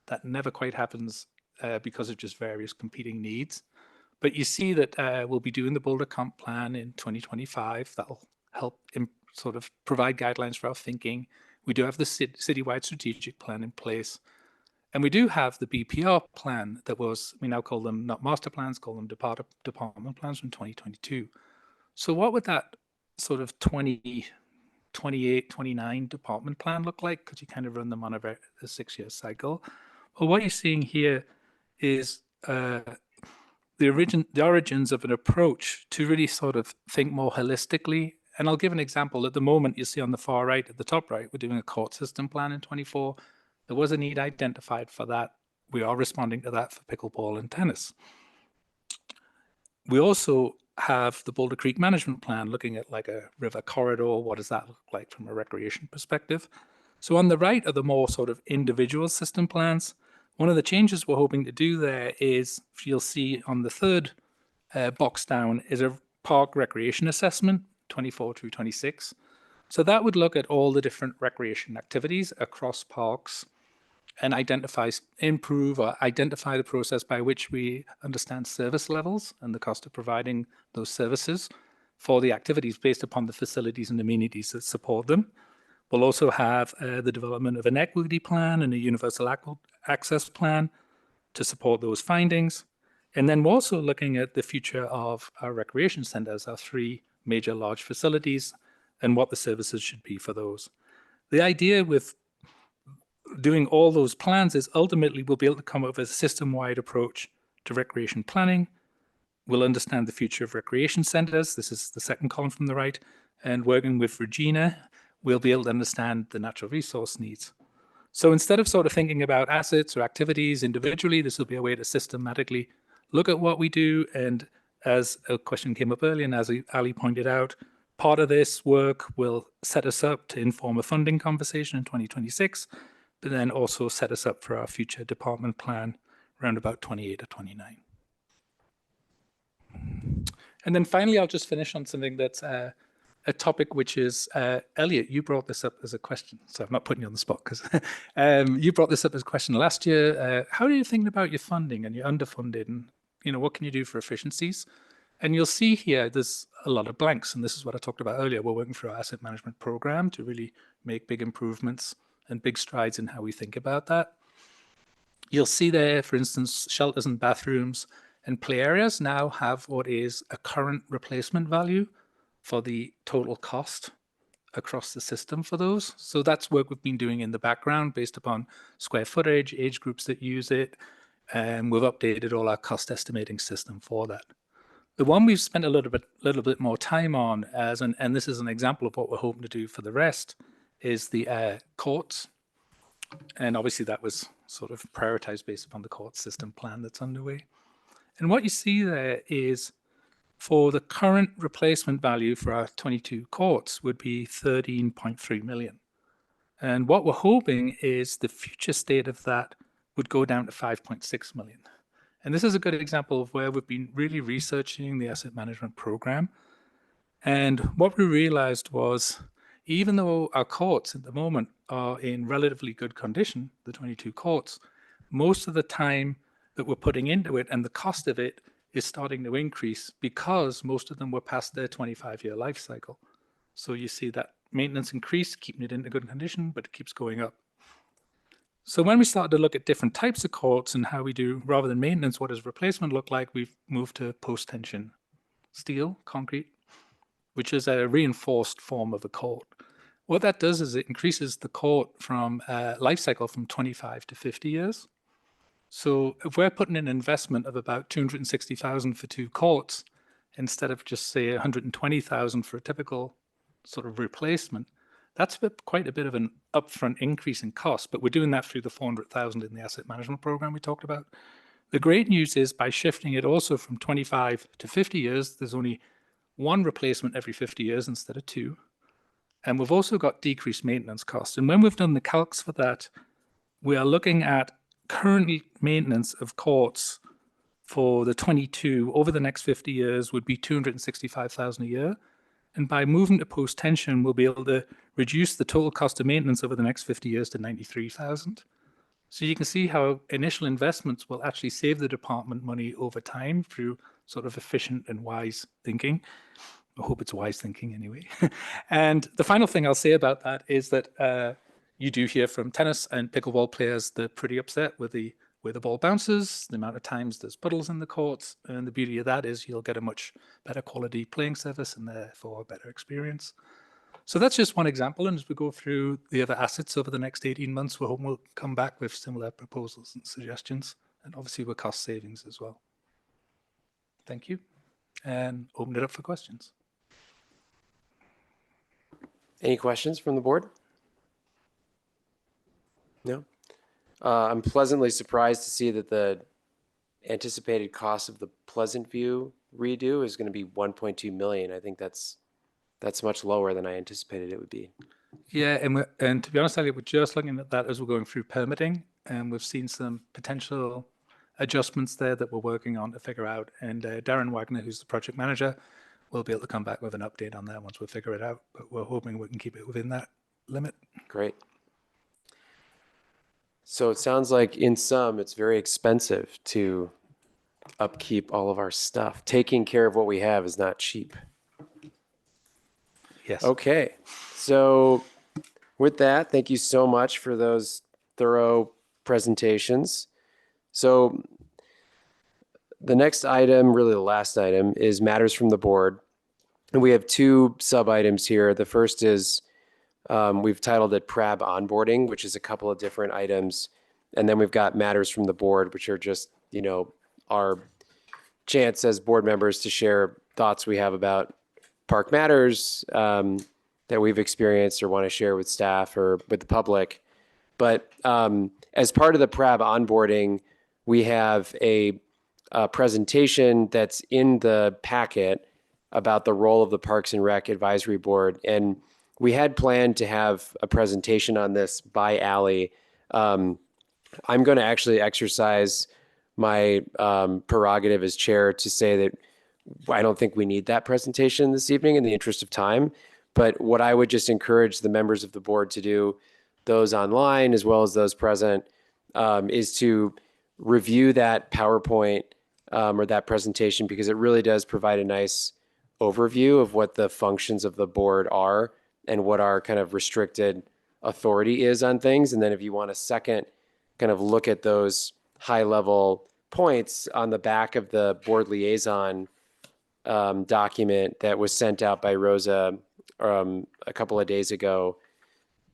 That never quite happens because of just various competing needs. But you see that we'll be doing the Boulder Comp Plan in 2025. That'll help sort of provide guidelines for our thinking. We do have the citywide strategic plan in place. And we do have the BPR plan that was, we now call them not master plans, call them department plans from 2022. So what would that sort of 28, 29 department plan look like? Because you kind of run them on a 6-year cycle. Well, what you're seeing here is the origins of an approach to really sort of think more holistically. And I'll give an example. At the moment, you see on the far right, at the top right, we're doing a court system plan in 24. There was a need identified for that. We are responding to that for pickleball and tennis. We also have the Boulder Creek Management Plan looking at like a river corridor. What does that look like from a recreation perspective? So on the right are the more sort of individual system plans. One of the changes we're hoping to do there is, if you'll see on the third box down, is a park recreation assessment, 24 through 26. So that would look at all the different recreation activities across parks and improve or identify the process by which we understand service levels and the cost of providing those services for the activities based upon the facilities and amenities that support them. We'll also have the development of an equity plan and a universal access plan to support those findings. And then we're also looking at the future of our recreation centers, our 3 major large facilities, and what the services should be for those. The idea with doing all those plans is ultimately we'll be able to come up with a system-wide approach to recreation planning. We'll understand the future of recreation centers. This is the second column from the right. And working with Regina, we'll be able to understand the natural resource needs. So instead of sort of thinking about assets or activities individually, this will be a way to systematically look at what we do. And as a question came up earlier, and as Ali pointed out, part of this work will set us up to inform a funding conversation in 2026, but then also set us up for our future department plan around about 28 or 29. And then finally, I'll just finish on something that's a topic which is, Elliot, you brought this up as a question. So I'm not putting you on the spot because you brought this up as a question last year. How are you thinking about your funding and you're underfunded and, what can you do for efficiencies? And you'll see here, there's a lot of blanks. And this is what I talked about earlier. We're working through our asset management program to really make big improvements and big strides in how we think about that. You'll see there, for instance, shelters and bathrooms and play areas now have what is a current replacement value for the total cost across the system for those. So that's work we've been doing in the background based upon square footage, age groups that use it, and we've updated all our cost estimating system for that. The one we've spent a little bit more time on, and this is an example of what we're hoping to do for the rest, is the courts. And obviously that was sort of prioritized based upon the court system plan that's underway. And what you see there is for the current replacement value for our 22 courts would be 13.3 million. And what we're hoping is the future state of that would go down to 5.6 million. And this is a good example of where we've been really researching the asset management program. And what we realized was, even though our courts at the moment are in relatively good condition, the 22 courts, most of the time that we're putting into it and the cost of it is starting to increase because most of them were past their 25-year life cycle. So you see that maintenance increase, keeping it into good condition, but it keeps going up. So when we started to look at different types of courts and how we do, rather than maintenance, what does replacement look like, we've moved to post-tension steel, concrete, which is a reinforced form of a court. What that does is it increases the court from life cycle from 25 to 50 years. So if we're putting an investment of about 260,000 for 2 courts, instead of just say 120,000 for a typical sort of replacement, that's quite a bit of an upfront increase in cost, but we're doing that through the 400,000 in the asset management program we talked about. The great news is by shifting it also from 25 to 50 years, there's only 1 replacement every 50 years instead of 2. And we've also got decreased maintenance costs. And when we've done the calcs for that, we are looking at current maintenance of courts for the 22 over the next 50 years would be 265,000 a year. And by moving to post-tension, we'll be able to reduce the total cost of maintenance over the next 50 years to 93,000. So you can see how initial investments will actually save the department money over time through sort of efficient and wise thinking. I hope it's wise thinking anyway. And the final thing I'll say about that is that you do hear from tennis and pickleball players, they're pretty upset with the ball bounces, the amount of times there's puddles in the courts. And the beauty of that is you'll get a much better quality playing service and therefore a better experience. So that's just one example. And as we go through the other assets over the next 18 months, we're hoping we'll come back with similar proposals and suggestions, and obviously with cost savings as well. Thank you. And open it up for questions. Any questions from the board? No? I'm pleasantly surprised to see that the anticipated cost of the Pleasant View redo is going to be 1.2 million. I think that's much lower than I anticipated it would be. Yeah, and to be honest, Elliot, we're just looking at that as we're going through permitting, and we've seen some potential adjustments there that we're working on to figure out. And Darren Wagner, who's the project manager, will be able to come back with an update on that once we figure it out. But we're hoping we can keep it within that limit. Great. So it sounds like in sum, it's very expensive to upkeep all of our stuff. Taking care of what we have is not cheap. Yes. Okay. So with that, thank you so much for those thorough presentations. So the next item, really the last item, is matters from the board. And we have 2 sub-items here. The first is we've titled it PRAB onboarding, which is a couple of different items. And then we've got matters from the board, which are just, our chance as board members to share thoughts we have about Park Matters that we've experienced or want to share with staff or with the public. But as part of the PRAB onboarding, we have a presentation that's in the packet about the role of the Parks and Rec Advisory Board. And we had planned to have a presentation on this by Ally. I'm going to actually exercise my prerogative as chair to say that I don't think we need that presentation this evening in the interest of time. But what I would just encourage the members of the board to do, those online as well as those present, is to review that PowerPoint or that presentation, because it really does provide a nice overview of what the functions of the board are and what our kind of restricted authority is on things. And then if you want a second kind of look at those high level points on the back of the board liaison document that was sent out by Rosa a couple of days ago,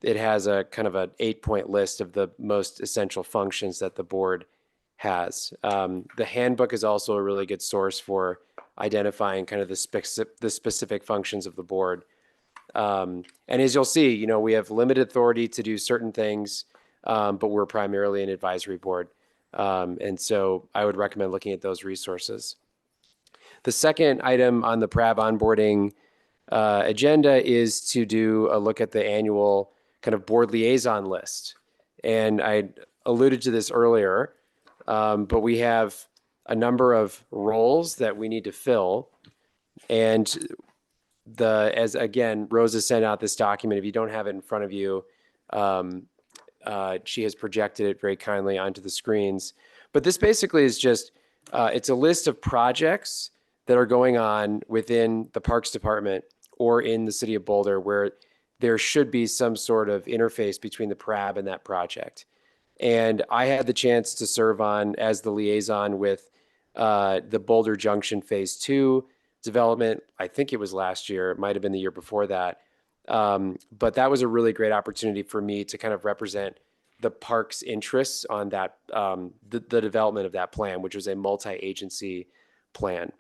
it has a kind of an 8-point list of the most essential functions that the board has. The handbook is also a really good source for identifying kind of the specific functions of the board. And as you'll see, you know, we have limited authority to do certain things, but we're primarily an advisory board. And so I would recommend looking at those resources. The second item on the PRAB onboarding agenda is to do a look at the annual kind of board liaison list. And I alluded to this earlier, but we have a number of roles that we need to fill. And as again, Rosa sent out this document. If you don't have it in front of you, she has projected it very kindly onto the screens. But this basically is just, it's a list of projects that are going on within the Parks Department or in the city of Boulder where there should be some sort of interface between the PRAB and that project. And I had the chance to serve on as the liaison with the Boulder Junction Phase 2 development. I think it was last year. It might have been the year before that. But that was a really great opportunity for me to kind of represent the park's interests on that, the development of that plan, which was a multi-agency plan.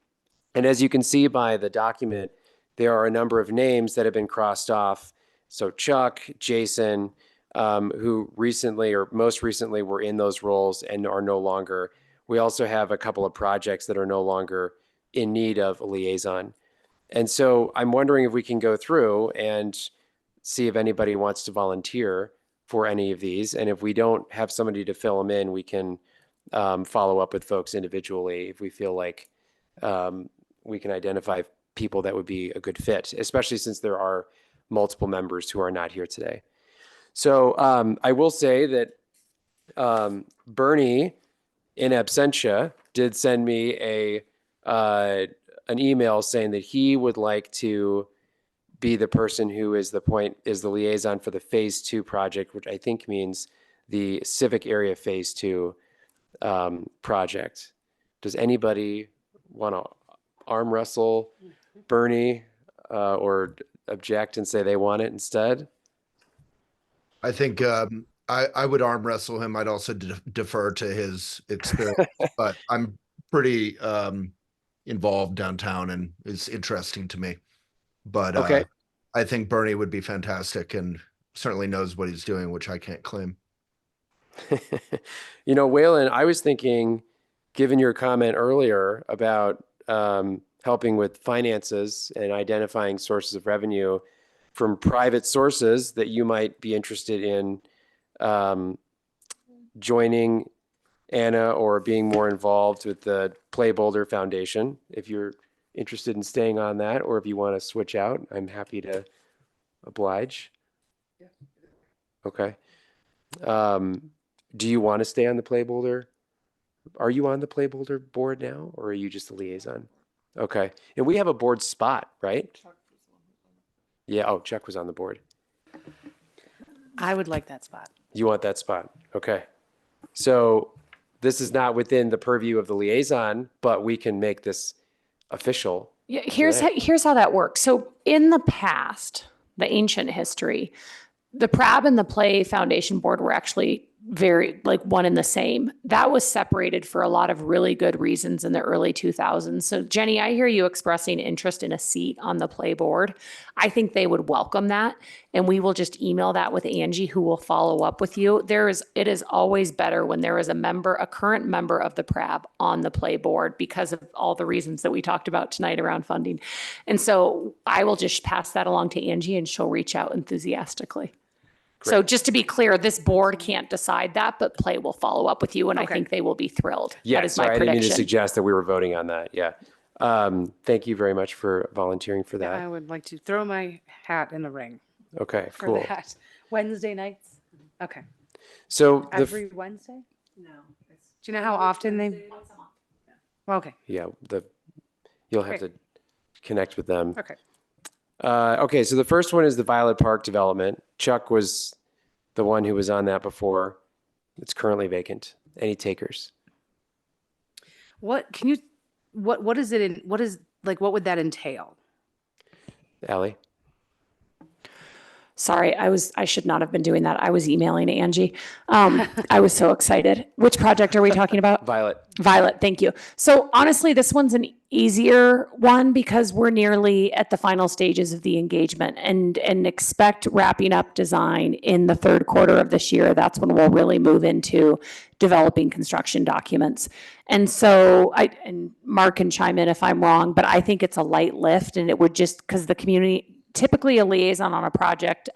And as you can see by the document, there are a number of names that have been crossed off. So Chuck, Jason, who recently or most recently were in those roles and are no longer. We also have a couple of projects that are no longer in need of a liaison. And so I'm wondering if we can go through and see if anybody wants to volunteer for any of these. And if we don't have somebody to fill them in, we can follow up with folks individually if we feel like we can identify people that would be a good fit, especially since there are multiple members who are not here today. So I will say that Bernie in absentia did send me an email saying that he would like to be the person who is the liaison for the Phase 2 project, which I think means the Civic Area Phase 2 project. Does anybody want to arm wrestle Bernie or object and say they want it instead? I think I would arm wrestle him. I'd also defer to his experience, but I'm pretty involved downtown and it's interesting to me. But okay. I think Bernie would be fantastic and certainly knows what he's doing, which I can't claim. You know, Waylon, I was thinking, given your comment earlier about helping with finances and identifying sources of revenue from private sources, that you might be interested in joining Anna or being more involved with the Play Boulder Foundation. If you're interested in staying on that, or if you want to switch out, I'm happy to oblige. Yeah. Okay. Do you want to stay on the Play Boulder? Are you on the Play Boulder board now, or are you just a liaison? Okay. And we have a board spot, right? Yeah. Oh, Chuck was on the board. I would like that spot. You want that spot? Okay. So this is not within the purview of the liaison, but we can make this official. Yeah, here's how that works. So in the past, the ancient history, the PRAB and the Play Foundation Board were actually very like one and the same. That was separated for a lot of really good reasons in the early 2000s. So Jenny, I hear you expressing interest in a seat on the play board. I think they would welcome that. And we will just email that with Angie, who will follow up with you. It is always better when there is a current member of the PRAB on the play board because of all the reasons that we talked about tonight around funding. And so I will just pass that along to Angie and she'll reach out enthusiastically. So just to be clear, this board can't decide that, but play will follow up with you and I think they will be thrilled. Yeah, That is sorry, my I didn't mean to prediction. suggest that we were voting on that. Yeah. Thank you very much for volunteering for I that. would like to throw my hat in the ring Okay, for cool. that. Wednesday nights? Okay. So Every Wednesday? No. Do you know how often they? Well, okay. yeah, you'll have to connect with them. Okay. Okay, so the first one is the Violet Park development. Chuck was the one who was on that before. It's currently vacant. Any takers? What is it in, what would that entail? Allie? Sorry, I should not have been doing that. I was emailing Angie. I was so excited. Which project are we talking about? Violet. Violet, thank you. So honestly, this one's an easier one because we're nearly at the final stages of the engagement and expect wrapping up design in the third quarter of this year. That's when we'll really move into developing construction documents. And so and Mark can chime in if I'm wrong, but I think it's a light lift and it would just, because the community, typically a liaison on a project,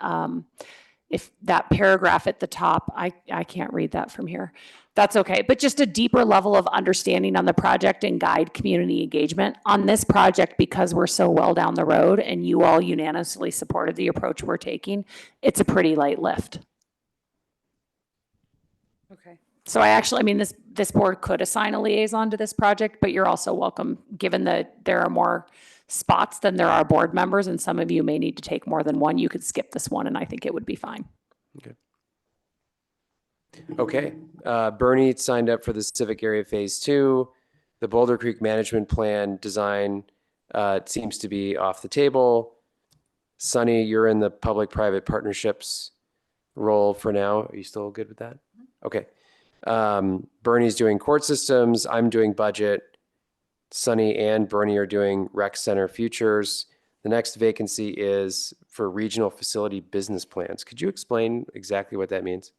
if that paragraph at the top, I can't read that from here. That's okay, but just a deeper level of understanding on the project and guide community engagement on this project because we're so well down the road and you all unanimously supported the approach we're taking. It's a pretty light lift. Okay. So this board could assign a liaison to this project, but you're also welcome, given that there are more spots than there are board members and some of you may need to take more than one. You could skip this one and I think it would be fine. Okay. Bernie signed up for the Civic Area Phase 2. The Boulder Creek Management Plan design seems to be off the table. Sunny, you're in the public-private partnerships role for now. Are you still good with that? Okay. Bernie's doing court systems. I'm doing budget. Sunny and Bernie are doing rec center futures. The next vacancy is for regional facility business plans. Could you explain exactly what that means?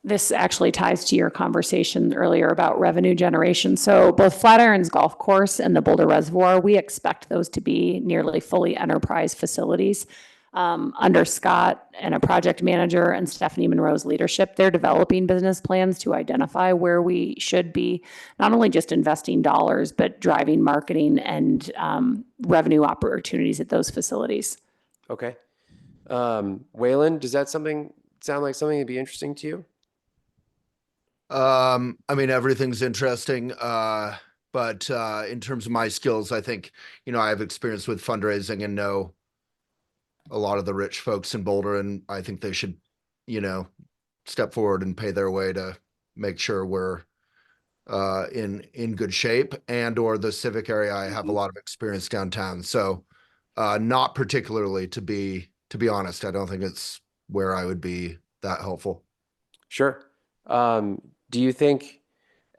This actually ties to your conversation earlier about revenue generation. So both Flatirons Golf Course and the Boulder Reservoir, we expect those to be nearly fully enterprise facilities. Under Scott and a project manager and Stephanie Monroe's leadership, they're developing business plans to identify where we should be not only just investing dollars, but driving marketing and revenue opportunities at those facilities. Okay. Waylon, does that sound like something that'd be interesting to you? Everything's interesting. But in terms of my skills, I think, I have experience with fundraising and know a lot of the rich folks in Boulder, and I think they should, step forward and pay their way to make sure we're in good shape. And or the civic area, I have a lot of experience downtown. So not particularly, to be honest, I don't think it's where I would be that helpful. Sure. Do you think,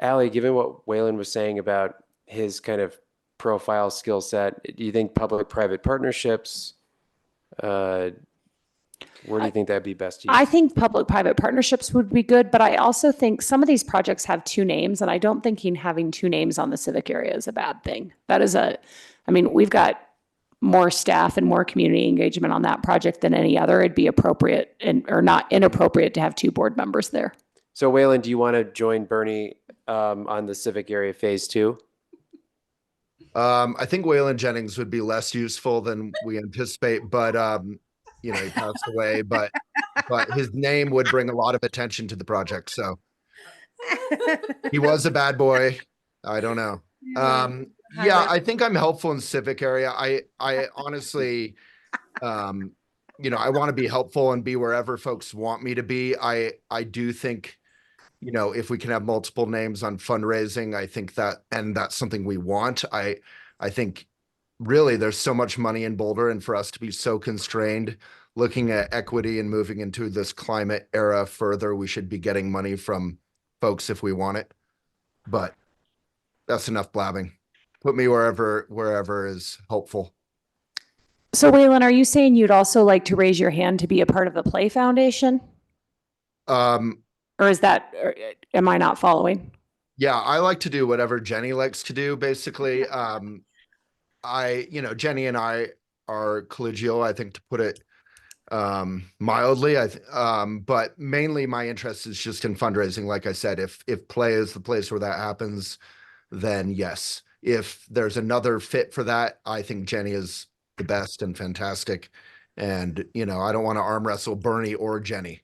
Allie, given what Waylon was saying about his kind of profile skill set, do you think public-private partnerships, where do you think that'd be best used? I think public-private partnerships would be good, but I also think some of these projects have two names, and I don't think having two names on the civic area is a bad thing. We've got more staff and more community engagement on that project than any other. It'd be appropriate or not inappropriate to have two board members there. So Waylon, do you want to join Bernie on the Civic Area Phase 2? I think Waylon Jennings would be less useful than we anticipate, but he passed away, but his name would bring a lot of attention to the project. So he was a bad boy. I don't know. I think I'm helpful in civic area. I honestly, I want to be helpful and be wherever folks want me to be. I do think, if we can have multiple names on fundraising, I think that's something we want. I think really there's so much money in Boulder, and for us to be so constrained, looking at equity and moving into this climate era further, we should be getting money from folks if we want it. But that's enough blabbing. Put me wherever is helpful. So Waylon, are you saying you'd also like to raise your hand to be a part of the Play Foundation? Or is that, or am I not following? Yeah, I like to do whatever Jenny likes to do, basically. Jenny and I are collegial, I think, to put it mildly. But mainly my interest is just in fundraising. Like I said, if Play is the place where that happens, then yes. If there's another fit for that, I think Jenny is the best and fantastic. And, I don't want to arm wrestle Bernie or Jenny.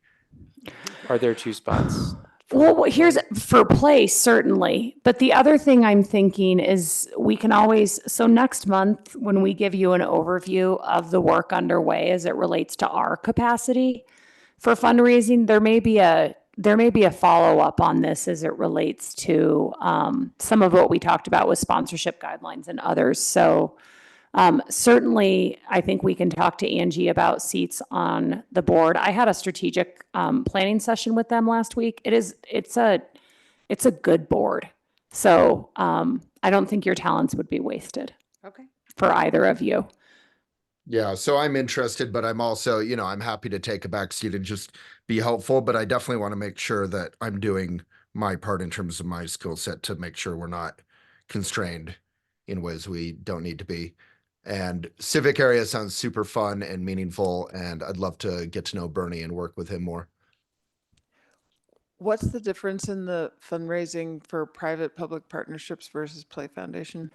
Are there 2 spots? Well, here's for Play, certainly. But the other thing I'm thinking is we can always, so next month, when we give you an overview of the work underway as it relates to our capacity for fundraising, there may be a follow-up on this as it relates to some of what we talked about with sponsorship guidelines and others. So certainly, I think we can talk to Angie about seats on the board. I had a strategic planning session with them last week. It's a good board. So I don't think your talents would be wasted. Okay. For either of you. Yeah, so I'm interested, but I'm also, I'm happy to take a back seat and just be helpful, but I definitely want to make sure that I'm doing my part in terms of my skill set to make sure we're not constrained in ways we don't need to be. And civic area sounds super fun and meaningful, and I'd love to get to know Bernie and work with him more. What's the difference in the fundraising for private-public partnerships versus Play Foundation?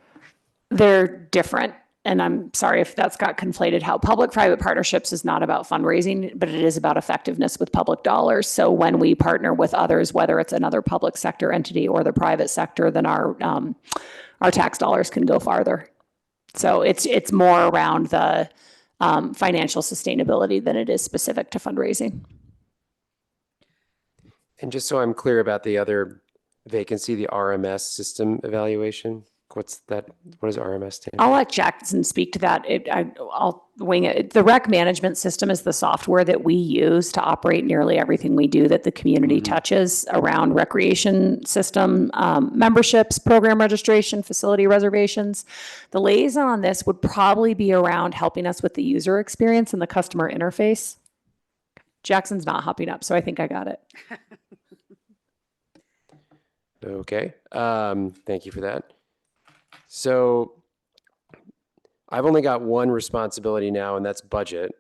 They're different. And I'm sorry if that's got conflated. How public-private partnerships is not about fundraising, but it is about effectiveness with public dollars. So when we partner with others, whether it's another public sector entity or the private sector, then our tax dollars can go farther. So it's more around the financial sustainability than it is specific to fundraising. And just so I'm clear about the other vacancy, the RMS system evaluation, what's that? What does RMS stand for? I'll let Jackson speak to that. I'll wing it. The rec management system is the software that we use to operate nearly everything we do that the community touches around recreation system, memberships, program registration, facility reservations. The liaison on this would probably be around helping us with the user experience and the customer interface. Jackson's not hopping up, so I think I got it. Okay, thank you for that. So I've only got one responsibility now, and that's budget.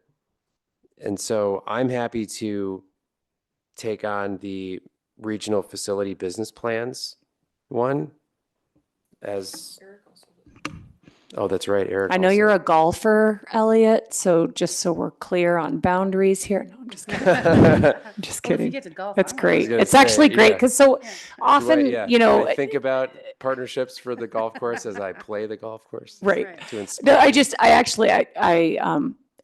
And so I'm happy to take on the regional facility business plans one as, oh, that's right, Eric. I know also. you're a golfer, Elliot, so just so we're clear on boundaries here. No, I'm just kidding. I'm just kidding. get to golf, That's I don't great. gonna It's say, actually great yeah. because so often, Do I think about partnerships for the golf course as I play the golf course? Right. To inspire. No,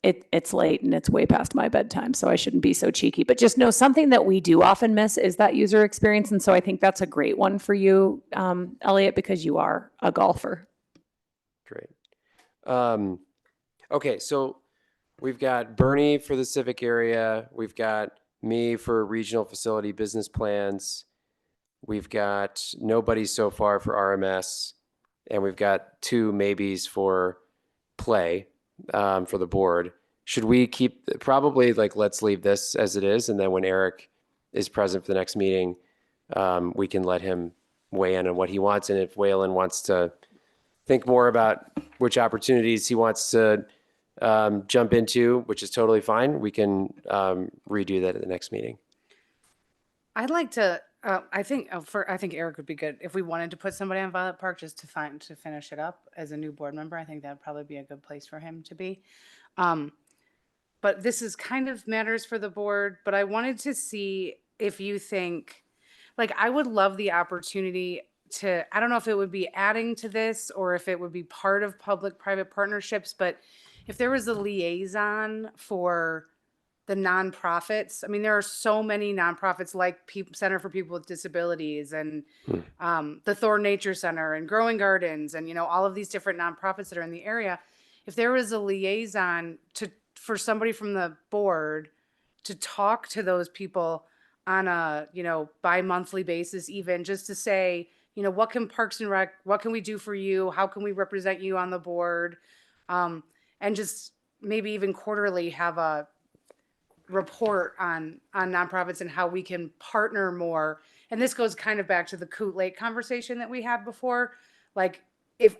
it's late and it's way past my bedtime, so I shouldn't be so cheeky. But just know something that we do often miss is that user experience. And so I think that's a great one for you, Elliot, because you are a golfer. Great. Okay, so we've got Bernie for the civic area. We've got me for regional facility business plans. We've got nobody so far for RMS. And we've got 2 maybes for Play for the board. Should we keep, probably let's leave this as it is. And then when Eric is present for the next meeting, we can let him weigh in on what he wants. And if Waylon wants to think more about which opportunities he wants to jump into, which is totally fine, we can redo that at the next meeting. I'd like to. I think Eric would be good if we wanted to put somebody on Violet Park just to finish it up as a new board member. I think that'd probably be a good place for him to be. But this is kind of matters for the board. But I wanted to see if you think, I would love the opportunity to. I don't know if it would be adding to this or if it would be part of public-private partnerships. But if there was a liaison for the nonprofits. I mean, there are so many nonprofits like Center for People with Disabilities and the Thorn Nature Center and Growing Gardens and, all of these different nonprofits that are in the area. If there was a liaison for somebody from the board to talk to those people on a, bi-monthly basis, even just to say, what can Parks and Rec, what can we do for you? How can we represent you on the board? And just maybe even quarterly have a report on nonprofits and how we can partner more. And this goes kind of back to the Coot Lake conversation that we had before. Like,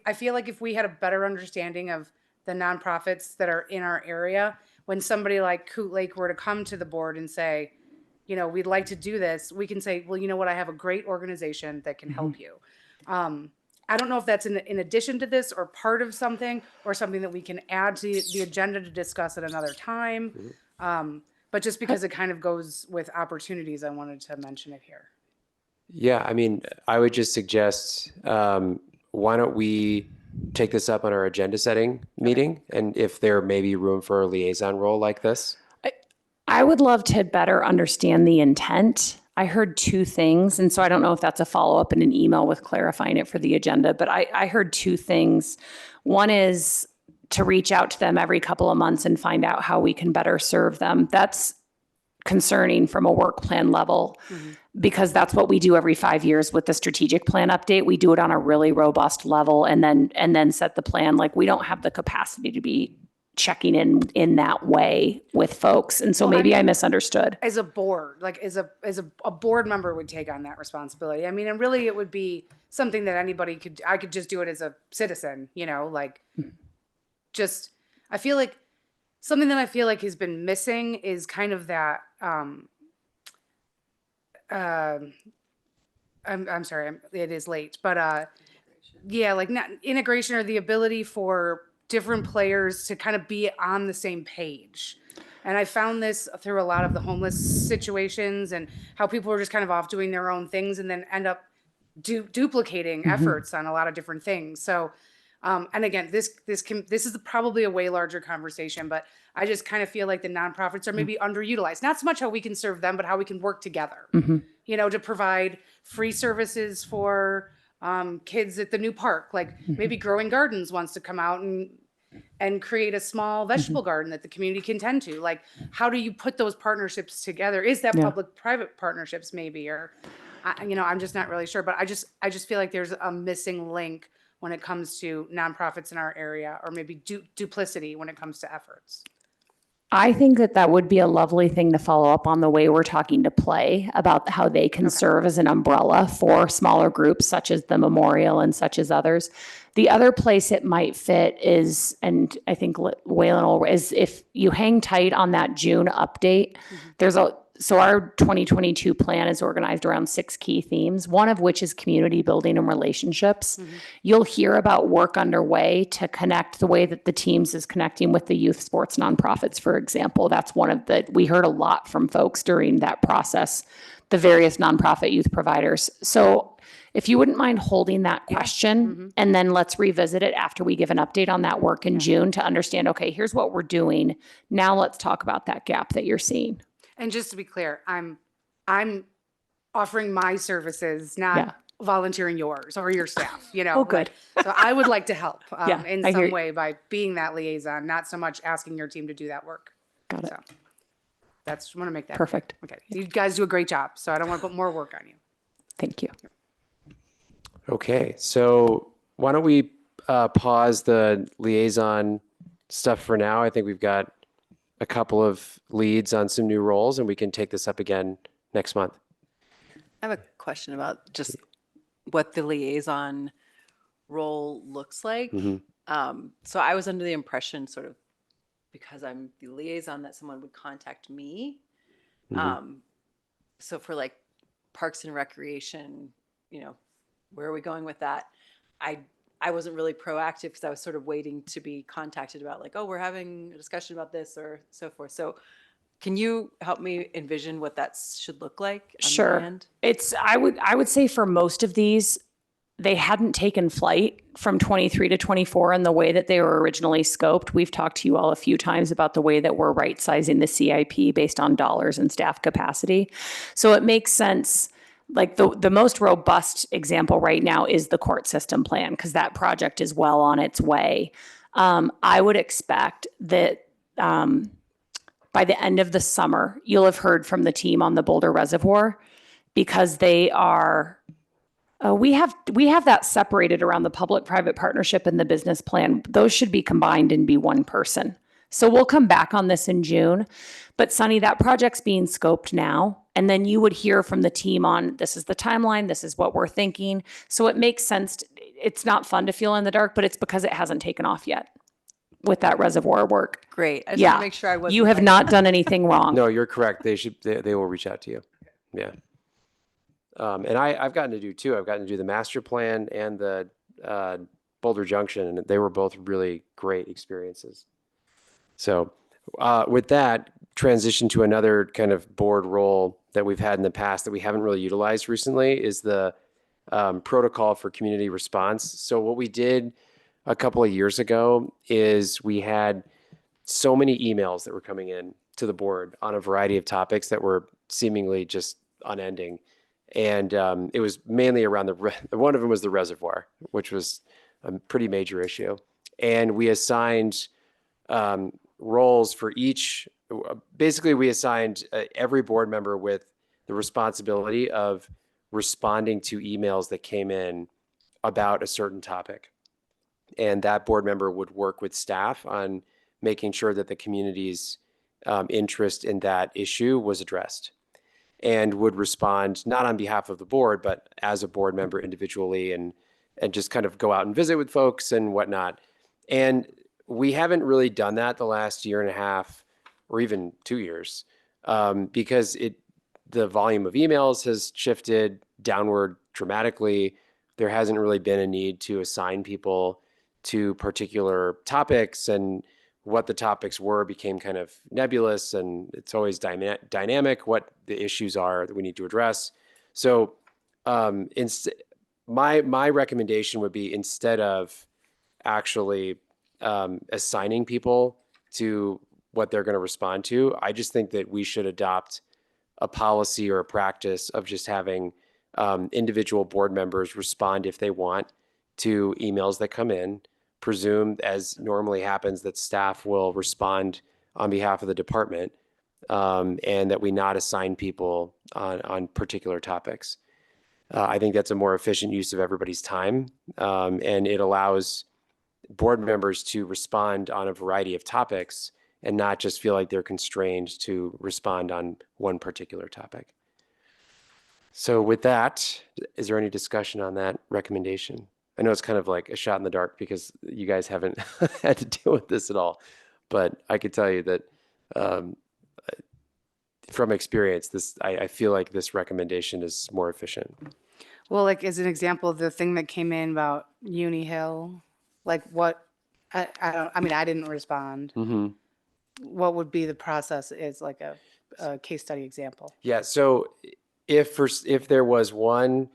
I feel like if we had a better understanding of the nonprofits that are in our area, when somebody like Coot Lake were to come to the board and say, we'd like to do this, we can say, well, you know what, I have a great organization that can help you. I don't know if that's in addition to this or part of something or something that we can add to the agenda to discuss at another time. But just because it kind of goes with opportunities, I wanted to mention it here. Yeah, I mean, I would just suggest, why don't we take this up on our agenda setting meeting? And if there may be room for a liaison role like this. I would love to better understand the intent. I heard two things, and so I don't know if that's a follow-up in an email with clarifying it for the agenda, but I heard two things. One is to reach out to them every couple of months and find out how we can better serve them. That's concerning from a work plan level, because that's what we do every 5 years with the strategic plan update. We do it on a really robust level and then set the plan. Like, we don't have the capacity to be checking in that way with folks. And so maybe I misunderstood. As a board, like as a board member would take on that responsibility. I mean, and really it would be something that I could just do it as a citizen, just, I feel like something that I feel like has been missing is kind of that, I'm sorry, it is late, but yeah, like not integration or the ability for different players to kind of be on the same page. And I found this through a lot of the homeless situations and how people are just kind of off doing their own things and then end up duplicating efforts on a lot of different things. So, and again, this is probably a way larger conversation, but I just kind of feel like the nonprofits are maybe underutilized. Not so much how we can serve them, but how we can work together, to provide free services for kids at the new park. Like maybe Growing Gardens wants to come out and create a small vegetable garden that the community can tend to. Like, how do you put those partnerships together? Is that public-private partnerships maybe, or, I'm just not really sure, but I just feel like there's a missing link when it comes to nonprofits in our area, or maybe duplicity when it comes to efforts. I think that would be a lovely thing to follow up on the way we're talking to Play about how they can serve as an umbrella for smaller groups such as the Memorial and such as others. The other place it might fit is, and I think Waylon is, if you hang tight on that June update, so our 2022 plan is organized around 6 key themes, one of which is community building and relationships. You'll hear about work underway to connect the way that the teams is connecting with the youth sports nonprofits, for example. That's we heard a lot from folks during that process, the various nonprofit youth providers. So if you wouldn't mind holding that question, and then let's revisit it after we give an update on that work in June to understand, okay, here's what we're doing. Now let's talk about that gap that you're seeing. And just to be clear, I'm offering my services, not volunteering yours or your staff, Oh, good. So I would like to help in I hear some you. way by being that liaison, not so much asking your team to do that work. Got it. So that's, want to make that Perfect. Okay. You guys do a great job, so I don't want to put more work on you. Thank you. Okay, so why don't we pause the liaison stuff for now? I think we've got a couple of leads on some new roles, and we can take this up again next month. I have a question about just what the liaison role looks like. So I was under the impression, sort of, because I'm the liaison, that someone would contact me. So for like Parks and Recreation, where are we going with that? I wasn't really proactive because I was sort of waiting to be contacted about like, oh, we're having a discussion about this or so forth. So can you help me envision what that should look like? Sure. I would say for most of these, they hadn't taken flight from 23 to 24 in the way that they were originally scoped. We've talked to you all a few times about the way that we're right sizing the CIP based on dollars and staff capacity. So it makes sense. Like the most robust example right now is the court system plan, because that project is well on its way. I would expect that by the end of the summer, you'll have heard from the team on the Boulder Reservoir, because they are, we have that separated around the public-private partnership and the business plan. Those should be combined and be one person. So we'll come back on this in June. But Sunny, that project's being scoped now. And then you would hear from the team on, this is the timeline, this is what we're thinking. So it makes sense. It's not fun to feel in the dark, but it's because it hasn't taken off yet with that reservoir work. Great. I just want to make sure I wasn't. You have not done anything wrong. No, you're correct. They will reach out to you. Yeah. And I've gotten to do two. I've gotten to do the master plan and the Boulder Junction, and they were both really great experiences. So with that, transition to another kind of board role that we've had in the past that we haven't really utilized recently is the protocol for community response. So what we did a couple of years ago is we had so many emails that were coming in to the board on a variety of topics that were seemingly just unending. And it was mainly around one of them was the reservoir, which was a pretty major issue. And we assigned roles for each. Basically, we assigned every board member with the responsibility of responding to emails that came in about a certain topic. And that board member would work with staff on making sure that the community's interest in that issue was addressed, and would respond not on behalf of the board, but as a board member individually, and just kind of go out and visit with folks and whatnot. And we haven't really done that the last year and a half or even 2 years because the volume of emails has shifted downward dramatically. There hasn't really been a need to assign people to particular topics, and what the topics were became kind of nebulous, and it's always dynamic what the issues are that we need to address. So my recommendation would be, instead of actually assigning people to what they're going to respond to, I just think that we should adopt a policy or a practice of just having individual board members respond if they want to emails that come in. Presume, as normally happens, that staff will respond on behalf of the department, and that we not assign people on particular topics. I think that's a more efficient use of everybody's time, and it allows board members to respond on a variety of topics and not just feel like they're constrained to respond on one particular topic. So with that, is there any discussion on that recommendation? I know it's kind of like a shot in the dark because you guys haven't had to deal with this at all, but I could tell you that from experience, I feel like this recommendation is more efficient. Well, like as an example, the thing that came in about Uni Hill, like what, I mean, I didn't respond. Mm-hmm. What would be the process is like a case study example? Yeah, so if there was one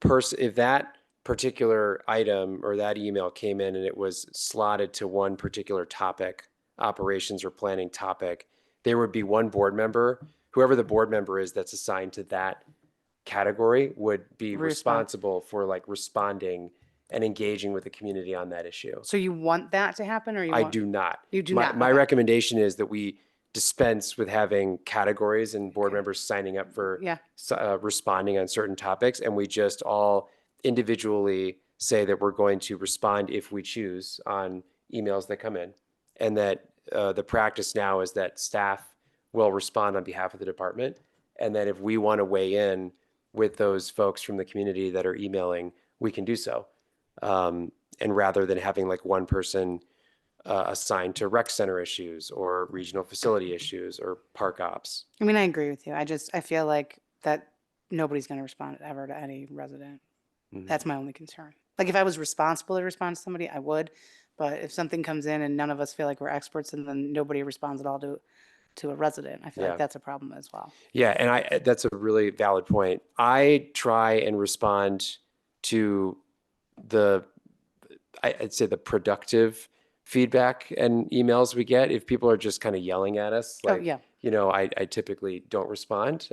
person, if that particular item or that email came in and it was slotted to one particular topic, operations or planning topic, there would be one board member, whoever the board member is that's assigned to that category would be responsible for like responding and engaging with the community on that issue. So you want that to happen, or I do not. You do my, not. My Okay. recommendation is that we dispense with having categories and board members signing up for Yeah. responding on certain topics, and we just all individually say that we're going to respond if we choose on emails that come in, and that the practice now is that staff will respond on behalf of the department, and that if we want to weigh in with those folks from the community that are emailing, we can do so. And rather than having like one person assigned to rec center issues or regional facility issues or park ops. I mean, I agree with you. I feel like that nobody's going to respond ever to any resident. Mhm. That's my only concern. Like if I was responsible to respond to somebody, I would. But if something comes in and none of us feel like we're experts, and then nobody responds at all to a resident, I feel Yeah. like that's a problem as well. Yeah, and that's a really valid point. I try and respond to I'd say the productive feedback and emails we get. If people are just kind of yelling at us, like, yeah. you know, I typically don't respond.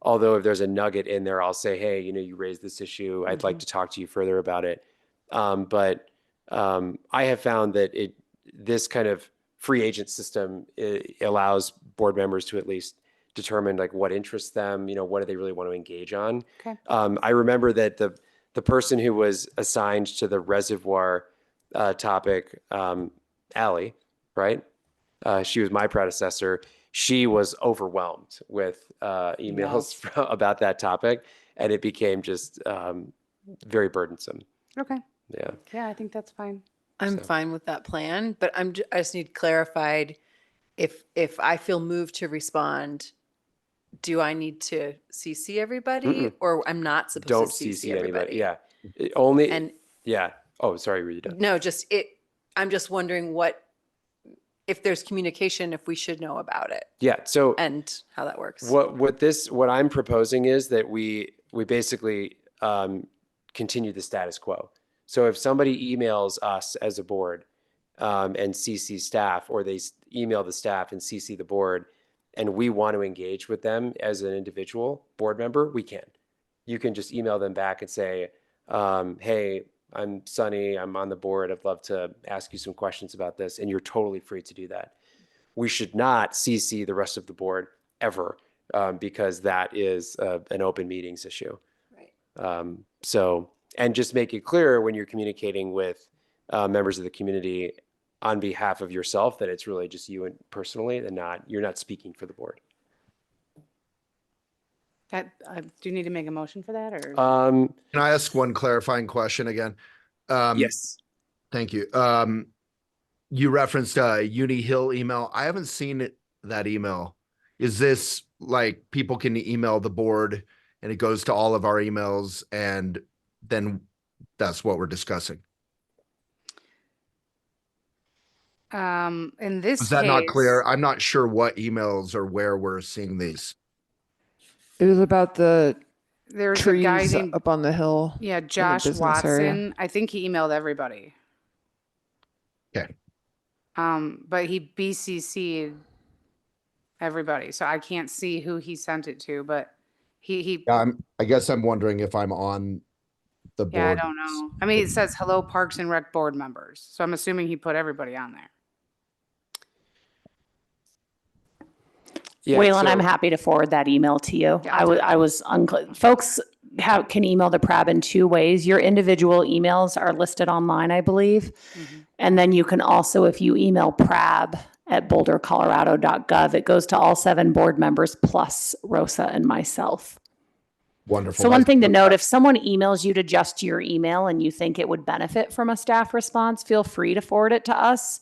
Although if there's a nugget in there, I'll say, hey, you know, you raised this issue. I'd like to talk to you further about it. But I have found that this kind of free agent system allows board members to at least determine like what interests them, what do they really want to engage on. Okay. I remember that the person who was assigned to the reservoir topic, Allie, right? She was my predecessor. She was overwhelmed with emails about that topic, and it became just very burdensome. Okay. Yeah. Yeah, I think that's fine. I'm So- fine with that plan, but I just need clarified if I feel moved to respond, do I need to CC everybody Mm-mm. or I'm not supposed Don't to CC CC everybody? anybody. Yeah. Only. And Yeah. Oh, sorry, were you done? no, I'm just wondering if there's communication, if we should know about it Yeah. So and how that works. what I'm proposing is that we basically continue the status quo. So if somebody emails us as a board and CC staff, or they email the staff and CC the board, and we want to engage with them as an individual board member, we can. You can just email them back and say, hey, I'm Sunny, I'm on the board, I'd love to ask you some questions about this, and you're totally free to do that. We should not CC the rest of the board ever, because that is an open meetings issue. Right. And just make it clear when you're communicating with members of the community on behalf of yourself that it's really just you and personally, and you're not speaking for the board. Do you need to make a motion for that, or? Can I ask one clarifying question again? Yes. Thank you. You referenced a Uni Hill email. I haven't seen that email. Is this like people can email the board and it goes to all of our emails, and then that's what we're discussing? In this Is that not case- clear? I'm not sure what emails or where we're seeing these. It was about the There's a guy trees named, up on the hill. yeah, in the Josh business area. Watson. I think he emailed everybody. Okay. But he BCC'd everybody, so I can't see who he sent it to, but he, I guess I'm wondering if I'm on the board. yeah, I don't know. I mean, it says, hello, Parks and Rec board members. So I'm assuming he put everybody on there. Yeah, Waylon, so- I'm happy to forward that email to you. Yeah, I'll do I was unclear. Folks can email the PRAB in two ways. Your individual emails are listed online, I believe. And then you can also, if you email prab@bouldercolorado.gov, it goes to all 7 board members plus Rosa and myself. Wonderful. So one thing to note, if someone emails you to just your email and you think it would benefit from a staff response, feel free to forward it to us.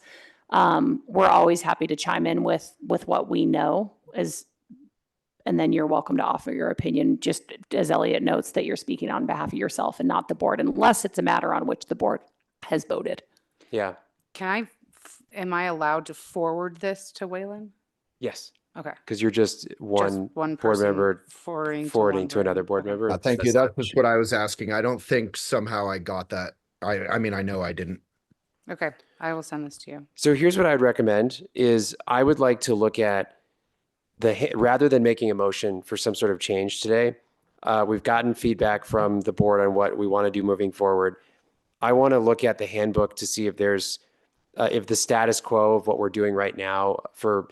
We're always happy to chime in with what we know, and then you're welcome to offer your opinion, just as Elliot notes that you're speaking on behalf of yourself and not the board, unless it's a matter on which the board has voted. Yeah. Am I allowed to forward this to Waylon? Yes. Okay. Because you're just one one board person member forwarding to one another board member. Thank you. That's just what I was asking. I don't think somehow I got that. I mean, I know I didn't. Okay, I will send this to you. So here's what I'd recommend is I would like to look at rather than making a motion for some sort of change today, we've gotten feedback from the board on what we want to do moving forward. I want to look at the handbook to see if there's, if the status quo of what we're doing right now for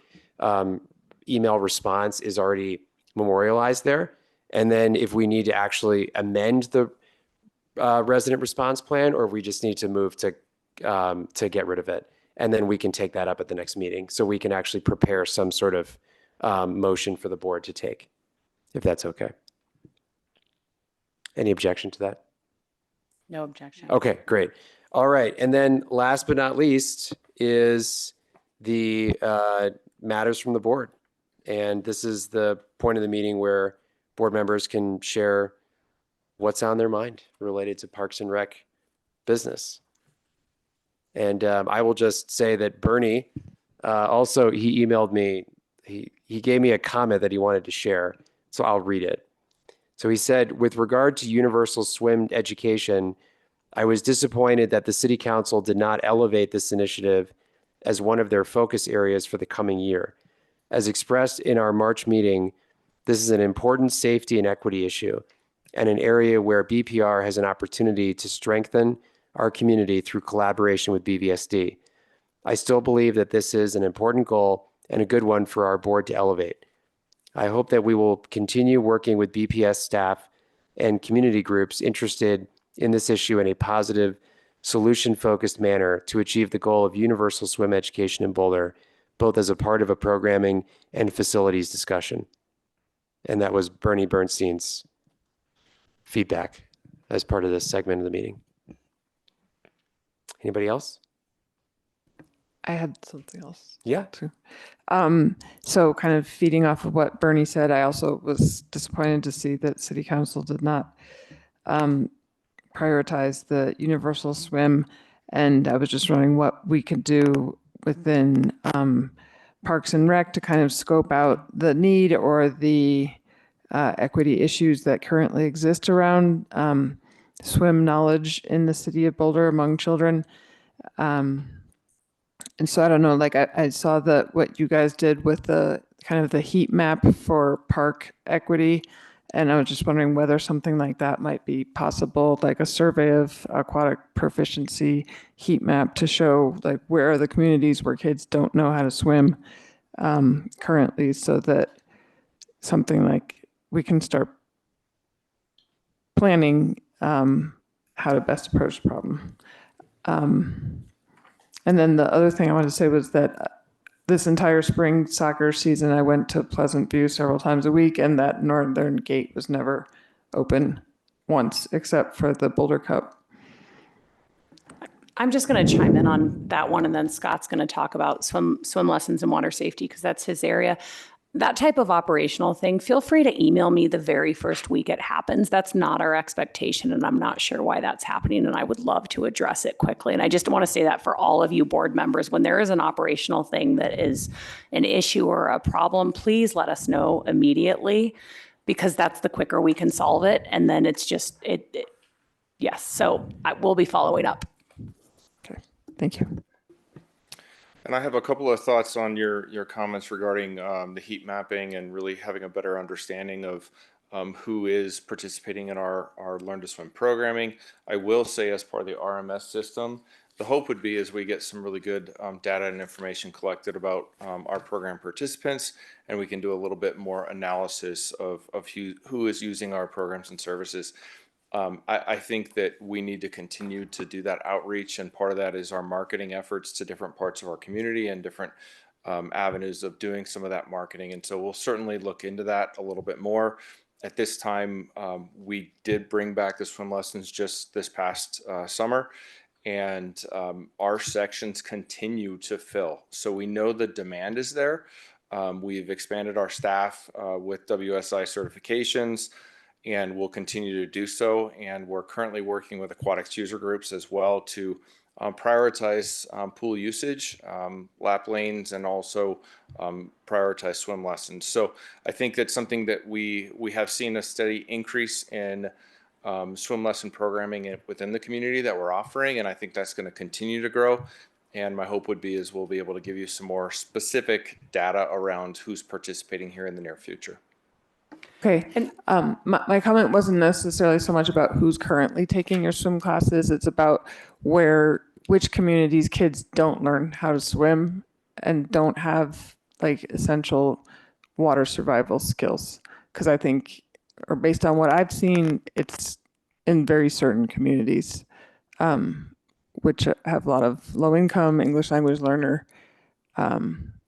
email response is already memorialized there. And then if we need to actually amend the resident response plan, or if we just need to move to get rid of it. And then we can take that up at the next meeting. So we can actually prepare some sort of motion for the board to take, if that's okay. Any objection to that? No objection. Okay, great. All right. And then last but not least is the matters from the board. And this is the point of the meeting where board members can share what's on their mind related to Parks and Rec business. And I will just say that Bernie, also, he emailed me, he gave me a comment that he wanted to share, so I'll read it. So he said, with regard to universal swim education, I was disappointed that the city council did not elevate this initiative as one of their focus areas for the coming year. As expressed in our March meeting, this is an important safety and equity issue, and an area where BPR has an opportunity to strengthen our community through collaboration with BVSD. I still believe that this is an important goal and a good one for our board to elevate. I hope that we will continue working with BPS staff and community groups interested in this issue in a positive, solution-focused manner to achieve the goal of universal swim education in Boulder, both as a part of a programming and facilities discussion. And that was Bernie Bernstein's feedback as part of this segment of the meeting. Anybody else? I had something else. Yeah. Too. So kind of feeding off of what Bernie said, I also was disappointed to see that City Council did not prioritize the universal swim. And I was just wondering what we could do within Parks and Rec to kind of scope out the need or the equity issues that currently exist around swim knowledge in the city of Boulder among children. And so I don't know, like I saw that what you guys did with the kind of the heat map for park equity. And I was just wondering whether something like that might be possible, like a survey of aquatic proficiency heat map to show like where are the communities where kids don't know how to swim currently, so that something like we can start planning how to best approach the problem. And then the other thing I wanted to say was that this entire spring soccer season, I went to Pleasant View several times a week, and that northern gate was never open once, except for the Boulder Cup. I'm just going to chime in on that one, and then Scott's going to talk about swim lessons and water safety, because that's his area. That type of operational thing, feel free to email me the very first week it happens. That's not our expectation, and I'm not sure why that's happening, and I would love to address it quickly. And I just want to say that for all of you board members, when there is an operational thing that is an issue or a problem, please let us know immediately, because that's the quicker we can solve it. And then it's just, yes, so we'll be following up. Okay, thank you. And I have a couple of thoughts on your comments regarding the heat mapping and really having a better understanding of who is participating in our Learn to Swim programming. I will say, as part of the RMS system, the hope would be as we get some really good data and information collected about our program participants, and we can do a little bit more analysis of who is using our programs and services. I think that we need to continue to do that outreach, and part of that is our marketing efforts to different parts of our community and different avenues of doing some of that marketing. And so we'll certainly look into that a little bit more. At this time, we did bring back the swim lessons just this past summer, and our sections continue to fill. So we know the demand is there. We've expanded our staff with WSI certifications, and we'll continue to do so. And we're currently working with aquatics user groups as well to prioritize pool usage, lap lanes, and also prioritize swim lessons. So I think that's something that we have seen a steady increase in swim lesson programming within the community that we're offering, and I think that's going to continue to grow. And my hope would be is we'll be able to give you some more specific data around who's participating here in the near future. Okay, and my comment wasn't necessarily so much about who's currently taking your swim classes. It's about which communities kids don't learn how to swim and don't have like essential water survival skills. Because I think, or based on what I've seen, it's in very certain communities, which have a lot of low income English language learner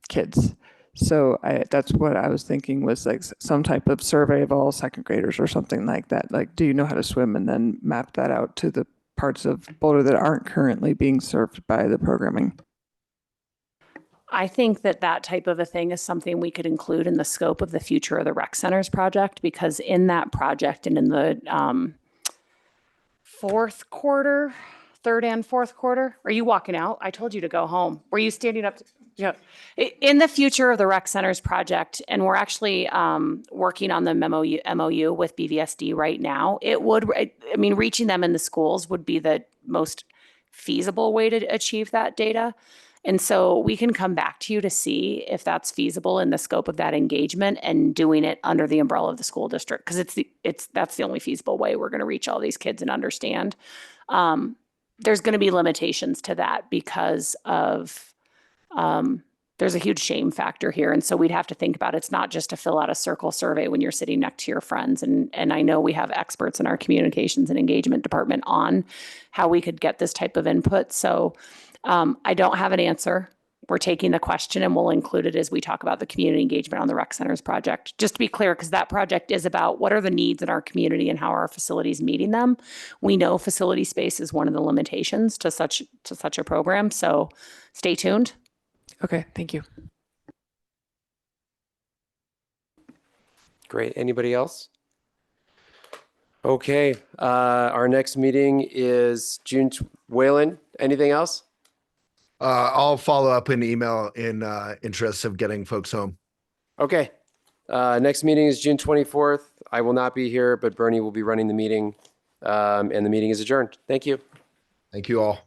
kids. So that's what I was thinking, was like some type of survey of all second graders or something like that. Like, do you know how to swim? And then map that out to the parts of Boulder that aren't currently being served by the programming. I think that type of a thing is something we could include in the scope of the Future of the Rec Centers project, because in that project and in the third and fourth quarter, are you walking out? I told you to go home. Were you standing up? Yeah. In the Future of the Rec Centers project, and we're actually working on the MOU with BVSD right now. Reaching them in the schools would be the most feasible way to achieve that data. And so we can come back to you to see if that's feasible in the scope of that engagement and doing it under the umbrella of the school district, because that's the only feasible way we're going to reach all these kids and understand. There's going to be limitations to that because of there's a huge shame factor here. And so we'd have to think about it's not just to fill out a circle survey when you're sitting next to your friends. And I know we have experts in our communications and engagement department on how we could get this type of input. So I don't have an answer. We're taking the question and we'll include it as we talk about the community engagement on the rec centers project. Just to be clear, because that project is about what are the needs in our community and how are our facilities meeting them. We know facility space is one of the limitations to such a program. So stay tuned. Okay, thank you. Great. Anybody else? Okay. Our next meeting is Waylon, anything else? I'll follow up in email in interest of getting folks home. Okay. Next meeting is June 24th. I will not be here, but Bernie will be running the meeting, and the meeting is adjourned. Thank you. Thank you all.